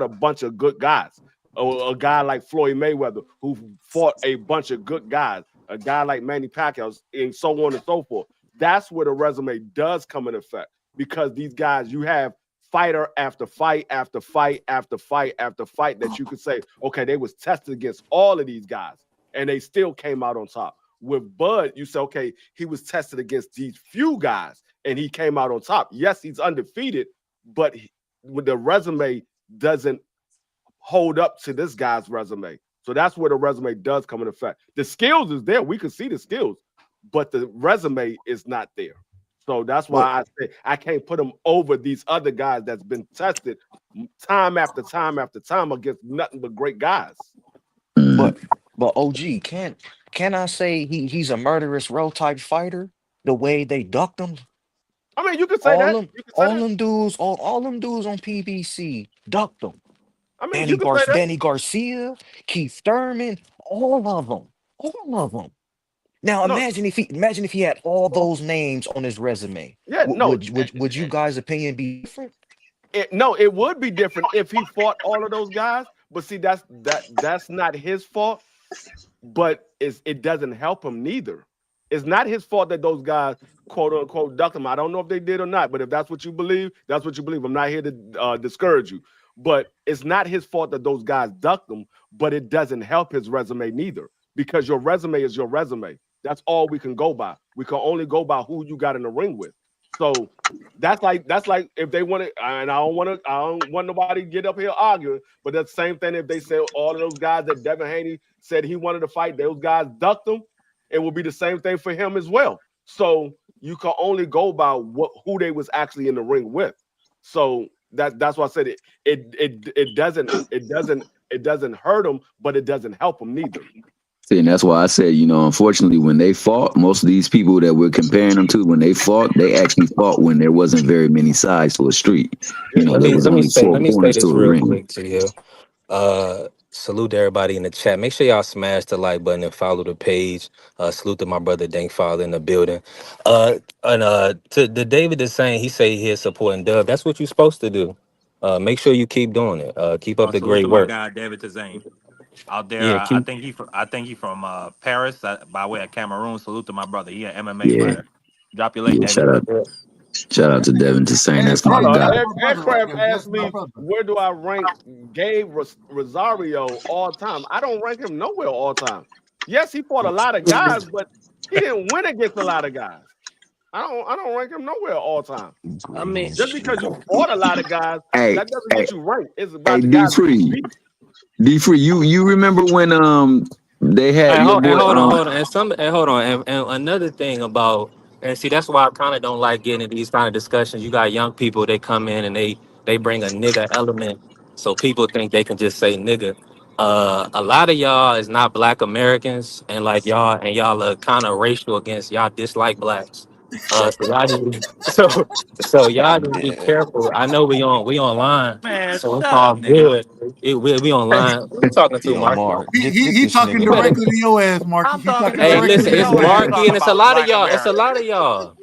a bunch of good guys, or a guy like Floyd Mayweather who fought a bunch of good guys, a guy like Manny Pacquiao, and so on and so forth. That's where the resume does come in effect because these guys you have fighter after fight after fight after fight after fight that you could say, okay, they was tested against all of these guys and they still came out on top. With Bud, you say, okay, he was tested against these few guys and he came out on top. Yes, he's undefeated, but with the resume doesn't hold up to this guy's resume. So that's where the resume does come in effect. The skills is there. We can see the skills, but the resume is not there. So that's why But I say I can't put him over these other guys that's been tested time after time after time against nothing but great guys. Mm. but but OG, can I say he's a murderous row type fighter? The way they ducked him, I mean, you can say that. You can say all that. them dudes, all them dudes on PBC ducked him. I mean, you can say that. Danny Garcia, Keith Thurman, all of them. Now No, imagine if he had all those names on his resume. yeah, no. Would you guys' opinion be different? No, it would be different if he fought all of those guys. But see, that's not his fault. But it doesn't help him neither. It's not his fault that those guys quote unquote ducked him. I don't know if they did or not, but if that's what you believe, that's what you believe. I'm not here to discourage you, but it's not his fault that those guys ducked him. But it doesn't help his resume neither because your resume is your resume. That's all we can go by. We can only go by who you got in the ring with. So that's like if they want to, and I don't want nobody to get up here arguing, but that's the same thing if they say all of those guys that Devin Haney said he wanted to fight, those guys ducked him, it will be the same thing for him as well. So you can only go by who they was actually in the ring with. So that's why I said it doesn't hurt them, but it doesn't help them neither. See, and that's why I said, unfortunately, when they fought, most of these people that we're comparing them to, when they fought, they actually fought when there wasn't very many sides to a street. Yeah, Let There me was let me only say four let me say corners to this a real ring. quick to you. Salute to everybody in the chat. Make sure y'all smash the like button and follow the page. Salute to my brother Dank Father in the building. And to the David is saying he say he's supporting Dub. That's what you're supposed to do. Make sure you keep doing it. Keep up the Salute great to my work. guy David Tazane out there. Yeah, keep. I think he from Paris by way of Cameroon. Salute to my brother. He an MMA Yeah, fighter. Drop your link, yeah. David. Shout out to Devin to saying Hey, that's my hey, Hold on. that's guy. my brother right Aircraft there. asked That's my me brother. where do I rank Gabe Rosario all time. I don't rank him nowhere all time. Yes, he fought a lot of guys, but he didn't win against a lot of guys. I don't rank him nowhere all time. I mean, Just because you fought a lot of guys, Hey, that doesn't hey, get you ranked. It's hey, about the D guys that you Free, beat. D Free. You remember when they had and your hold, and boy hold on, and hold on, and another thing about, and see, that's why I kind of don't like getting into these kind of discussions. You got young people, they come in and they bring a nigga element, so people think they can just say nigga. A lot of y'all is not Black Americans, and like y'all are kind of racial against y'all dislike blacks. So y'all need, so y'all need to be Yeah, careful. I know we online, Man, so it's shut all up, nigga. good. We online. Who you talking to, yo, Marky? Mark, He, he, get he this talking You nigga, better. directly man. to your ass, Marky. I'm He talking talking Hey, directly directly listen, to to it's your your ass. ass Marky talking and it's a about lot of black y'all. It's a lot of Americans. y'all.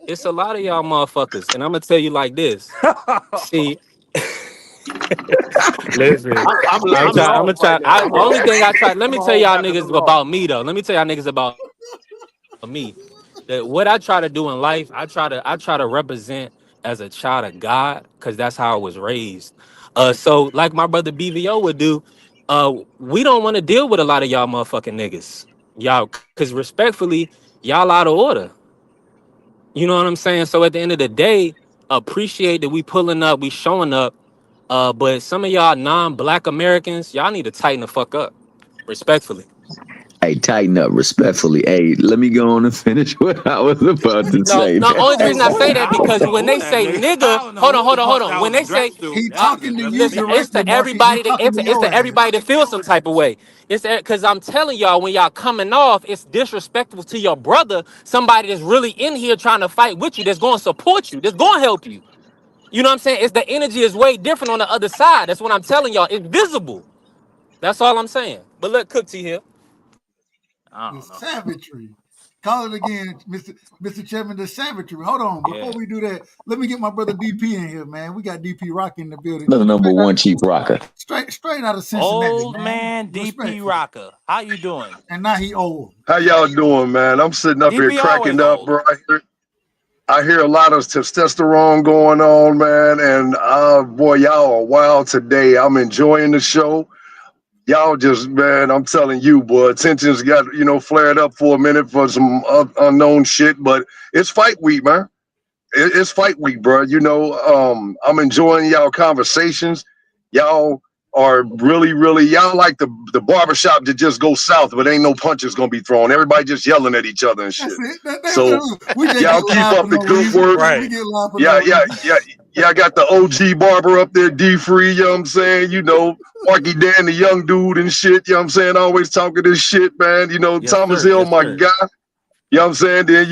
It's a lot of y'all motherfuckers. And I'm gonna tell you like this. See, listen, I ain't I'm try. I'm gonna lost right try. now. I I'm only lost. thing I try. Let I'm me gonna tell hold y'all back because niggas I'm lost. about me though. Let me tell y'all niggas about me. That what I try to do in life, I try to represent as a child of God, because that's how I was raised. So like my brother BVO would do, we don't want to deal with a lot of y'all motherfucking niggas. Y'all, cause respectfully, y'all out of order. You know what I'm saying? So at the end of the day, appreciate that we pulling up, we showing up. But some of y'all non-black Americans, y'all need to tighten the fuck up. Respectfully. Hey, tighten up respectfully. Hey, let me go on and finish what I was about to No, say. no, Hold only on, reason I hold say on, that I hold don't because on. know when who they that say nigga. I nigga, don't know hold on, who hold the on, hold fuck on. that When was they say addressed to. He That talking just to addressed you listen, me. directly, Marky. He it's talking to to your ass. everybody that feels some type of way. It's because I'm telling y'all, when y'all coming off, it's disrespectful to your brother, somebody that's really in here trying to fight with you, that's going to support you, that's going to help you. You know what I'm saying? It's the energy is way different on the other side. That's what I'm telling y'all. It's visible. That's all I'm saying. But look, Cook T here. I The don't know. savagery. Call it again, Mr. Chairman, the savagery. Hold on. Before Yeah. we do that, let me get my brother DP in here, man. We got DP Rock in the building. The number one chief rocker. Straight out of Cincinnati, Old man. man DP Respectfully. Rocker. How you doing? And now he old. How y'all doing, man? I'm sitting up here DP always cracking up, old. bro. I hear a lot of testosterone going on, man. And boy, y'all are wild today. I'm enjoying the show. Y'all just, man, I'm telling you, boy, tensions got, flared up for a minute for some unknown shit, but it's fight week, man. It's fight week, bro. I'm enjoying y'all conversations. Y'all are really, y'all like the barbershop that just goes south, but ain't no punches gonna be thrown. Everybody just yelling at each other and That's shit. it. So We just get y'all keep live for up the no good reason. work. We Right. get live for Yeah, no yeah, reason. yeah. Yeah, I got the OG barber up there, D Free, you know what I'm saying? Marky Dan, the young dude and shit, you know what I'm saying? Always talking this shit, man. Yes, Thomas sir. Hill, Yes, my sir. guy. You know what I'm saying? Then,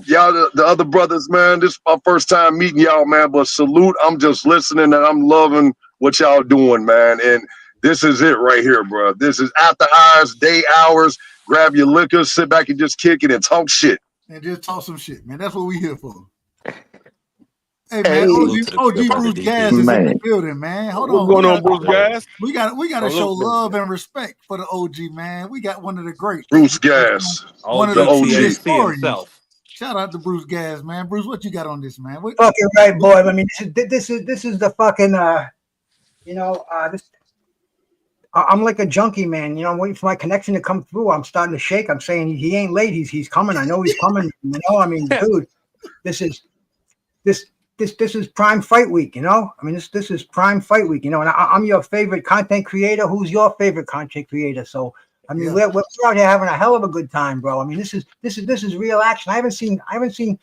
y'all, the other brothers, man, this is my first time meeting y'all, man. But salute, I'm just listening and I'm loving what y'all doing, man. And this is it right here, bro. This is after hours, day hours. Grab your liquor, sit back and just kick it and talk shit. And just talk some shit, man. That's what we here for. Hey man, Hey, Salute to the OG good brother Bruce DP. Gas is in the man. building, man. Hold What's on. going on, Bruce Gas? We gotta show Salute, Bruce. love and respect for the OG, man. We got one of the greats. Bruce Gas, One of the the OG true OG. THC historians. himself. Shout out to Bruce Gas, man. Bruce, what you got on this, man? Fucking right, boy. I mean, this is the fucking this. I'm like a junkie, man. I'm waiting for my connection to come through. I'm starting to shake. I'm saying he ain't late. He's coming. I know he's coming. I mean, dude, this is this this is prime fight week. I mean, this is prime fight week. And I'm your favorite content creator. Who's your favorite content creator? So I mean, we're out here having a hell of a good time, bro. I mean, this is real action. I haven't seen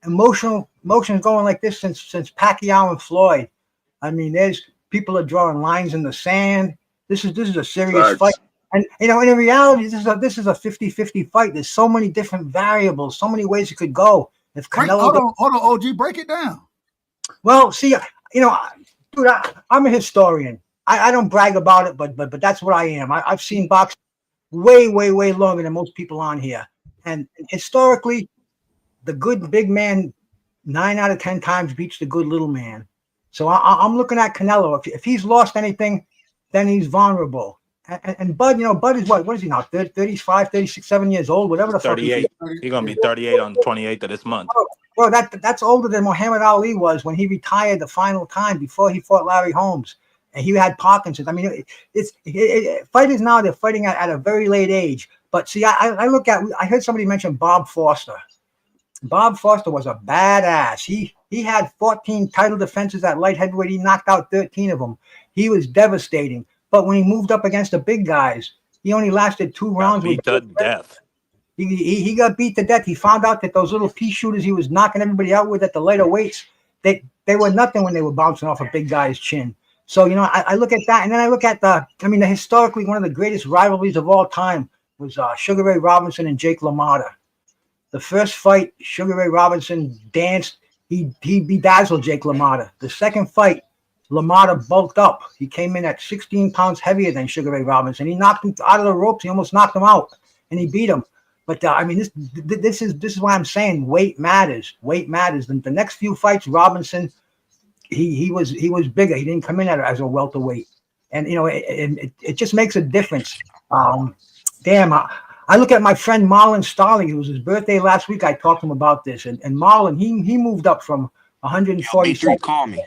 emotions going like this since Pacquiao and Floyd. I mean, there's people are drawing lines in the sand. This is a serious fight. Facts. And in reality, this is a 50-50 fight. There's so many different variables, so many ways it could go. If Canelo, hold on, OG, break it down. well, see, dude, I'm a historian. I don't brag about it, but that's what I am. I've seen boxing way longer than most people on here, and historically, the good big man 9 out of 10 times beats the good little man. So I'm looking at Canelo. If he's lost anything, then he's vulnerable. And Bud, Bud is what is he now? 35, 36, 7 years old, whatever the fuck. 38. He's gonna be 38 on the 28th of this month. Bro, that's older than Muhammad Ali was when he retired the final time before he fought Larry Holmes, and he had Parkinson's. I mean, fighters now, they're fighting at a very late age. But see, I heard somebody mention Bob Foster. Bob Foster was a badass. He had 14 title defenses at light heavyweight. He knocked out 13 of them. He was devastating. But when he moved up against the big guys, he only lasted 2 rounds. Beat to death. He got beat to death. He found out that those little pea shooters he was knocking everybody out with at the lighter weights, they were nothing when they were bouncing off a big guy's chin. So, I look at that, and then I look at the historically one of the greatest rivalries of all time was Sugar Ray Robinson and Jake LaMotta. The first fight, Sugar Ray Robinson danced. He bedazzled Jake LaMotta. The second fight, LaMotta bulked up. He came in at 16 pounds heavier than Sugar Ray Robinson. He knocked him out of the ropes. He almost knocked him out, and he beat him. But this is why I'm saying weight matters. Weight matters. The next few fights, Robinson, he was bigger. He didn't come in as a welterweight, and it just makes a difference. I look at my friend Marlon Starling. It was his birthday last week. I talked to him about this, and Marlon he moved up from 147 call me.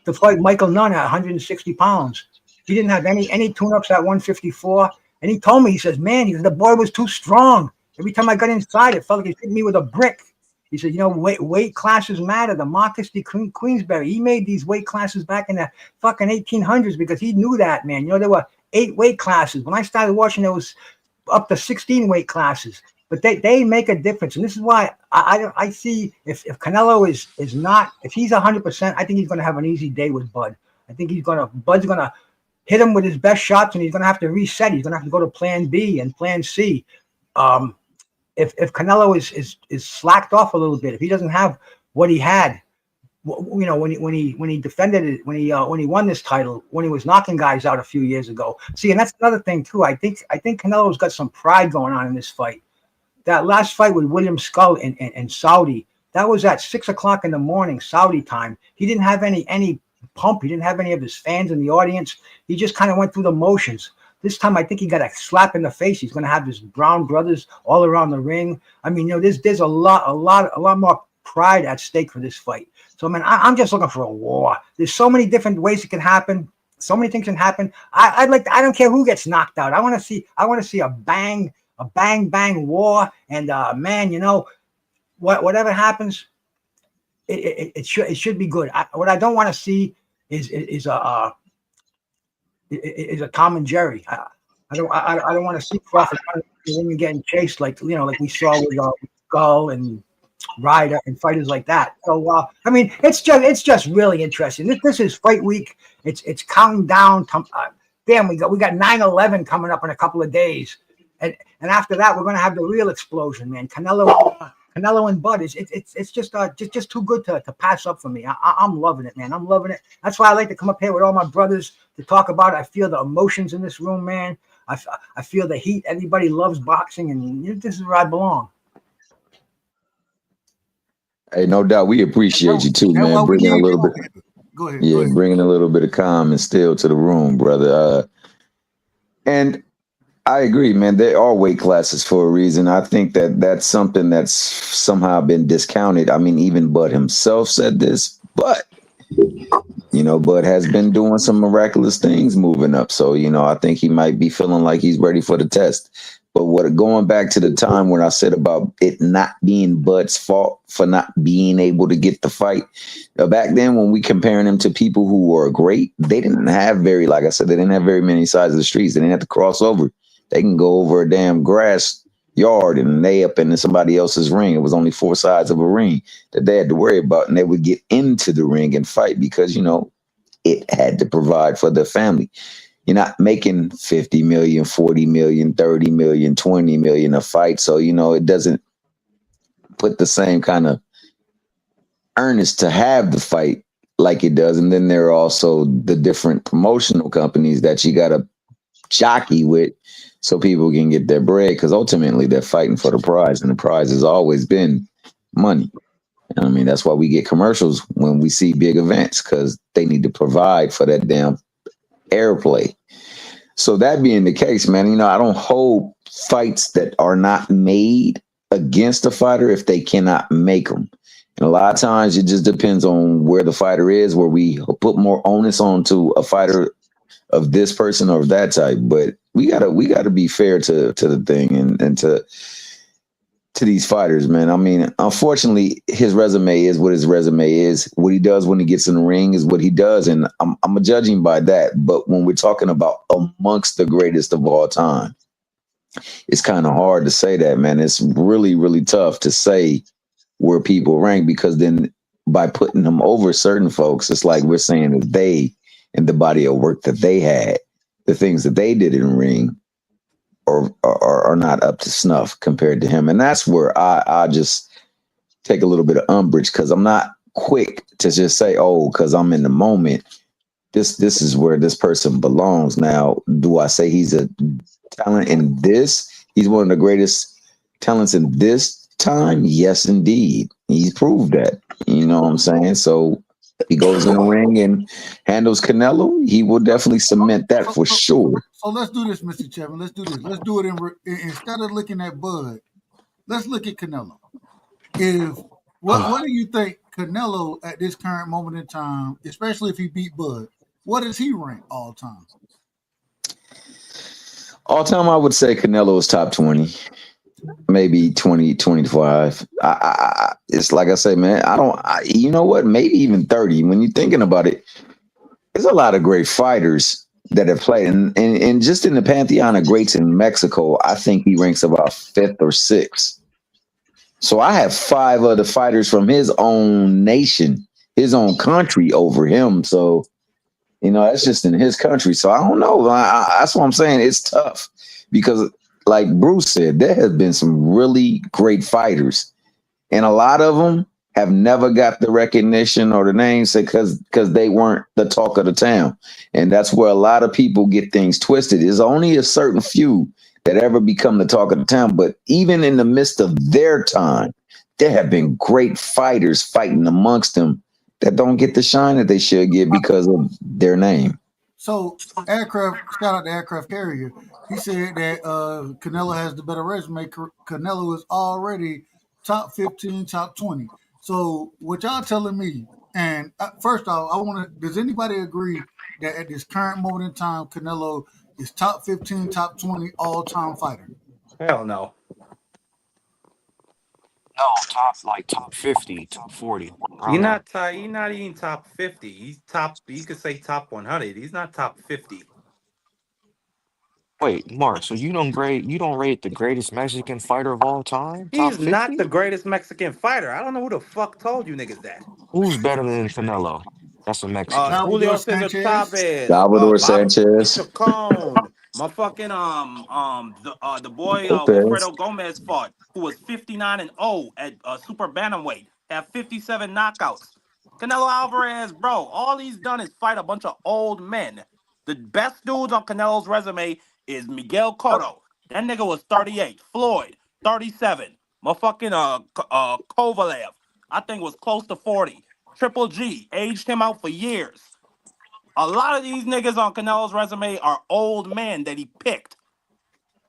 to fight Michael Nunn at 160 pounds. He didn't have any tune-ups at 154, and he told me, he says, man, the boy was too strong. Every time I got inside, it felt like he hit me with a brick. He said, weight classes matter. The Marcus de Queensberry, he made these weight classes back in the fucking 1800s because he knew that, man. There were 8 weight classes. When I started watching, there was up to 16 weight classes. But they make a difference. And this is why I see if Canelo is not, if he's 100%, I think he's going to have an easy day with Bud. I think Bud's going to hit him with his best shots, and he's going to have to reset. He's going to have to go to plan B and plan C. If Canelo is slacked off a little bit, if he doesn't have what he had, when he defended it, when he won this title, when he was knocking guys out a few years ago. See, and that's another thing too. I think Canelo's got some pride going on in this fight. That last fight with William Skull in Saudi, that was at 6 o'clock in the morning Saudi time. He didn't have any pump. He didn't have any of his fans in the audience. He just kind of went through the motions. This time, I think he got a slap in the face. He's going to have his Brown brothers all around the ring. I mean, there's a lot more pride at stake for this fight. So, I mean, I'm just looking for a war. There's so many different ways it can happen. So many things can happen. I don't care who gets knocked out. I want to see a bang war. And man, whatever happens, it should be good. What I don't want to see is a Tom and Jerry. I don't want to see Crawford getting chased like we saw with Skull and Ryder and fighters like that. So I mean, it's just really interesting. This is fight week. It's counting down. Damn, we got 9/11 coming up in a couple of days, and after that we're gonna have the real explosion, man. Canelo and Bud, it's just too good to pass up for me. I'm loving it, man. I'm loving it. That's why I like to come up here with all my brothers to talk about it. I feel the emotions in this room, man. I feel the heat. Everybody loves boxing, and this is where I belong. Hey, no doubt, we appreciate you too, man. Bringing a little bit. Go ahead. Yeah, bringing a little bit of calm and still to the room, brother. And I agree, man. There are weight classes for a reason. I think that's something that's somehow been discounted. I mean, even Bud himself said this, but Bud has been doing some miraculous things moving up. So, I think he might be feeling like he's ready for the test. But going back to the time when I said about it not being Bud's fault for not being able to get the fight, back then when we comparing him to people who were great, they didn't have like I said, they didn't have very many sides of the streets. They didn't have to cross over. They can go over a damn grass yard and they up in somebody else's ring. It was only four sides of a ring that they had to worry about, and they would get into the ring and fight because it had to provide for the family. You're not making 50 million, 40 million, 30 million, 20 million a fight. So, it doesn't put the same kind of earnest to have the fight like it does. And then there are also the different promotional companies that you got to jockey with so people can get their bread because ultimately they're fighting for the prize. And the prize has always been money. And I mean, that's why we get commercials when we see big events because they need to provide for that damn airplay. So that being the case, man, I don't hold fights that are not made against a fighter if they cannot make them. And a lot of times it just depends on where the fighter is, where we put more onus onto a fighter of this person or that type. But we gotta be fair to the thing and to these fighters, man. I mean, unfortunately, his resume is what his resume is. What he does when he gets in the ring is what he does, and I'm judging by that. But when we're talking about amongst the greatest of all time, it's kind of hard to say that, man. It's really, really tough to say where people rank because then by putting them over certain folks, it's like we're saying that they and the body of work that they had, the things that they did in the ring are not up to snuff compared to him. And that's where I just take a little bit of umbrage because I'm not quick to just say, oh, because I'm in the moment. This is where this person belongs. Now, do I say he's a talent in this? He's one of the greatest talents in this time? Yes, indeed. He's proved that. You know what I'm saying? So he goes in the ring and handles Canelo, he will definitely cement that So, for so, sure. so let's do this, Mr. Chevin. Let's do this. Let's do it instead of looking at Bud. Let's look at Canelo. If what do you think Canelo at this current moment in time, especially if he beat Bud, what does he rank all time? All time, I would say Canelo is top 20, maybe 20, 25. It's like I say, man, you know what? Maybe even 30. When you're thinking about it, there's a lot of great fighters that have played. And just in the pantheon of greats in Mexico, I think he ranks about fifth or sixth. So I have five other fighters from his own nation, his own country over him. So, that's just in his country. So I don't know. That's what I'm saying. It's tough because, like Bruce said, there has been some really great fighters, and a lot of them have never got the recognition or the names because they weren't the talk of the town. And that's where a lot of people get things twisted. There's only a certain few that ever become the talk of the town. But even in the midst of their time, there have been great fighters fighting amongst them that don't get the shine that they should get because of their name. So shout out to aircraft carrier. He said that Canelo has the better resume. Canelo is already top 15, top 20. So what y'all telling me? And first off, I want to. Does anybody agree that at this current moment in time, Canelo is top 15, top 20 all time fighter? Hell no. No, top 50, top 40, He's around there. not He's not even top 50. He's top. You could say top 100. He's not top 50. Wait, Mark, so you don't rate the greatest Mexican fighter of all time? Top He's not 50? the greatest Mexican fighter. I don't know who the fuck told you niggas that. Who's better than Canelo? That's a Mexican. Julio Salvador Cesar Sanchez. Chavez, Salvador Bobby Sanchez, Chacon, my fucking the boy Lopez. Wilfredo Gomez fought, who was 59-0 at super bantamweight, had 57 knockouts. Canelo Alvarez, bro, all he's done is fight a bunch of old men. The best dudes on Canelo's resume is Miguel Cotto. That nigga was 38. Floyd, 37. Motherfucking Kovalev, I think was close to 40. Triple G aged him out for years. A lot of these niggas on Canelo's resume are old men that he picked.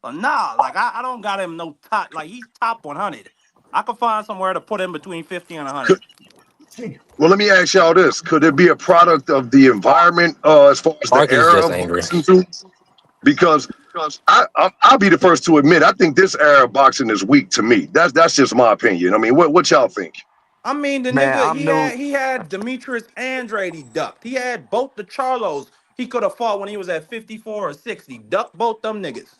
But nah, like I don't got him no top. Like he's top 100. I could find somewhere to put him between 50 and Could, 100. See, well, let me ask y'all this: could it be a product of the environment as far as the Marky's era just of angry. boxing too? Because I'll be the first to admit I think this era of boxing is weak to me. That's just my opinion. I mean, what y'all think? I mean, the Man, nigga I'm new. he had Demetrius Andrade he ducked. He had both the Charlos he could have fought when he was at 54 or 60. Duck both them niggas.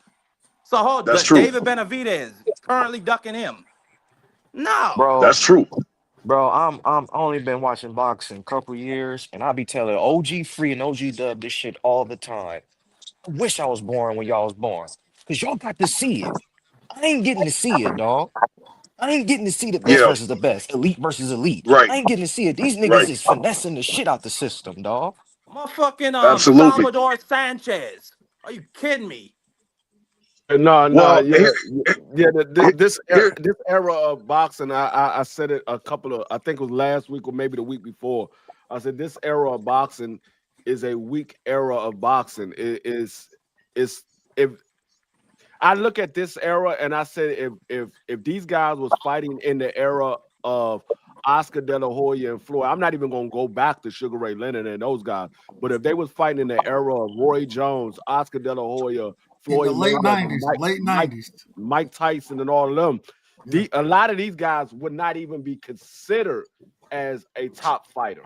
So hold That's true. David Benavidez currently ducking him. No. Bro, That's true. bro, I'm only been watching boxing a couple years, and I be telling OG Free and OG Dub this shit all the time. I wish I was born when y'all was born, cause y'all got to see it. I ain't getting to see it, dog. I ain't getting to see the best Yeah. versus the best, elite versus elite. Right. I ain't getting to see it. These niggas Right. is finessing the shit out the system, dog. Motherfucking Absolutely. Salvador Sanchez. Are you kidding me? No, no, Well, yeah, yeah. here This era of boxing, I said it a couple of, I think it was last week or maybe the week before. I said this era of boxing is a weak era of boxing. It is if I look at this era and I said if these guys was fighting in the era of Oscar De La Hoya and Floyd, I'm not even gonna go back to Sugar Ray Leonard and those guys. But if they was fighting in the era of Roy Jones, Oscar De La Hoya, In the Floyd late Mayweather, '90s, late '90s. Mike Tyson, and all of them, Yeah. a lot of these guys would not even be considered as a top fighter.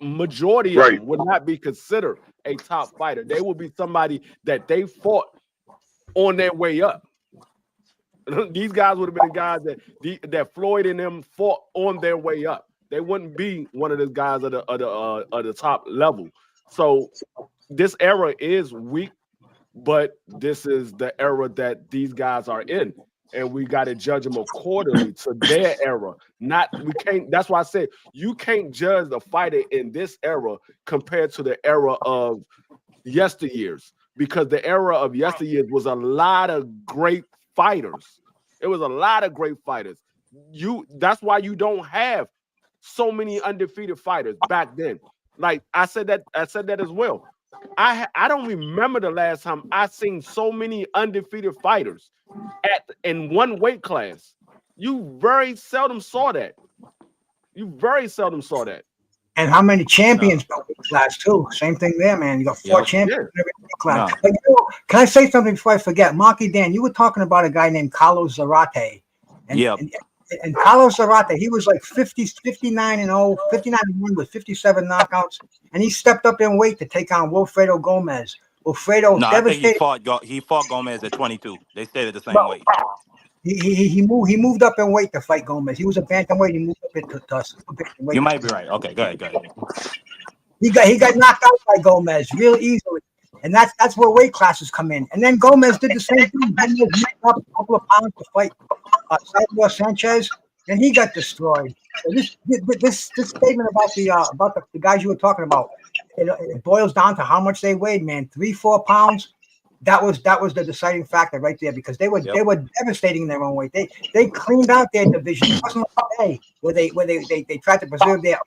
Majority of right. them would not be considered a top fighter. They would be somebody that they fought on their way up. These guys would have been the guys that Floyd and them fought on their way up. They wouldn't be one of the guys of the top level. So this era is weak, but this is the era that these guys are in, and we got to judge them accordingly to their era. We can't. That's why I said you can't judge the fighter in this era compared to the era of yesteryears, because the era of yesteryears was a lot of great fighters. It was a lot of great fighters. That's why you don't have so many undefeated fighters back then. Like I said that as well. I don't remember the last time I seen so many undefeated fighters in one weight class. You very seldom saw that. And how many No. champions per weight class too? Same thing there, man. You got four Yep. champions Yeah. in every weight class. No. But, can I say something before I forget? Marky Dan, you were talking about a guy named Carlos Zarate. And Yep. and, and Carlos Zarate, he was like 59-0, 59-1 with 57 knockouts. And he stepped up in weight to take on Wilfredo Gomez. Wilfredo No, I think devastated. he fought Gomez at 22. They stayed at the same But weight. he moved up in weight to fight Gomez. He was a bantamweight. He moved up to super You weight. might be right. Okay, go ahead. He got knocked out by Gomez real easily, and that's where weight classes come in. And then Gomez did the same thing. Gomez moved up a couple of pounds to fight Salvador Sanchez, and he got destroyed. So this statement about the guys you were talking about, it boils down to how much they weighed, man. 3-4 pounds. That was the deciding factor right there, because they were devastating in their own weight. They cleaned out their division. It wasn't like today where they tried to preserve their.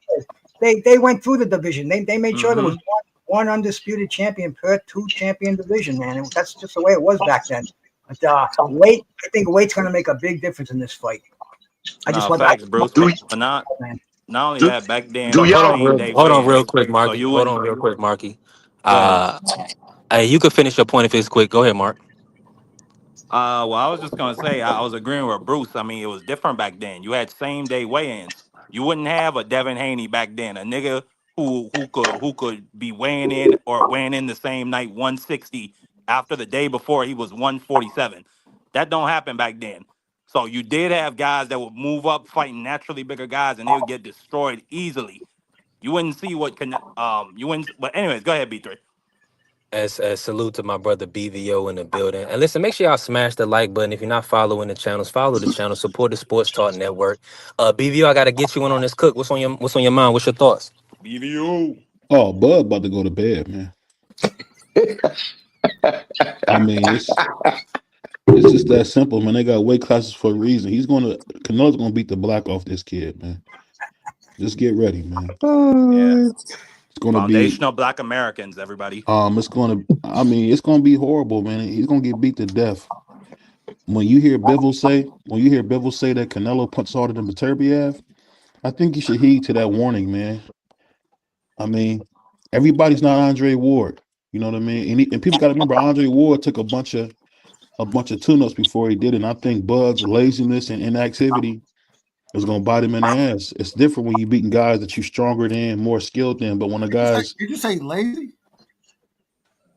They went through the division. They made sure there was one undisputed champion per 2 champion division, man. And that's just the way it was back then. But I think weight's going to make a big difference in this fight. I just want Facts, Bruce. Do But not only do, that, back then do it was Hold y'all on, same day hold on, real weigh-ins, quick, so Marky. you Hold on, wouldn't. real quick, Marky. Go ahead. Hey, you can finish your point if it's quick. Go ahead, Mark. Well, I was just gonna say I was agreeing with Bruce. I mean, it was different back then. You had same day weigh-ins. You wouldn't have a Devin Haney back then, a nigga who could be weighing in the same night 160 after the day before he was 147. That don't happen back then. So you did have guys that would move up fighting naturally bigger guys, and they would get destroyed easily. You wouldn't see what can you wouldn't. But anyways, go ahead, B3. As salute to my brother BVO in the building. And listen, make sure y'all smash the like button. If you're not following the channels, follow the channel. Support the Sports Talk Network. BVO, I gotta get you in on this cook. What's on your mind? What's your thoughts? BVU. Oh, Bud about to go to bed, man. I mean, it's just that simple, man. They got weight classes for a reason. Canelo's gonna beat the black off this kid, man. Just get ready, man. Yeah. It's gonna be Foundational Black Americans, everybody. it's gonna be horrible, man. He's gonna get beat to death. When you hear Bivol say that Canelo punches harder than Beterbiev, I think you should heed to that warning, man. I mean, everybody's not Andre Ward. You know what I mean? And people got to remember, Andre Ward took a bunch of tune-ups before he did it. And I think Bud's laziness and inactivity is going to bite him in the ass. It's different when you're beating guys that you're stronger than, more skilled than. But when a guy's Did you say lazy?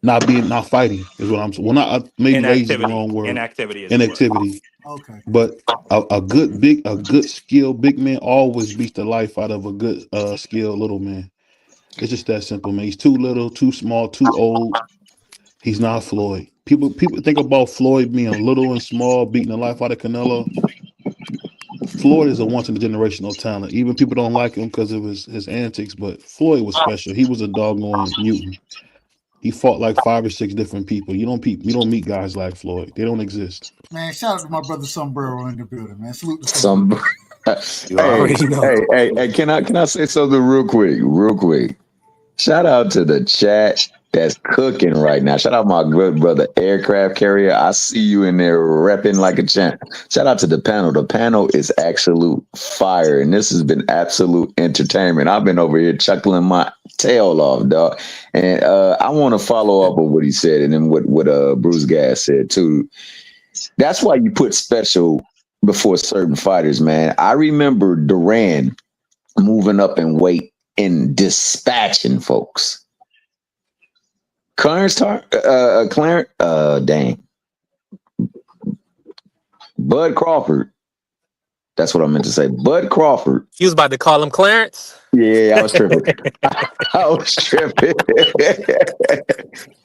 not fighting is what I'm saying. Well, not maybe lazy is the Inactivity. wrong word. Inactivity is the word. Inactivity. Okay. But a good skilled big man always beats the life out of a good skilled little man. It's just that simple, man. He's too little, too small, too old. He's not Floyd. People think about Floyd being little and small, beating the life out of Canelo. Floyd is a once in a generational talent. Even people don't like him because of his antics, but Floyd was special. He was a doggone mutant. He fought like 5 or 6 different people. You don't meet guys like Floyd. They don't exist. Man, shout out to my brother Sombrero in the building, man. Salute to Sombrero. Some You hey, already know. hey, can I say something real quick? Real quick. Shout out to the chat that's cooking right now. Shout out my good brother Aircraft Carrier. I see you in there repping like a champ. Shout out to the panel. The panel is absolute fire, and this has been absolute entertainment. I've been over here chuckling my tail off, dog. And I want to follow up with what he said, and then what Bruce Gas said too. That's why you put special before certain fighters, man. I remember Duran moving up in weight and dispatching folks. Clarence, dang. Bud Crawford. That's what I meant to say. Bud Crawford. You was about to call him Clarence? Yeah, I was tripping. I was tripping.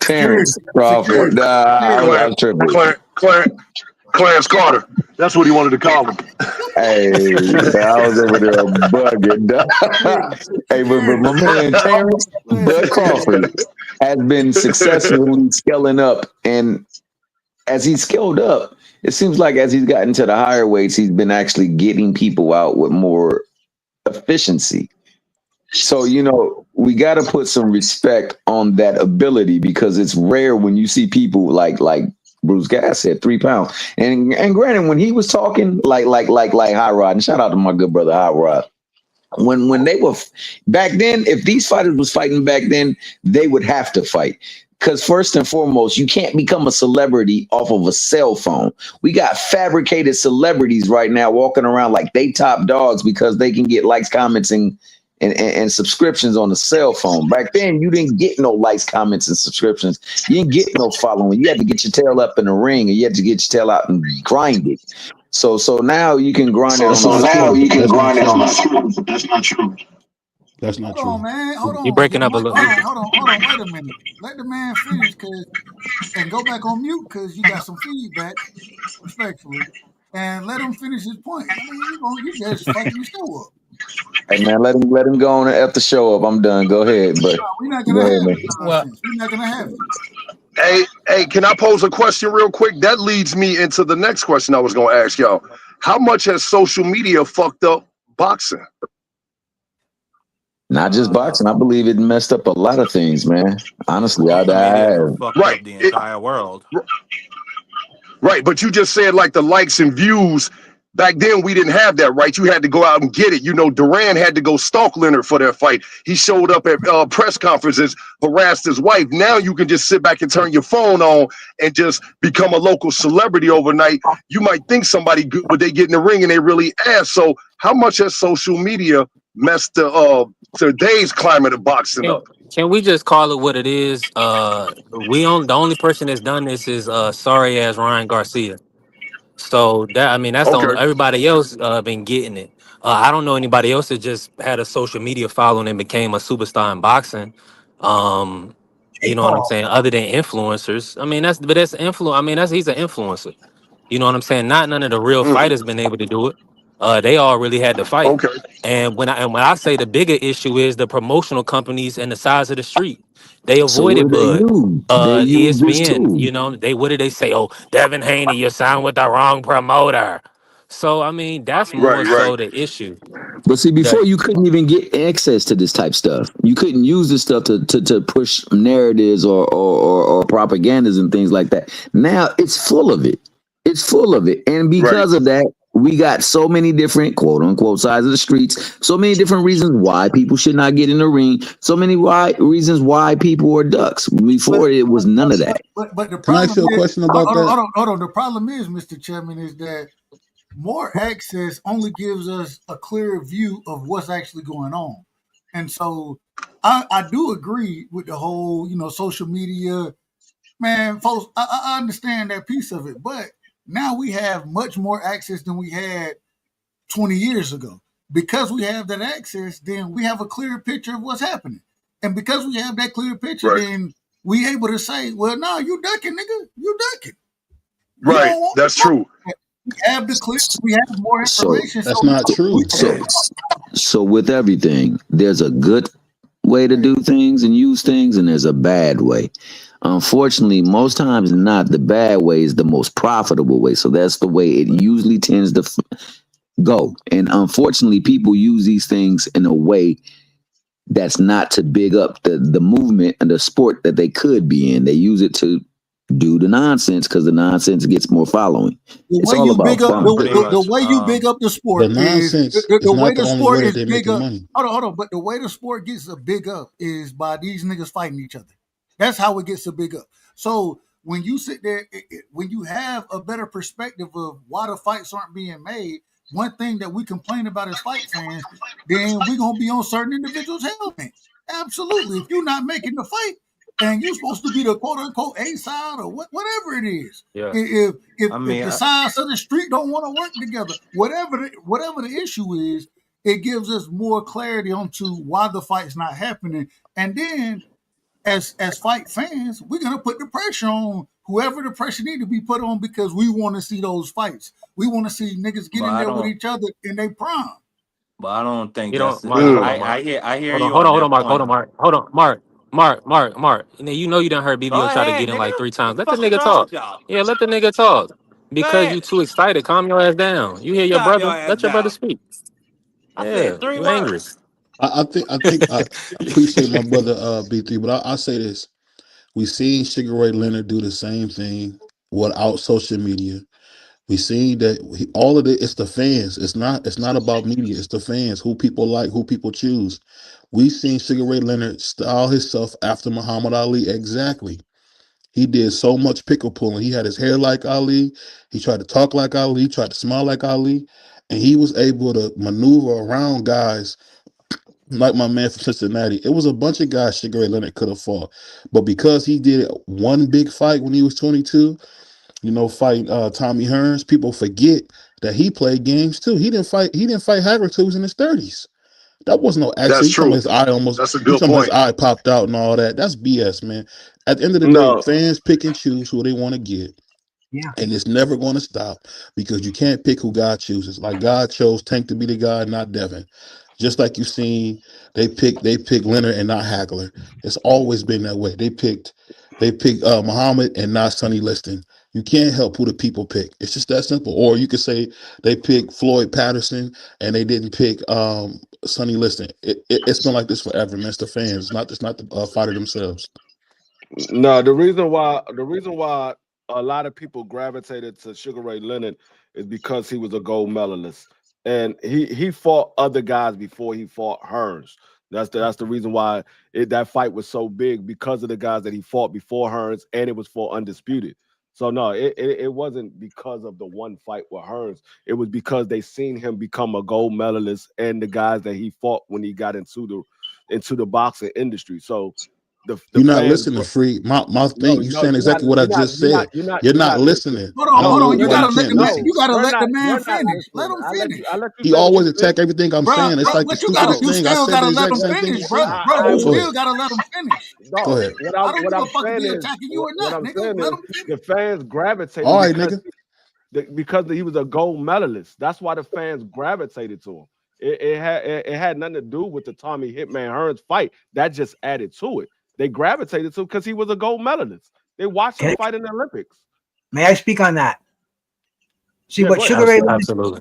Terence Crawford. Nah, I was tripping. Clarence Carter. That's what he wanted to call him. Hey, I was over there bugging. Hey, but my man Terence, Bud Crawford has been successfully scaling up, and as he's scaled up, it seems like as he's gotten to the higher weights, he's been actually getting people out with more efficiency. So, we got to put some respect on that ability, because it's rare when you see people like Bruce Gas said, 3 pounds. And granted, when he was talking like High Rod, and shout out to my good brother High Rod, when they were back then, if these fighters was fighting back then, they would have to fight. Because first and foremost, you can't become a celebrity off of a cell phone. We got fabricated celebrities right now walking around like they top dogs because they can get likes, comments, and subscriptions on the cell phone. Back then, you didn't get no likes, comments, and subscriptions. You didn't get no following. You had to get your tail up in the ring, and you had to get your tail out and grind it. So now you can grind it on the screen. That's not true. That's not Hold true. on, man. Hold on. You breaking up a little. Hold on. Wait a minute. Let the man finish, and go back on mute, because you got some feedback, respectfully, and let him finish his point. I mean, you just fucking the show up. Hey man, let him go on and F the show up. I'm done. Go ahead, but we're not gonna have it. Well, We're not gonna have it. Hey, can I pose a question real quick? That leads me into the next question I was going to ask y'all. How much has social media fucked up boxing? not just boxing. I believe it messed up a lot of things, man. Honestly, Social media I fucked up the entire world. Right, but you just said like the likes and views. Back then, we didn't have that, right? You had to go out and get it. Duran had to go stalk Leonard for that fight. He showed up at press conferences, harassed his wife. Now you can just sit back and turn your phone on and just become a local celebrity overnight. You might think somebody good, but they get in the ring and they really ass. So how much has social media messed today's climate of boxing up? Can we just call it what it is? The only person that's done this is sorry ass Ryan Garcia. So that's the only, Okay. everybody else been getting it. I don't know anybody else that just had a social media following and became a superstar in boxing. You Hey, know what I'm Paul. saying? Other than influencers, that's influ. He's an influencer. You know what I'm saying? Not none of the real fighters been able to do it. They all really had to fight. Okay. And when I say the bigger issue is the promotional companies and the size of the street, they so what avoided do they Bud. use? They use this ESPN, tool. what did they say? Oh, Devin Haney, you signed with the wrong promoter. So that's more Right. so the issue. But see, That before you couldn't even get access to this type stuff. You couldn't use this stuff to push narratives or propagandas and things like that. Now it's full of it. It's full of it. And Right. because of that, we got so many different quote unquote sides of the streets, so many different reasons why people should not get in the ring, so many reasons why people are ducks. Before it was none of that. But the Can I problem ask you a is, question about that? hold on. The problem is, Mr. Chairman, is that more access only gives us a clearer view of what's actually going on. And so I do agree with the whole, social media man, folks, I understand that piece of it, but now we have much more access than we had 20 years ago. Because we have that access, then we have a clear picture of what's happening. And because we have that clear picture, Right. then we able to say, well, no, you ducking, nigga. You ducking. We Right. don't want That's to talk. true. We have the clear, we have more So information. That's So not we true. so so with everything, there's a good way to do things and use things, and there's a bad way. Unfortunately, most times not, the bad way is the most profitable way. So that's the way it usually tends to go. And unfortunately, people use these things in a way that's not to big up the movement and the sport that they could be in. They use it to do the nonsense because the nonsense gets more following. the It's way all you about big up fun. Pretty the much. way you big up the The sport is nonsense is the way not the the only way sport that is they're big making up. money. Hold on. But the way the sport gets a big up is by these niggas fighting each other. That's how it gets a big up. So when you sit there, when you have a better perspective of why the fights aren't being made, one thing that we complain about as fight fans, then we're gonna be on certain individuals' helmet. Absolutely. If you're not making the fight and you're supposed to be the quote unquote A side or whatever it is, Yeah. if I if mean, the sides of the street don't want to work together, whatever the issue is, it gives us more clarity onto why the fight's not happening. And then as fight fans, we're gonna put the pressure on whoever the pressure need to be put on because we want to see those fights. We want to see niggas get but in I there with don't. each other in their prime. But I don't think You that's. don't, Mark. Hold Mm. on, Mark. I hear Hold on, you hold on on, hold on, that Mark. Hold point. on, Mark. Hold on, Mark. You know you done heard Go BBO try to ahead, get in nigga. like 3 times. What the Let the fuck is nigga wrong talk. with y'all? Yeah, let the nigga talk. Go Because you ahead. too excited, calm your ass down. You hear your Calm your brother? ass Let your brother down. speak. I Yeah, said three you angry. words. I appreciate my brother B3, but I say this. We seen Sugar Ray Leonard do the same thing without social media. We seen that all of it. It's the fans. It's not about media. It's the fans. Who people like. Who people choose. We seen Sugar Ray Leonard style himself after Muhammad Ali. Exactly. He did so much pickle pulling. He had his hair like Ali. He tried to talk like Ali. Tried to smile like Ali, and he was able to maneuver around guys like my man from Cincinnati. It was a bunch of guys Sugar Ray Leonard could have fought, but because he did one big fight when he was 22, fighting Tommy Hearns, people forget that he played games too. He didn't fight. He didn't fight Hagler till he was in his 30s. That was no That's accident. You talking about true. his eye almost? That's a You good talking about his point. eye popped out and all that? That's BS, man. At the end of the day, No, fans pick and choose who they want to get. Yeah. And it's never going to stop because you can't pick who God chooses. Like God chose Tank to be the guy, not Devin. Just like you seen, they picked Leonard and not Hagler. It's always been that way. They picked Muhammad and not Sonny Liston. You can't help who the people pick. It's just that simple. Or you could say they picked Floyd Patterson and they didn't pick Sonny Liston. It's been like this forever, man. It's the fans. It's not the fighter themselves. no. The reason why a lot of people gravitated to Sugar Ray Leonard is because he was a gold medalist, and he fought other guys before he fought Hearns. That's the reason why that fight was so big because of the guys that he fought before Hearns, and it was for undisputed. So no, it wasn't because of the one fight with Hearns. It was because they seen him become a gold medalist and the guys that he fought when he got into the boxing industry. So the You're not fans. listening, free. My No, thing. You no, saying exactly what I just said. You're you're not not listening. listening. I don't Hold No, know on. You you're why you gotta not. let can't the man. listen. No, You gotta let the man you're not finish. Let listening. him I finish, let you He say what always you said. attack everything I'm bro. saying. It's like the But you gotta. stupidest No, You thing. I still said the gotta let exact him same thing finish, you bro. said. I You Go will. still ahead. gotta let him finish. Go No, ahead. I don't what give I'm a fuck if saying he is attacking you or what not, I'm nigga. saying Let is him finish. the fans All gravitated right, nigga. because he was a gold medalist. That's why the fans gravitated to him. It had nothing to do with the Tommy Hitman Hearns fight. That just added to it. They gravitated to because he was a gold medalist. They watched him Can fight in the Olympics. may I speak on that? See Yeah, what go ahead. Sugar Ray Absolutely.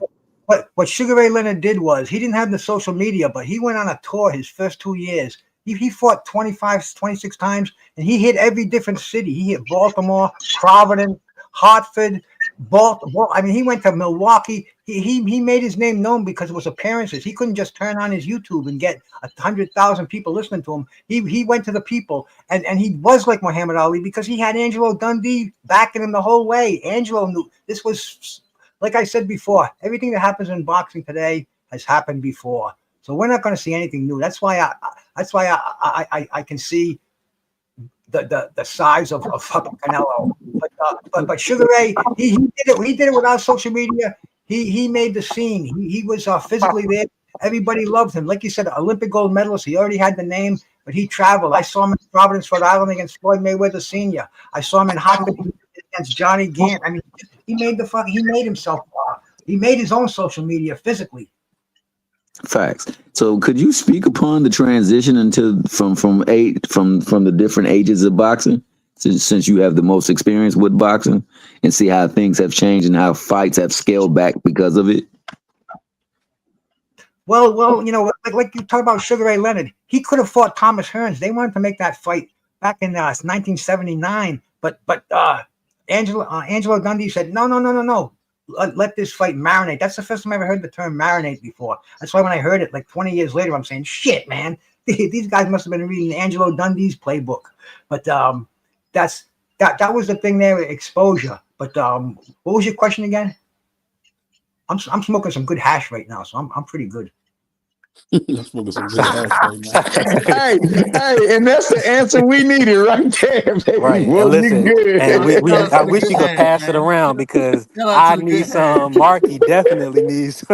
what Sugar Ray Leonard did was he didn't have the social media, but he went on a tour his first 2 years. He fought 25, 26 times, and he hit every different city. He hit Baltimore, Providence, Hartford, Baltimore. I mean, he went to Milwaukee. He made his name known because it was appearances. He couldn't just turn on his YouTube and get 100,000 people listening to him. He went to the people, and he was like Muhammad Ali because he had Angelo Dundee backing him the whole way. Angelo knew this was, like I said before, everything that happens in boxing today has happened before. So we're not going to see anything new. That's why I can see the size of fucking Canelo. But Sugar Ray, he did it without social media. He made the scene. He was physically there. Everybody loved him. Like you said, Olympic gold medalist. He already had the name, but he traveled. I saw him in Providence, Rhode Island against Floyd Mayweather Sr. I saw him in Hartford against Johnny Gant. I mean, he made himself. He made his own social media physically. Facts. So could you speak upon the transition into from the different ages of boxing, since you have the most experience with boxing, and see how things have changed and how fights have scaled back because of it? Well, like you talk about Sugar Ray Leonard, he could have fought Thomas Hearns. They wanted to make that fight back in 1979, but Angelo Dundee said no. Let this fight marinate. That's the first time I ever heard the term marinate before. That's why when I heard it like 20 years later, I'm saying, shit, man, these guys must have been reading Angelo Dundee's playbook. But that was the thing there, exposure. But what was your question again? I'm smoking some good hash right now, so I'm pretty good. I'm smoking some good hash right now. Hey, and that's the answer we needed right there, baby. Right. And Well, you listen, and Hey, we shout good. out I to the wish good you could hash, pass it man. around because Shout out to I the need good hash. some. Marky definitely needs.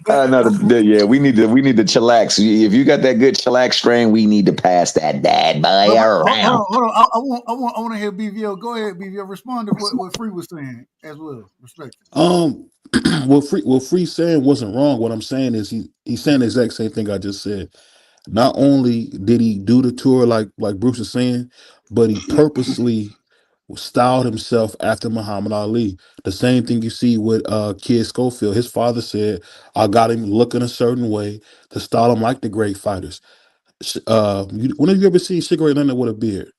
But No, yeah, we need to chillax. If you got that good chillax strain, we need to pass that bad boy around. hold on. I want to hear BVO. Go ahead, BVO. Respond to what Free was saying as well. Respect. Um, what Free saying wasn't wrong. What I'm saying is he's saying the exact same thing I just said. Not only did he do the tour like Bruce is saying, but he purposely styled himself after Muhammad Ali. The same thing you see with Kid Schofield. His father said, "I got him looking a certain way to style him like the great fighters." When have you ever seen Sugar Ray Leonard with a beard?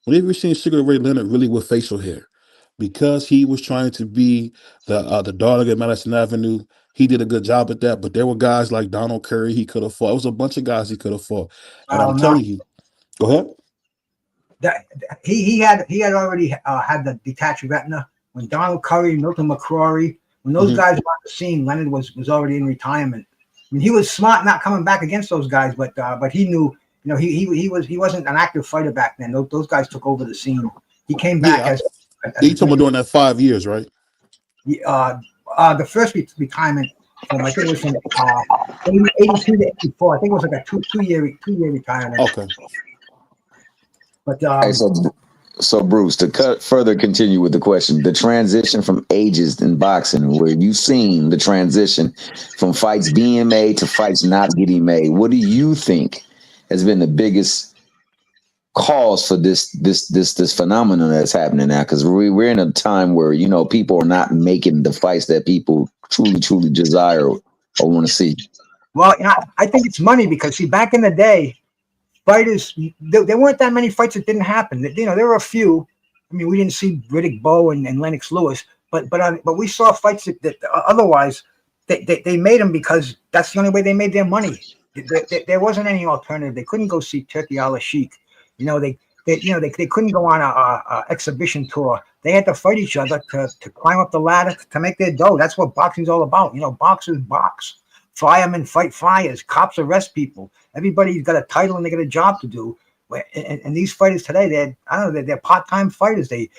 When have you ever seen Sugar Ray Leonard really with facial hair? Because he was trying to be the darling at Madison Avenue, he did a good job at that. But there were guys like Donald Curry he could have fought. It was a bunch of guys he could have fought. And I'm No, telling you, go ahead. that he had already had the detached retina when Donald Curry, Milton McCrory, when those Hmm. guys were on the scene. Leonard was already in retirement. I mean, he was smart not coming back against those guys, but he knew, he wasn't an active fighter back then. Those guys took over the scene. He came back Yeah, as you a talking about junior. during that 5 years, right? The first retirement from, I think it was from 82 to 84. I think it was like a two year retirement. Okay. But Hey, so Bruce, to further continue with the question, the transition from ages in boxing, where you've seen the transition from fights being made to fights not getting made, what do you think has been the biggest cause for this phenomenon that's happening now? Because we're in a time where people are not making the fights that people truly desire or want to see. well, I think it's money because, see, back in the day, fighters, there weren't that many fights that didn't happen. There were a few. I mean, we didn't see Riddick Bowe and Lennox Lewis, but we saw fights that otherwise they made them because that's the only way they made their money. There wasn't any alternative. They couldn't go see Turkey Al Sheikh. They couldn't go on a exhibition tour. They had to fight each other to climb up the ladder to make their dough. That's what boxing's all about. Boxers box. Firemen fight fires. Cops arrest people. Everybody's got a title and they got a job to do. And these fighters today, they're part-time fighters. They've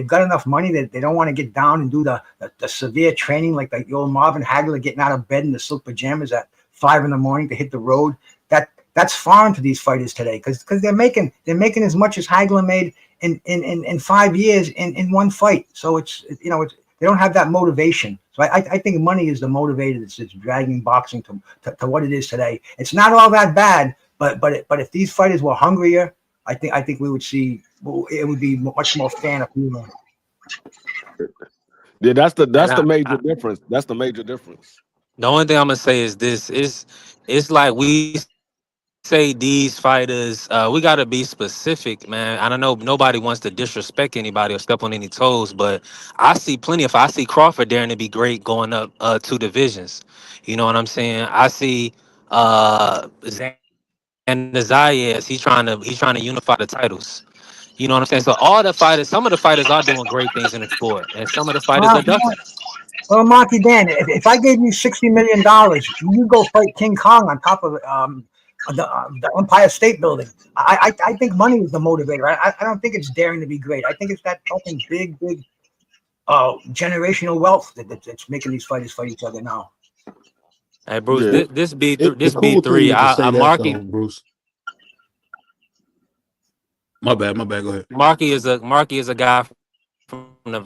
got enough money that they don't want to get down and do the severe training like the old Marvin Hagler getting out of bed in the silk pajamas at 5 a.m. to hit the road. That's foreign to these fighters today because they're making as much as Hagler made in 5 years in one fight. So they don't have that motivation. So I think money is the motivator that's dragging boxing to what it is today. It's not all that bad, but if these fighters were hungrier, I think we would see it would be much more fan appealing. Yeah, that's And the major difference. That's the major difference. the only thing I'm gonna say is this: it's like we say these fighters. We gotta be specific, man. I don't know. Nobody wants to disrespect anybody or step on any toes, but I see plenty. If I see Crawford daring to be great, going up two divisions, you know what I'm saying? I see Xander Zayas. He's trying to unify the titles. You know what I'm saying? So all the fighters, some of the fighters are doing great things in the sport, and some of the fighters are ducking. Well, Marky Dan, if I gave you $60 million, you go fight King Kong on top of the Empire State Building. I think money is the motivator. I don't think it's daring to be great. I think it's that fucking big generational wealth that's making these fighters fight each other now. Hey Bruce, Yeah. The this B cool thing three. is to say I that Marky though, Bruce. My bad. Go ahead. Marky is a guy from the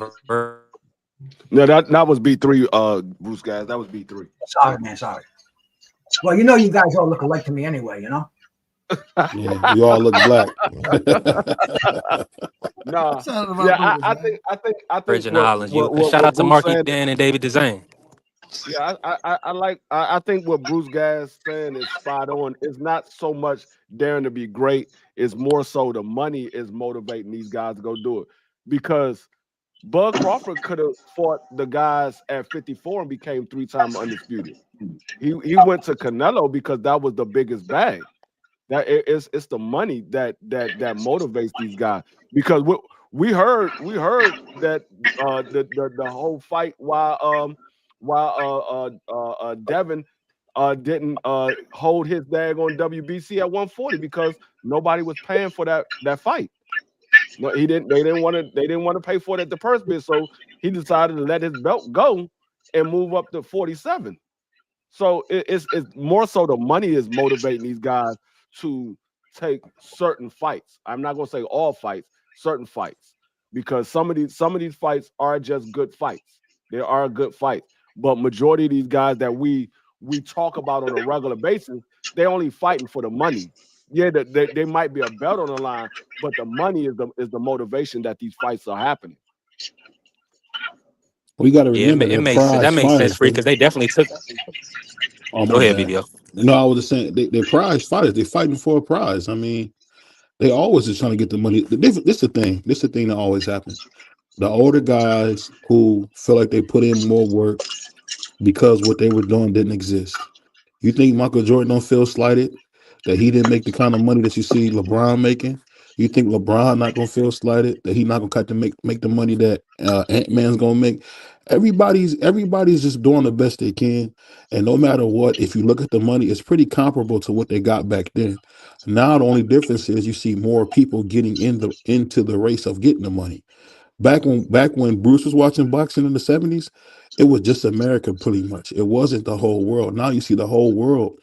No, that was B3, Bruce guys. That was B3. Sorry, man. Sorry. Well, you guys all look alike to me anyway. Yeah, we all look black. Nah, Sounded about yeah, right, man. I think Virgin Islands. You and shout what out to Bruce Marky saying. Dan and David Dezane. Yeah, I think what Bruce Gas saying is spot on. It's not so much daring to be great. It's more so the money is motivating these guys to go do it. Because Bud Crawford could have fought the guys at 54 and became 3-time undisputed. He went to Canelo because that was the biggest bag. It's the money that motivates these guys. Because we heard that the whole fight while Devin didn't hold his bag on WBC at 140 because nobody was paying for that fight. No, he didn't. They didn't want to pay for it at the purse bid, so he decided to let his belt go and move up to 47. So it's more so the money is motivating these guys to take certain fights. I'm not gonna say all fights, certain fights, because some of these fights are just good fights. They are good fights, but majority of these guys that we talk about on a regular basis, they only fighting for the money. Yeah, they might be a belt on the line, but the money is the motivation that these fights are happening. We got to Yeah, remember they're that prize makes sense fighters, for you baby. because they definitely took. Oh Go my ahead, bad. BBO. No, I was just saying they're prize fighters. They're fighting for a prize. I mean, they always is trying to get the money. This the thing. This the thing that always happens. The older guys who feel like they put in more work because what they were doing didn't exist. You think Michael Jordan don't feel slighted that he didn't make the kind of money that you see LeBron making? You think LeBron not gonna feel slighted that he not gonna cut to make the money that Ant-Man's gonna make? Everybody's just doing the best they can, and no matter what, if you look at the money, it's pretty comparable to what they got back then. Now the only difference is you see more people getting into the race of getting the money. Back when Bruce was watching boxing in the 70s, it was just America pretty much. It wasn't the whole world. Now you see the whole world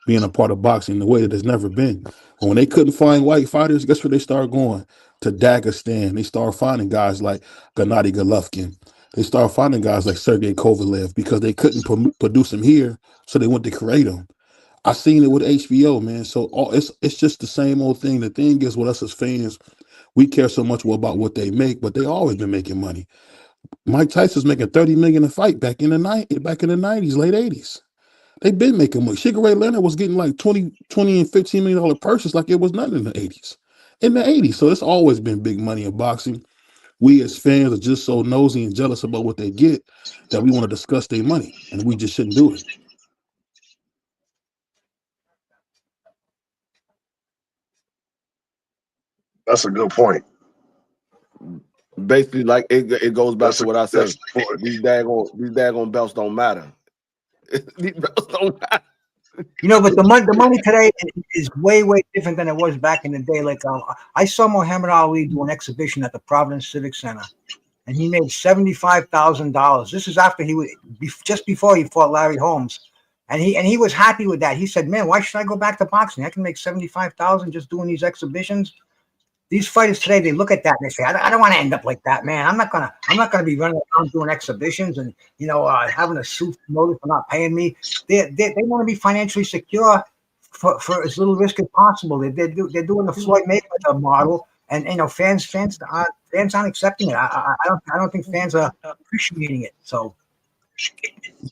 being a part of boxing in a way that has never been. But when they couldn't find white fighters, guess where they started going? To Dagestan. They started finding guys like Gennady Golovkin. They started finding guys like Sergey Kovalev because they couldn't produce them here, so they went to create them. I seen it with HBO, man. So it's just the same old thing. The thing is, with us as fans, we care so much about what they make, but they always been making money. Mike Tyson's making 30 million a fight back in the 90s, late 80s. They've been making money. Sugar Ray Leonard was getting like 20 and $15 million purses like it was nothing in the 80s. In the 80s. So it's always been big money in boxing. We as fans are just so nosy and jealous about what they get that we want to discuss their money, and we just shouldn't do it. That's a good point. Basically, like it goes back to what I say. That's a point. These daggone belts don't matter. These belts don't matter. But the money today is way different than it was back in the day. Like I saw Muhammad Ali do an exhibition at the Providence Civic Center, and he made $75,000. This is after just before he fought Larry Holmes, and he was happy with that. He said, "Man, why should I go back to boxing? I can make 75,000 just doing these exhibitions." These fighters today, they look at that and they say, "I don't want to end up like that, man. I'm not gonna be running around doing exhibitions and having a suit promoted for not paying me." They want to be financially secure for as little risk as possible. They're doing the Floyd Mayweather model, and fans aren't accepting it. I don't think fans are appreciating it. So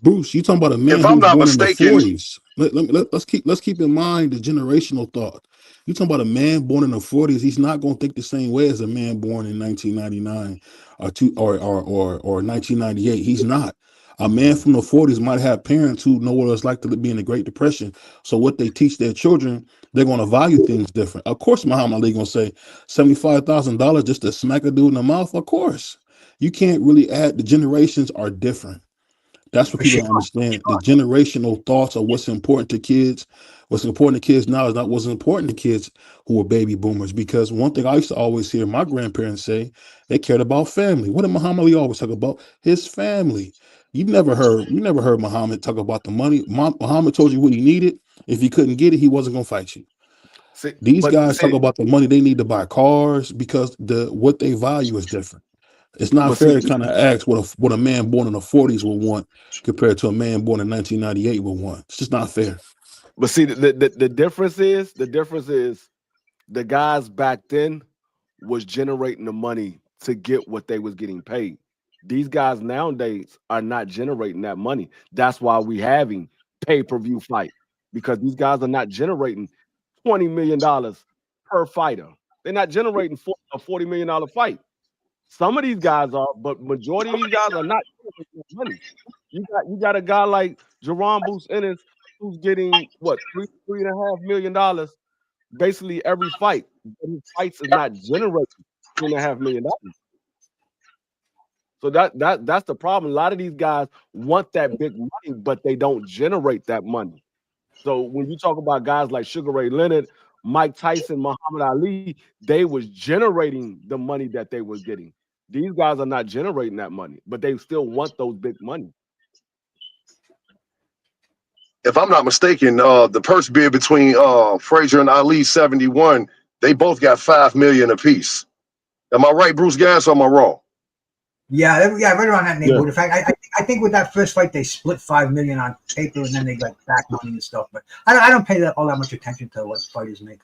Bruce, you talking about a man If who I'm was not born in the mistaken, 40s. Let's keep in mind the generational thought. You talking about a man born in the 40s, he's not going to think the same way as a man born in 1999 or 1998. He's not. A man from the 40s might have parents who know what it's like to be in the Great Depression. So what they teach their children, they're going to value things different. Of course, Muhammad Ali going to say $75,000 just to smack a dude in the mouth. Of course. You can't really add, the generations are different. That's what for people sure, don't understand. The generational thoughts of what's important to kids. What's important to kids now is not what's important to kids who were baby boomers. Because one thing I used to always hear my grandparents say, they cared about family. What did Muhammad Ali always talk about? His family. You never heard Muhammad talk about the money. Muhammad told you what he needed. If he couldn't get it, he wasn't gonna fight you. See, These but guys talk see, about the money they need to buy cars because what they value is different. It's not but fair see, to kind of ask what a man born in the 40s would want compared to a man born in 1998 would want. It's just not fair. but see, the difference is the guys back then was generating the money to get what they was getting paid. These guys nowadays are not generating that money. That's why we having pay-per-view fight because these guys are not generating $20 million per fighter. They're not generating a $40 million fight. Some of these guys are, but majority of these guys are not generating that money. You got a guy like Jerome Bruce Ennis who's getting what $3.5 million basically every fight. But his fights is not generating $3.5 million. So that's the problem. A lot of these guys want that big money, but they don't generate that money. So when you talk about guys like Sugar Ray Leonard, Mike Tyson, Muhammad Ali, they was generating the money that they were getting. These guys are not generating that money, but they still want those big money. If I'm not mistaken, the purse bid between Frazier and Ali 71, they both got 5 million apiece. Am I right, Bruce Gas, or am I wrong? Yeah, right around that Yeah. neighborhood. In fact, I think with that first fight they split 5 million on paper, and then they got back money and stuff. But I don't pay all that much attention to what fighters make.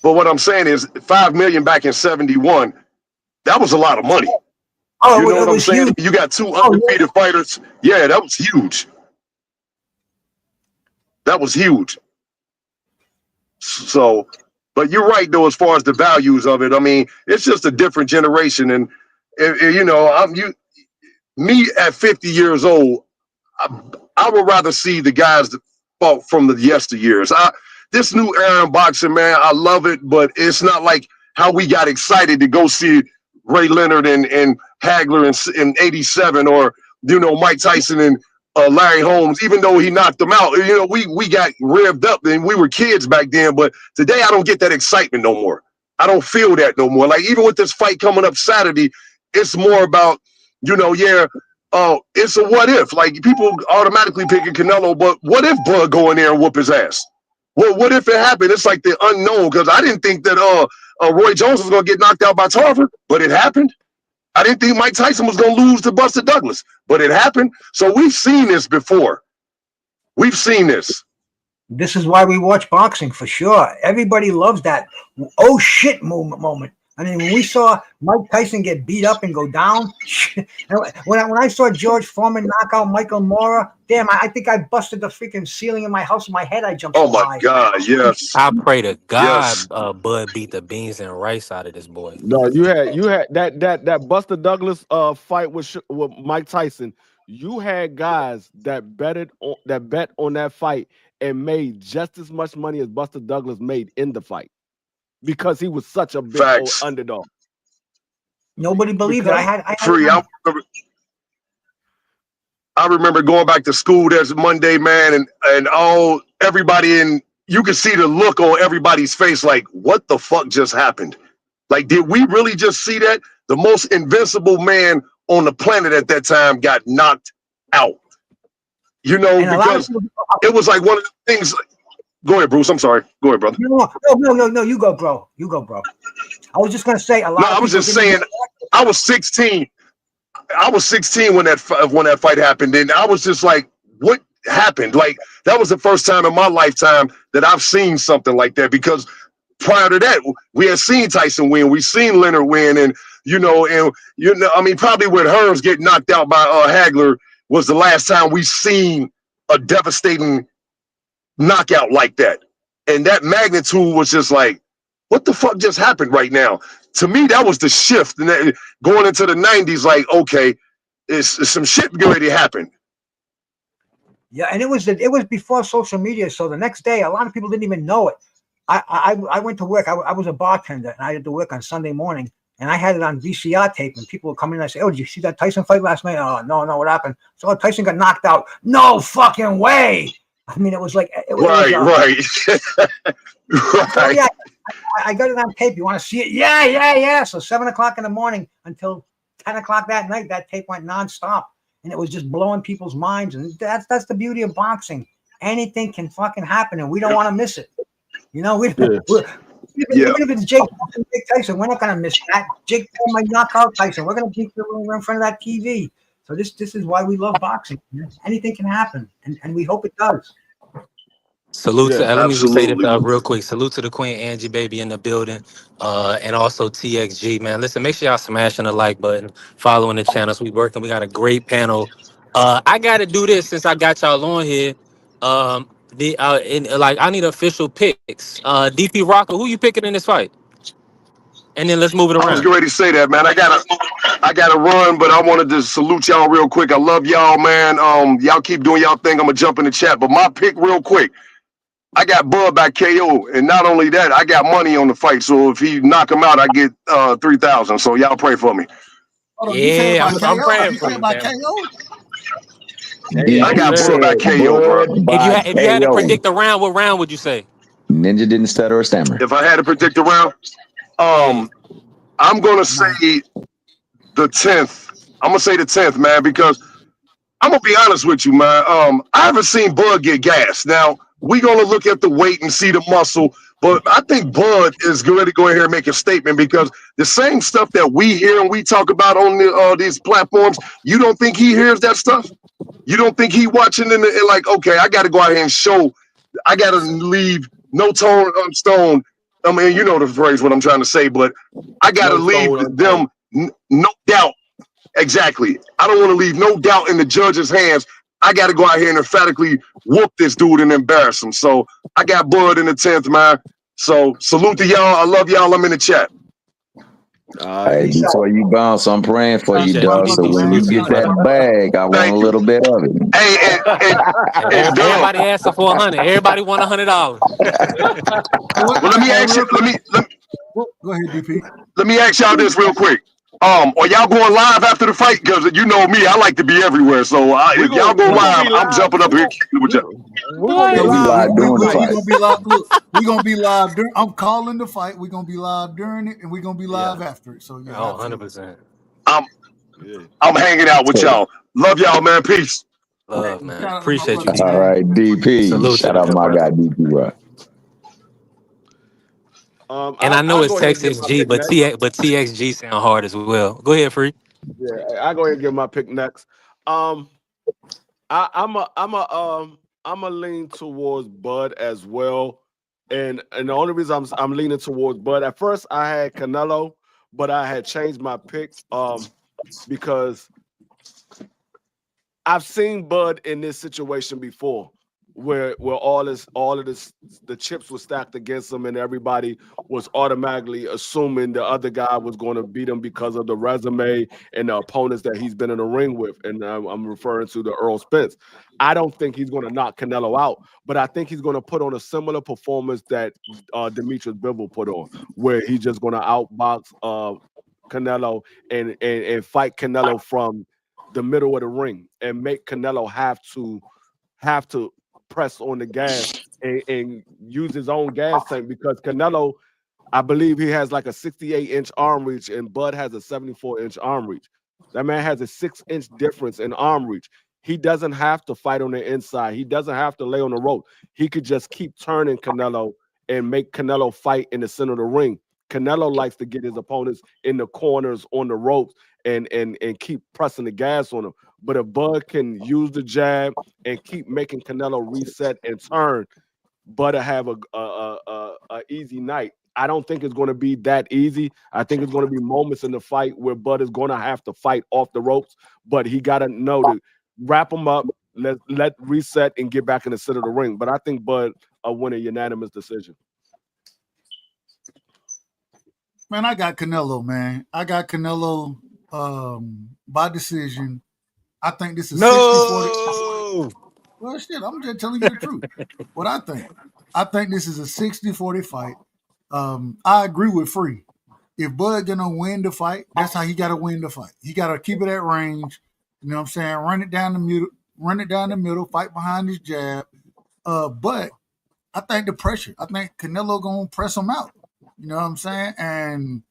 But what I'm saying is 5 million back in 71, that was a lot of money. Oh, You know it what I'm was saying? huge. You got two Oh, yeah. undefeated fighters. Yeah, that was huge. That was huge. So, but you're right though, as far as the values of it. I mean, it's just a different generation, and you know, me at 50 years old, I would rather see the guys that fought from the yesteryears. This new era in boxing, man, I love it, but it's not like how we got excited to go see Ray Leonard and Hagler in '87, or Mike Tyson and Larry Holmes. Even though he knocked them out, we got revved up, and we were kids back then. But today, I don't get that excitement no more. I don't feel that no more. Like even with this fight coming up Saturday, it's more about it's a what if. Like people automatically picking Canelo, but what if Bud go in there and whoop his ass? Well, what if it happened? It's like the unknown, because I didn't think that Roy Jones was gonna get knocked out by Tarver, but it happened. I didn't think Mike Tyson was gonna lose to Buster Douglas, but it happened. So we've seen this before. We've seen this. This is why we watch boxing for sure. Everybody loves that oh shit moment. I mean, when we saw Mike Tyson get beat up and go down, when I saw George Foreman knock out Michael Mora, damn, I think I busted the freaking ceiling in my house in my head. I jumped so Oh my high. God, yes. I pray to Yes. God Bud beat the beans and rice out of this boy. No, you had that Buster Douglas fight with Mike Tyson. You had guys that bet on that fight and made just as much money as Buster Douglas made in the fight because he was such a big old Facts. underdog. Nobody believed it. Because I had Free. I remember going back to school that Monday, man, and everybody you could see the look on everybody's face, like, what the fuck just happened? Like, did we really just see that? The most invincible man on the planet at that time got knocked out. Because it was like one of the things. Go ahead, Bruce. I'm sorry. Go ahead, brother. No. You go, bro. I was just gonna say a lot. No, I was just saying. I was 16. I was 16 when that fight happened, and I was just like, "What happened?" Like that was the first time in my lifetime that I've seen something like that. Because prior to that, we had seen Tyson win, we seen Leonard win, and I mean, probably with Hearns getting knocked out by Hagler was the last time we seen a devastating knockout like that, and that magnitude was just like, what the fuck just happened right now? To me, that was the shift, and going into the '90s, like, okay, it's some shit getting ready to happen. Yeah, and it was before social media, so the next day, a lot of people didn't even know it. I went to work. I was a bartender, and I had to work on Sunday morning, and I had it on VCR tape, and people would come in and I say, "Oh, did you see that Tyson fight last night?" "Oh, no, what happened?" "So Tyson got knocked out." "No fucking way!" I mean, it was like it was. Right, right, Oh right. yeah, I got it on tape. You want to see it? Yeah, yeah, yeah. So 7 o'clock in the morning until 10 o'clock that night, that tape went nonstop, and it was just blowing people's minds. And that's the beauty of boxing. Anything can fucking happen, and we don't want to miss it. You know, Yeah. Yeah, even if it's Jake Tyson, we're not going to miss that. Jake Paul might knock out Tyson. We're going to be in front of that TV. So this is why we love boxing. Anything can happen, and we hope it does. Salute to, Yeah. let me just say this absolutely. real quick. Salute to the Queen Angie baby in the building, and also TXG, man. Listen, make sure y'all smashing the like button, following the channels. We working. We got a great panel. I got to do this since I got y'all on here. Like I need official picks. DP Rocker, who you picking in this fight? And then let's move it I was around. getting ready to say that, man. I gotta run, but I wanted to salute y'all real quick. I love y'all, man. Y'all keep doing y'all thing. I'm gonna jump in the chat, but my pick real quick. I got Bud by KO, and not only that, I got money on the fight. So if he knock him out, I get 3,000. So y'all pray for me. Hold on, you said Yeah, by I'm KO? praying You for said you, by fam. KO? I DP got Yes, Bud said by sir. KO, bro. Bud by If you had to KO. predict a round, what round would you say? Ninja didn't stutter or stammer. If I had to predict the round, Yeah. I'm gonna say Nah. the 10th. I'm gonna say the 10th, man, because I'm gonna be honest with you, man. I haven't seen Bud get gas. Now we gonna look at the weight and see the muscle, but I think Bud is going to go in here and make a statement because the same stuff that we hear and we talk about on these platforms, you don't think he hears that stuff? You don't think he watching and like, okay, I got to go out here and show. I got to leave no tone stone. I mean, you know the phrase what I'm trying to say, but I got to No leave stone unturned. them no doubt. Exactly. I don't want to leave no doubt in the judge's hands. I got to go out here and emphatically whoop this dude and embarrass him. So I got Bud in the 10th, man. So salute to y'all. I love y'all. I'm in the chat. All right. Hey, Peace out. before you bounce, I'm praying for you, Appreciate it, My dog. So brother, DP. when you man. Salute to you, get Shout out, brother. that brother. bag, I want a Thank you. little bit of it. Hey, and Dom. Everybody asking for 100. Everybody want $100. Hey, what, Well, let me hey, ask you. real quick. Go ahead, DP. Let me ask y'all this real quick. Are y'all going live after the fight? Because you know me, I like to be everywhere. So if y'all go We gonna live, be I'm live. jumping up here kicking with y'all. We gonna be Yeah, Yeah, What? we live live before the doing the fight. we fight. gonna be live. Look, we gonna be live during. I'm calling the fight. We gonna be live during it, and we gonna be Yeah. live after it. So yeah, Oh, absolutely. 100%. I'm Yeah. I'm hanging out with So, y'all. Love y'all, man. Peace. Love, man. Shout out to my Appreciate you, brother, all DP. man. right, DP. Salute to Shout the out good my brother. guy, DP Rock. And I know I'll it's go ahead and give Texas my G, pick but next. TXG sound hard as well. Go ahead, Free. Yeah, I'll go ahead and give my pick next. Um, I'm a lean towards Bud as well, and the only reason I'm leaning towards Bud. At first, I had Canelo, but I had changed my pick because I've seen Bud in this situation before, where all of this the chips were stacked against him, and everybody was automatically assuming the other guy was going to beat him because of the resume and the opponents that he's been in the ring with. And I'm referring to the Earl Spence. I don't think he's going to knock Canelo out, but I think he's going to put on a similar performance that Demetrius Bivol put on, where he's just going to outbox Canelo and fight Canelo from the middle of the ring and make Canelo have to press on the gas and use his own gas tank because Canelo, I believe he has like a 68-inch arm reach and Bud has a 74-inch arm reach. That man has a 6-inch difference in arm reach. He doesn't have to fight on the inside. He doesn't have to lay on the rope. He could just keep turning Canelo and make Canelo fight in the center of the ring. Canelo likes to get his opponents in the corners on the ropes and keep pressing the gas on him. But if Bud can use the jab and keep making Canelo reset and turn, Bud will have a easy night. I don't think it's going to be that easy. I think it's going to be moments in the fight where Bud is going to have to fight off the ropes, but he got to know to wrap him up, let reset, and get back in the center of the ring. But I think Bud will win a unanimous decision. Man, I got Canelo, man. I got Canelo by decision. I think this is 60-40. No. Well, shit, I'm just telling you the truth. What I think. I think this is a 60-40 fight. I agree with Free. If Bud gonna win the fight, that's how he gotta win the fight. He gotta keep it at range. You know what I'm saying? Run it down the middle, fight behind his jab, But I think the pressure. I think Canelo gonna press him out. You know what I'm saying? And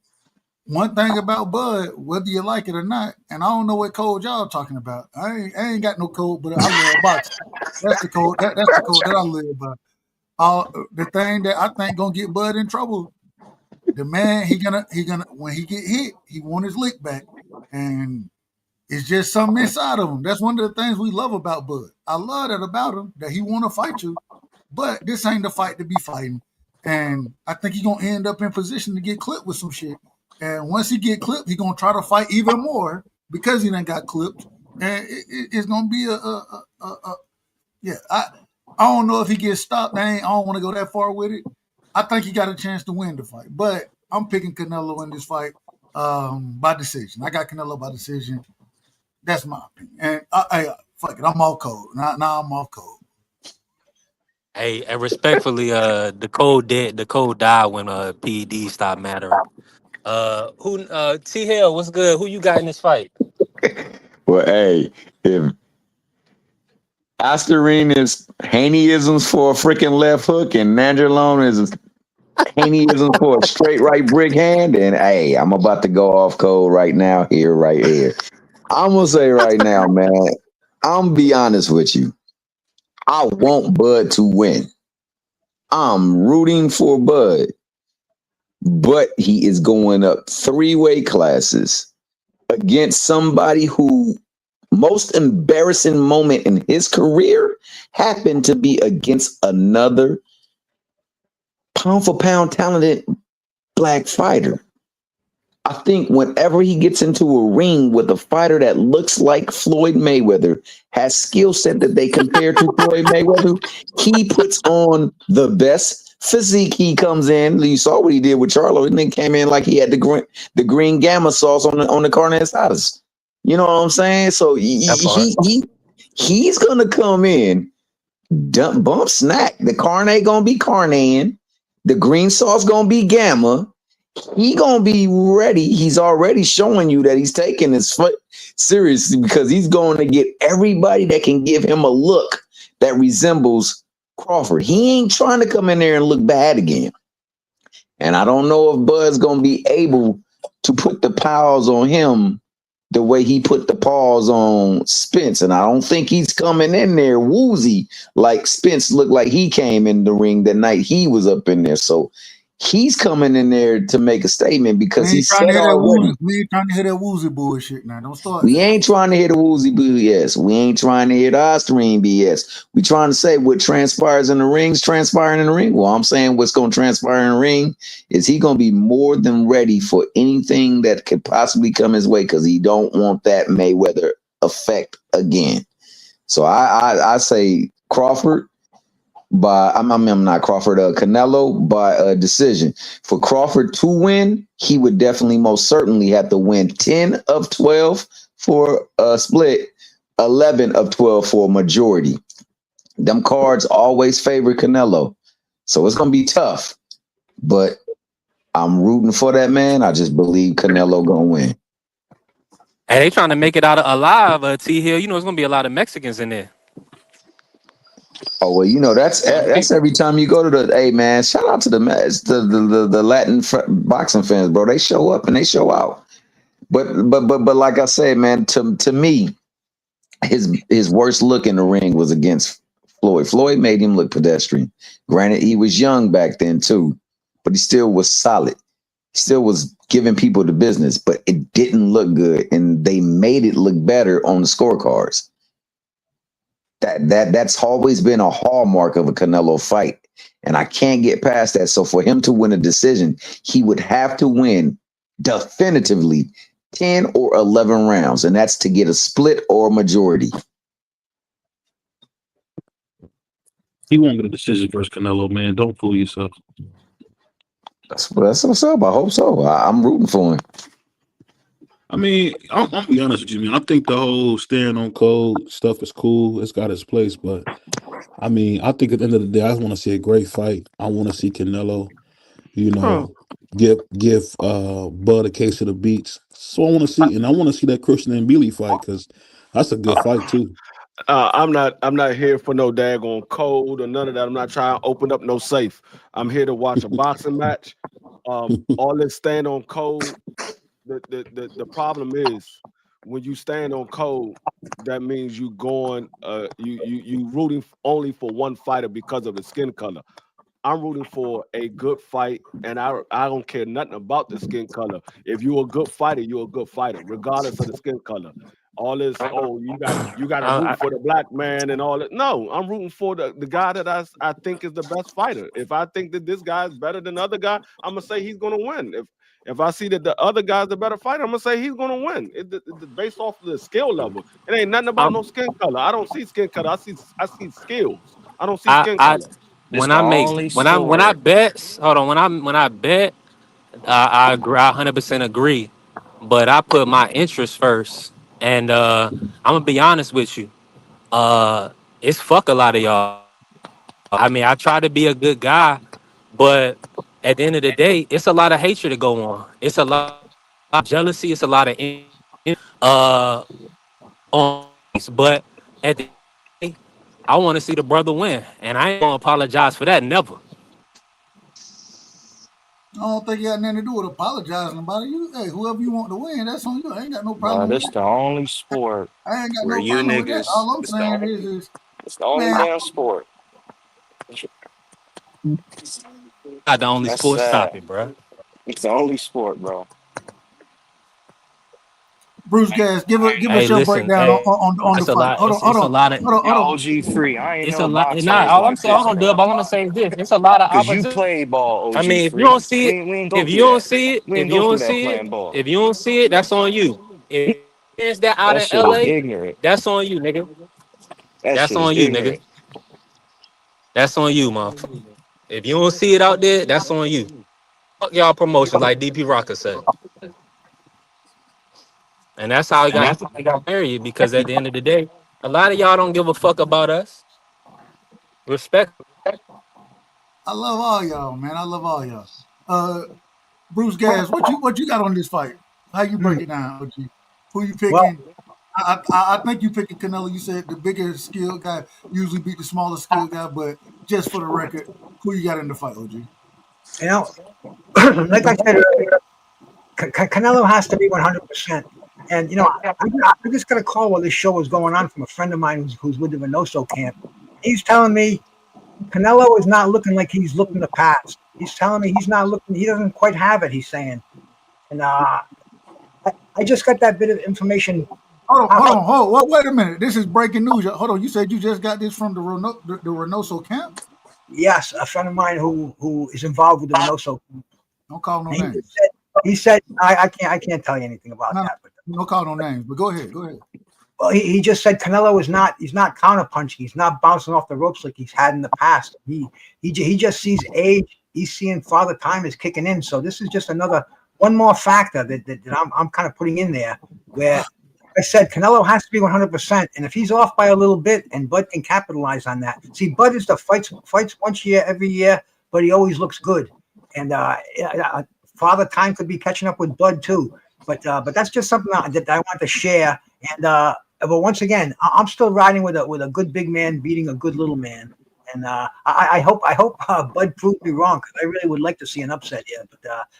one thing about Bud, whether you like it or not, and I don't know what code y'all talking about. I ain't got no code, but I love boxing. That's the code. That's the code that I live by. The thing that I think gonna get Bud in trouble. The man, he gonna when he get hit, he want his lick back, and it's just something inside of him. That's one of the things we love about Bud. I love that about him, that he want to fight you, but this ain't the fight to be fighting. And I think he gonna end up in position to get clipped with some shit. And once he get clipped, he gonna try to fight even more because he done got clipped. And it's gonna be yeah. I don't know if he gets stopped. I don't want to go that far with it. I think he got a chance to win the fight, but I'm picking Canelo in this fight by decision. I got Canelo by decision. That's my opinion. And fuck it, I'm off code. Now I'm off code. Hey, and respectfully, the code died when PED stopped mattering. Who T Hell, what's good? Who you got in this fight? Well, hey, if Asterine is Haneyisms for a freaking left hook and Nandrolone is Haneyisms for a straight right brick hand, and hey, I'm about to go off code right now, right here. I'm gonna say right now, man, I'm gonna be honest with you. I want Bud to win. I'm rooting for Bud, but he is going up 3 weight classes against somebody who most embarrassing moment in his career happened to be against another pound for pound talented black fighter. I think whenever he gets into a ring with a fighter that looks like Floyd Mayweather, has skill set that they compare to Floyd Mayweather, he puts on the best physique. He comes in. You saw what he did with Charlo, and then came in like he had the green gamma sauce on the carne asadas. You know what I'm saying? So That part. he's gonna come in, dump, bump, snack. The carne gonna be carne, the green sauce gonna be gamma. He gonna be ready. He's already showing you that he's taking his foot seriously because he's going to get everybody that can give him a look that resembles Crawford. He ain't trying to come in there and look bad again. And I don't know if Bud's gonna be able to put the paws on him the way he put the paws on Spence. And I don't think he's coming in there woozy like Spence looked like he came in the ring that night he was up in there. So he's coming in there to make a statement We because he ain't trying to said hear that woozy. already, We ain't trying to hear that woozy bullshit now. Don't start we that. ain't trying to hear the woozy BS. We ain't trying to hear the Osterine BS. We trying to say what transpires in the ring's transpiring in the ring. Well, I'm saying what's going to transpire in the ring is he going to be more than ready for anything that could possibly come his way because he don't want that Mayweather effect again. So I say Crawford by I'm not Crawford, Canelo by a decision. For Crawford to win, he would definitely most certainly have to win 10 of 12 for a split, 11 of 12 for a majority. Them cards always favor Canelo. So it's gonna be tough. But I'm rooting for that man. I just believe Canelo gonna win. Hey, they trying to make it out alive, T Hill. You know, there's gonna be a lot of Mexicans in there. Oh well, you know that's every time you go to the. Hey man, shout out to the Latin boxing fans, bro. They show up and they show out. But like I said, man, to me, his worst look in the ring was against Floyd. Floyd made him look pedestrian. Granted, he was young back then too, but he still was solid. He still was giving people the business, but it didn't look good, and they made it look better on the scorecards. That's always been a hallmark of a Canelo fight, and I can't get past that. So for him to win a decision, he would have to win definitively 10 or 11 rounds, and that's to get a split or a majority. He won't get a decision versus Canelo, man. Don't fool yourself. That's what's up. I hope so. I'm rooting for him. I mean, I'm gonna be honest with you, man. I think the whole staying on code stuff is cool. It's got its place, but I mean, I think at the end of the day, I just want to see a great fight. I want to see Canelo, you know, give Bud a case of the beats. So I want to see, and I want to see that Christian and Billy fight because that's a good fight too. I'm not here for no daggone code or none of that. I'm not trying to open up no safe. I'm here to watch a boxing match. All this stand on code. The problem is when you stand on code, that means you going you rooting only for one fighter because of the skin color. I'm rooting for a good fight, and I don't care nothing about the skin color. If you're a good fighter, you're a good fighter, regardless of the skin color. All this, oh, you got to root I, for the black man and all that. No, I'm rooting for the guy that I think is the best fighter. If I think that this guy is better than the other guy, I'm gonna say he's gonna win. If I see that the other guy's the better fighter, I'm gonna say he's gonna win. Based off of the skill level. It ain't nothing about I'm, no skin color. I don't see skin color. I see skills. I don't see skin I color. This when the I make only when I sport. bet, hold on, when I bet, I agree, I 100% agree, but I put my interest first, and I'm gonna be honest with you, it's fuck a lot of y'all. I mean, I try to be a good guy, but at the end of the day, it's a lot of hatred to go on. It's a lot of jealousy. It's a lot of uh on. But at the end of the day, I want to see the brother win, and I ain't gonna apologize for that. Never. I don't think you got nothing to do with apologizing about it. You, hey, whoever you want to win, that's on you. I ain't got no Bro, problem with this that. the only sport I ain't got where no you problem with that. niggas. All I'm saying is It's the only man, damn sport. Not the only That's sport. Stop sad. it, bro. It's the only sport, bro. Bruce Gas, give Hey, us your listen. breakdown Hey, on the it's a fight. lot. It's a lot of Yo, Hold on. OG free. I ain't it's know a lot. boxing Not was all I'm like saying. Hold this, on, Dub. man. All I'm gonna say is this: it's a lot of Cause you opportunity. played ball, I OG mean, if you free. don't see it, We ain't go if through you don't that. see it, We if ain't you go through don't that see it, playing ball. if you don't see it, that's on you. If it's that out That in shit is LA, ignorant. that's on you, nigga. That That's shit is on you, nigga. ignorant. That's on you, motherfucker. If you don't see it out there, that's on you. Fuck y'all promotion, like DP Rocker said. And that's how he got married, because at the end of the day, a lot of y'all don't give a fuck about us. Respect. I love all y'all, man. I love all y'all. Uh, Bruce Gas, what you got on this fight? How you break Hmm. it down, OG? Who you Well, picking? I think you picking Canelo. You said the bigger skill guy usually beat the smaller skill guy, but just for the record, who you got in the fight, OG? you know, like I said earlier, Canelo has to be 100%. And I just got a call while this show was going on from a friend of mine who's with the Reynoso camp. He's telling me Canelo is not looking like he's looking the past. He's telling me he's not looking. He doesn't quite have it. He's saying, and I just got that bit of information. Wait a minute. This is breaking news. Hold on. You said you just got this from the Reynoso camp? Yes, a friend of mine who is involved with the Reynoso. Don't call no He names. said I can't tell you anything about No, that, but no call no names. But go ahead. Go ahead. well, he just said Canelo is not he's not counterpunching. He's not bouncing off the ropes like he's had in the past. He just sees age. He's seeing father time is kicking in. So this is just another one more factor that I'm kind of putting in there where I said Canelo has to be 100%, and if he's off by a little bit, and Bud can capitalize on that. See, Bud is the fights once year every year, but he always looks good, and Father Time could be catching up with Bud too. But that's just something that I want to share. And but once again, I'm still riding with a good big man beating a good little man. And I hope Bud proved me wrong, because I really would like to see an upset here.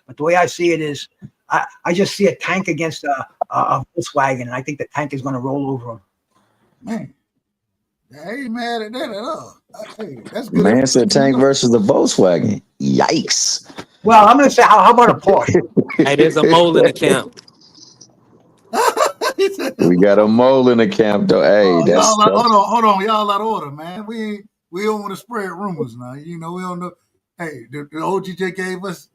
But the way I see it is, I just see a tank against a Volkswagen, and I think the tank is going to roll over him. Man, I ain't mad at that at all. Hey, that's good Man said information to Tank know. versus the Volkswagen. Yikes. Well, I'm going to say, how about a Porsche? Hey, there's a mole in the camp. He said, We got a mole in the camp though. Hey, oh, that's y'all, tough. hold on, y'all out of order, man. We don't want to spread rumors now. We don't know. Hey, the OGJ gave us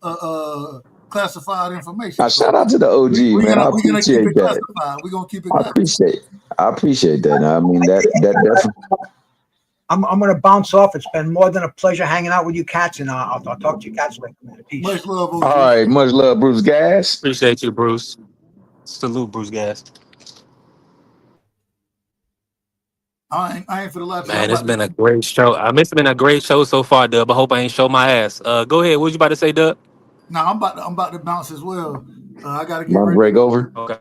classified information, Shout so out to the OG, man. I we're gonna keep appreciate it that. classified. We're gonna keep it I classified. appreciate I appreciate that. I mean that definitely. I'm going to bounce off. It's been more than a pleasure hanging out with you cats, and I'll talk to you cats later. Peace. Much love, All OG. right, much love, Bruce Gas. Appreciate you, Bruce. Salute, Bruce Gas. I ain't for the lie to you. I'm Man, it's about to. been a great show. It's been a great show so far, Dub. I hope I ain't show my ass. Go ahead. What you about to say, Dub? Nah, I'm about to bounce as well. I got to get Want to ready. break over? Okay.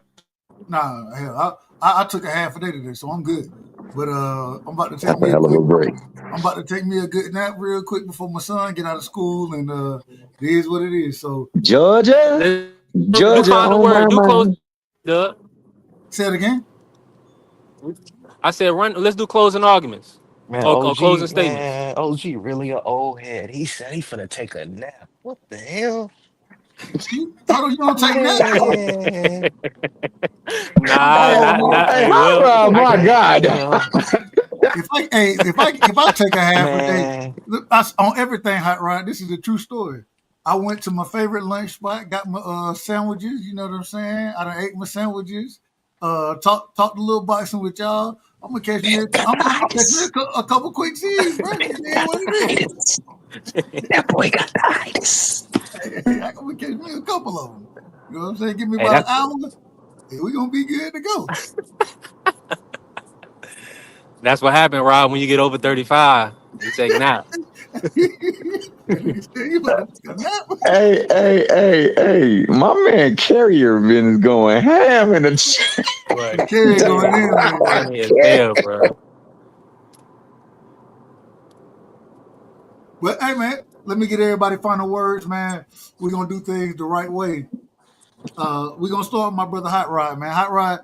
Nah, hell, I took a half a day today, so I'm good. But I'm about to take That's a me a hell of quick. a break. I'm about to take me a good nap real quick before my son get out of school, and it is what it is. So Georgia, Let's do Georgia final on my word. Do close, mind. Doug. say it again. I said run. Let's do closing arguments Man, or closing OG, statements. man, OG really a old head. He said he finna take a nap. What the hell? Hold on, you don't take naps? Man, come Nah, Hey, not on, not. hey, Hey, hot well, rod, I my can. God. man, If I take a half a day, man. look, on everything hot rod. This is a true story. I went to my favorite lunch spot, got my sandwiches. You know what I'm saying? I done ate my sandwiches. Talked a little boxing with y'all. I'm gonna catch me. I'm gonna catch me Itis. a couple quick C's, bro. It is what it is. Itis. That boy got the itis. I'm gonna catch me a couple of them. You know what I'm saying? Give me Hey, about an that's hour, and we gonna be good to go. that's what happened, Rob. When you get over 35, you take nap. That nigga said, you about to take a nap? Hey. My man Carrier been going ham in the chat. But Carry yeah, going in, man. funny as hell, bro. But hey, man, let me get everybody final words, man. We're gonna do things the right way. We're gonna start with my brother Hot Rod, man. Hot Rod,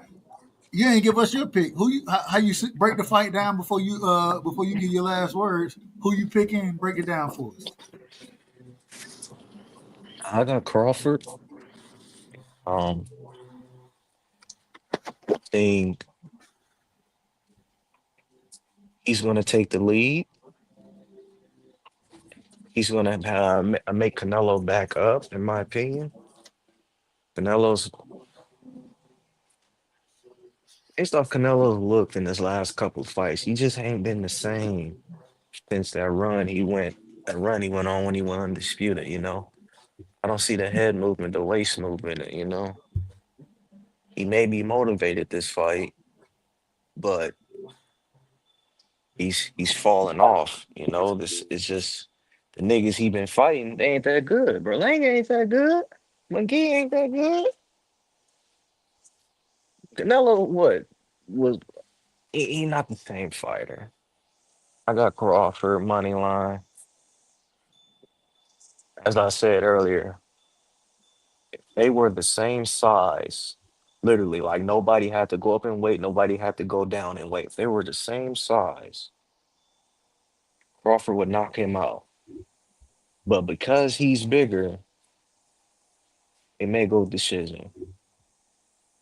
you ain't give us your pick. Who you how you break the fight down before you give your last words? Who you picking? Break it down for us. I got Crawford. Um, think he's gonna take the lead. He's gonna make Canelo back up, in my opinion. Canelo's based off Canelo's look in his last couple fights, he just ain't been the same since that run he went on when he went undisputed, you know. I don't see the head movement, the waist movement, you know. He may be motivated this fight, but he's falling off, you know. This is just the niggas he been fighting, they ain't that good. Berlanga ain't that good. McGee ain't that good. Canelo, what? Was he not the same fighter? I got Crawford money line. As I said earlier, they were the same size. Literally, like nobody had to go up in weight, nobody had to go down in weight. If they were the same size, Crawford would knock him out. But because he's bigger, it may go decision.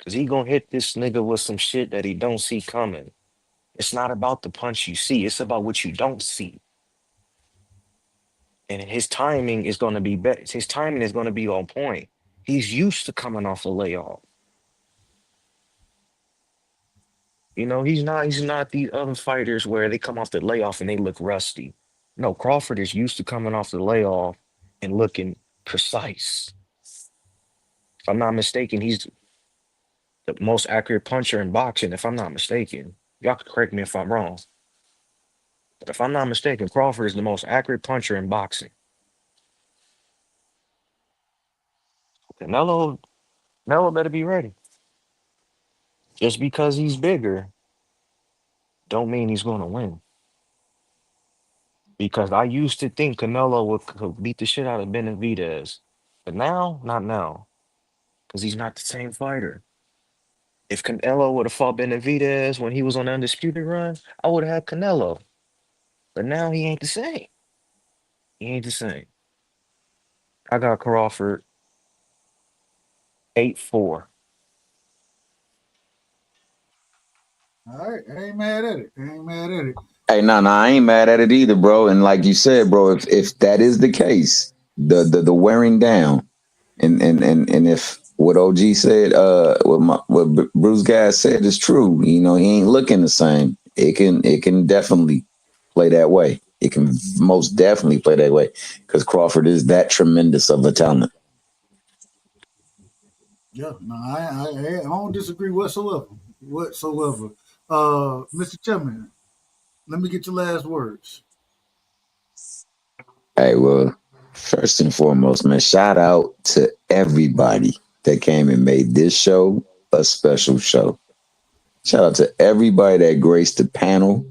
Cause he gonna hit this nigga with some shit that he don't see coming. It's not about the punch you see, it's about what you don't see. And his timing is gonna be better. His timing is gonna be on point. He's used to coming off a layoff. You know, he's not these other fighters where they come off the layoff and they look rusty. No, Crawford is used to coming off the layoff and looking precise. If I'm not mistaken, he's the most accurate puncher in boxing, if I'm not mistaken. Y'all could correct me if I'm wrong. But if I'm not mistaken, Crawford is the most accurate puncher in boxing. Canelo, Canelo better be ready. Just because he's bigger, don't mean he's gonna win. Because I used to think Canelo could beat the shit out of Benavidez. But now, not now. Because he's not the same fighter. If Canelo would have fought Benavidez when he was on the undisputed run, I would have had Canelo. But now he ain't the same. He ain't the same. I got Crawford 8-4. All right, I ain't mad at it. I ain't mad at it. Hey, no, I ain't mad at it either, bro. And like you said, bro, if that is the case, the wearing down, and if what OG said, what Bruce Gas said is true, you know, he ain't looking the same. It can definitely play that way. It can most definitely play that way because Crawford is that tremendous of a talent. Yeah, no, I don't disagree whatsoever. Whatsoever. Mr. Chairman, let me get your last words. Hey, well, first and foremost, man, shout out to everybody that came and made this show a special show. Shout out to everybody that graced the panel.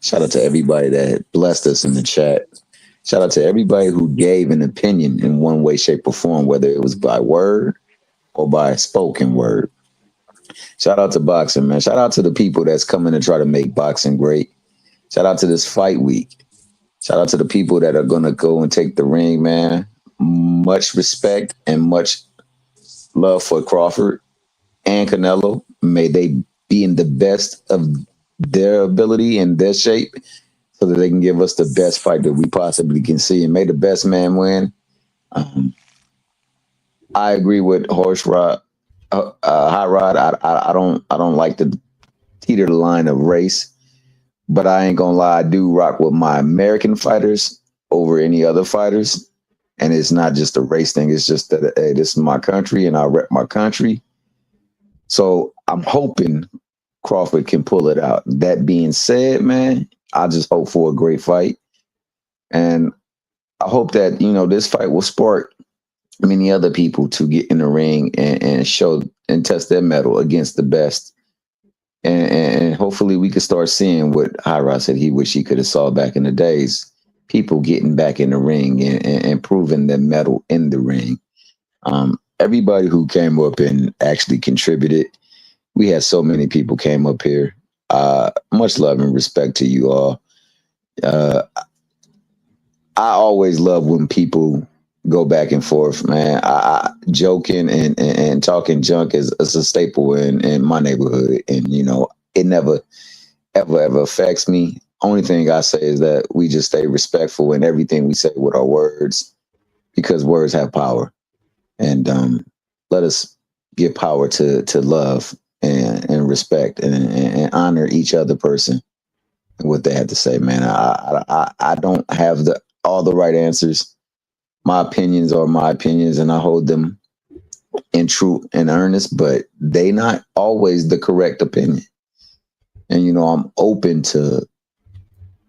Shout out to everybody that blessed us in the chat. Shout out to everybody who gave an opinion in one way, shape, or form, whether it was by word or by spoken word. Shout out to boxing, man. Shout out to the people that's coming to try to make boxing great. Shout out to this fight week. Shout out to the people that are gonna go and take the ring, man. Much respect and much love for Crawford and Canelo. May they be in the best of their ability and their shape so that they can give us the best fight that we possibly can see. And may the best man win. Um, I agree with Horse Rod, Hot Rod. I don't like to teeter the line of race, but I ain't gonna lie. I do rock with my American fighters over any other fighters. And it's not just a race thing. It's just that, hey, this is my country and I rep my country. So I'm hoping Crawford can pull it out. That being said, man, I just hope for a great fight. And I hope that, this fight will spark many other people to get in the ring and show and test their mettle against the best. And hopefully we could start seeing what Hyra said he wish he could have saw back in the days. People getting back in the ring and proving their mettle in the ring. Everybody who came up and actually contributed. We had so many people came up here. Much love and respect to you all. Uh, I always love when people go back and forth, man. Joking and talking junk is a staple in my neighborhood, and it never ever affects me. Only thing I say is that we just stay respectful in everything we say with our words, because words have power, and let us give power to love and respect and honor each other person and what they had to say, man. I don't have all the right answers. My opinions are my opinions, and I hold them in true and earnest, but they not always the correct opinion. And I'm open to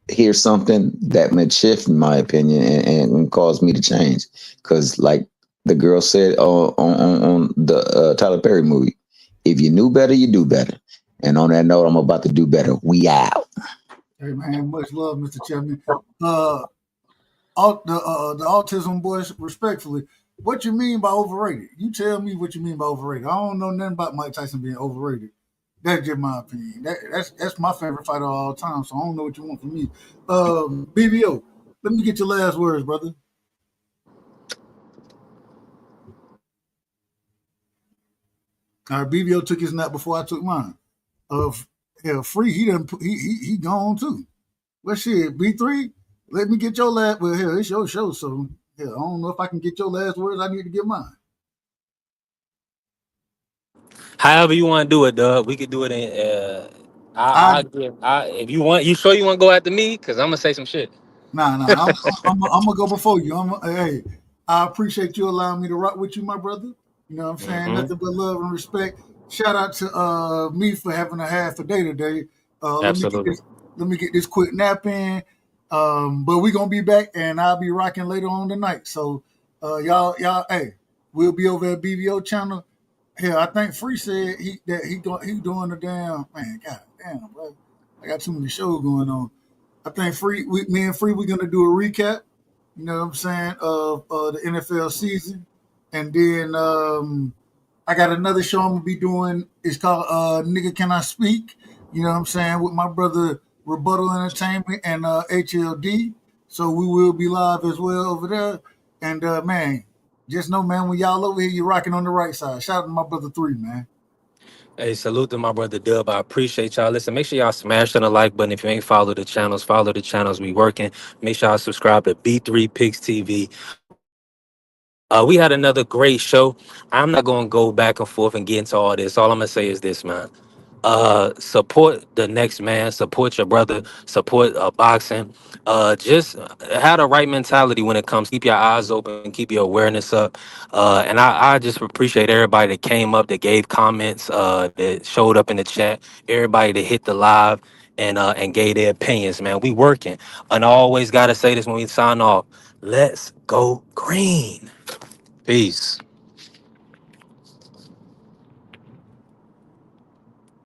hear something that may shift my opinion and cause me to change. Because, like the girl said on the Tyler Perry movie, if you knew better, you do better. And on that note, I'm about to do better. We out. Hey man, much love, Mr. Chapman. The autism boys, respectfully, what you mean by overrated? You tell me what you mean by overrated. I don't know nothing about Mike Tyson being overrated. That's just my opinion. That's my favorite fighter of all time. So I don't know what you want from me. BBO, let me get your last words, brother. All right, BBO took his nap before I took mine. Of free, he done he gone too. Well, shit, B3, let me get your last. Well, hell, it's your show, so I don't know if I can get your last words. I need to get mine. However you want to do it, Doug. We could do it in. I If you want, you sure you want to go after me? Cause I'm gonna say some shit. Nah. I'm gonna go before you. Hey, I appreciate you allowing me to rock with you, my brother. You know what I'm saying? Hmm. Nothing but love and respect. Shout out to me for having a half a day today. Let me get Absolutely. this. Let me get this quick nap in. But we gonna be back, and I'll be rocking later on tonight. So, y'all, hey, we'll be over at BBO channel. Hell, I think Free said he doing the damn man. God damn, bro. I got too many shows going on. I think me and Free, we're gonna do a recap. You know what I'm saying of the NFL season, and then I got another show I'm gonna be doing. It's called "Nigga Can I Speak." You know what I'm saying with my brother Rebuttal Entertainment and HLD. So we will be live as well over there. And man, just know, man, when y'all over here, you're rocking on the right side. Shout out to my brother Three, man. Hey, salute to my brother Dub. I appreciate y'all. Listen, make sure y'all smash on the like button. If you ain't follow the channels, follow the channels. We working. Make sure y'all subscribe to B3 Pigs TV. We had another great show. I'm not gonna go back and forth and get into all this. All I'm gonna say is this, man. Support the next man, support your brother, support boxing. Just have the right mentality when it comes. Keep your eyes open, keep your awareness up. And I just appreciate everybody that came up, that gave comments, that showed up in the chat, everybody that hit the live and gave their opinions, man. We working. And I always gotta say this when we sign off. Let's go green. Peace.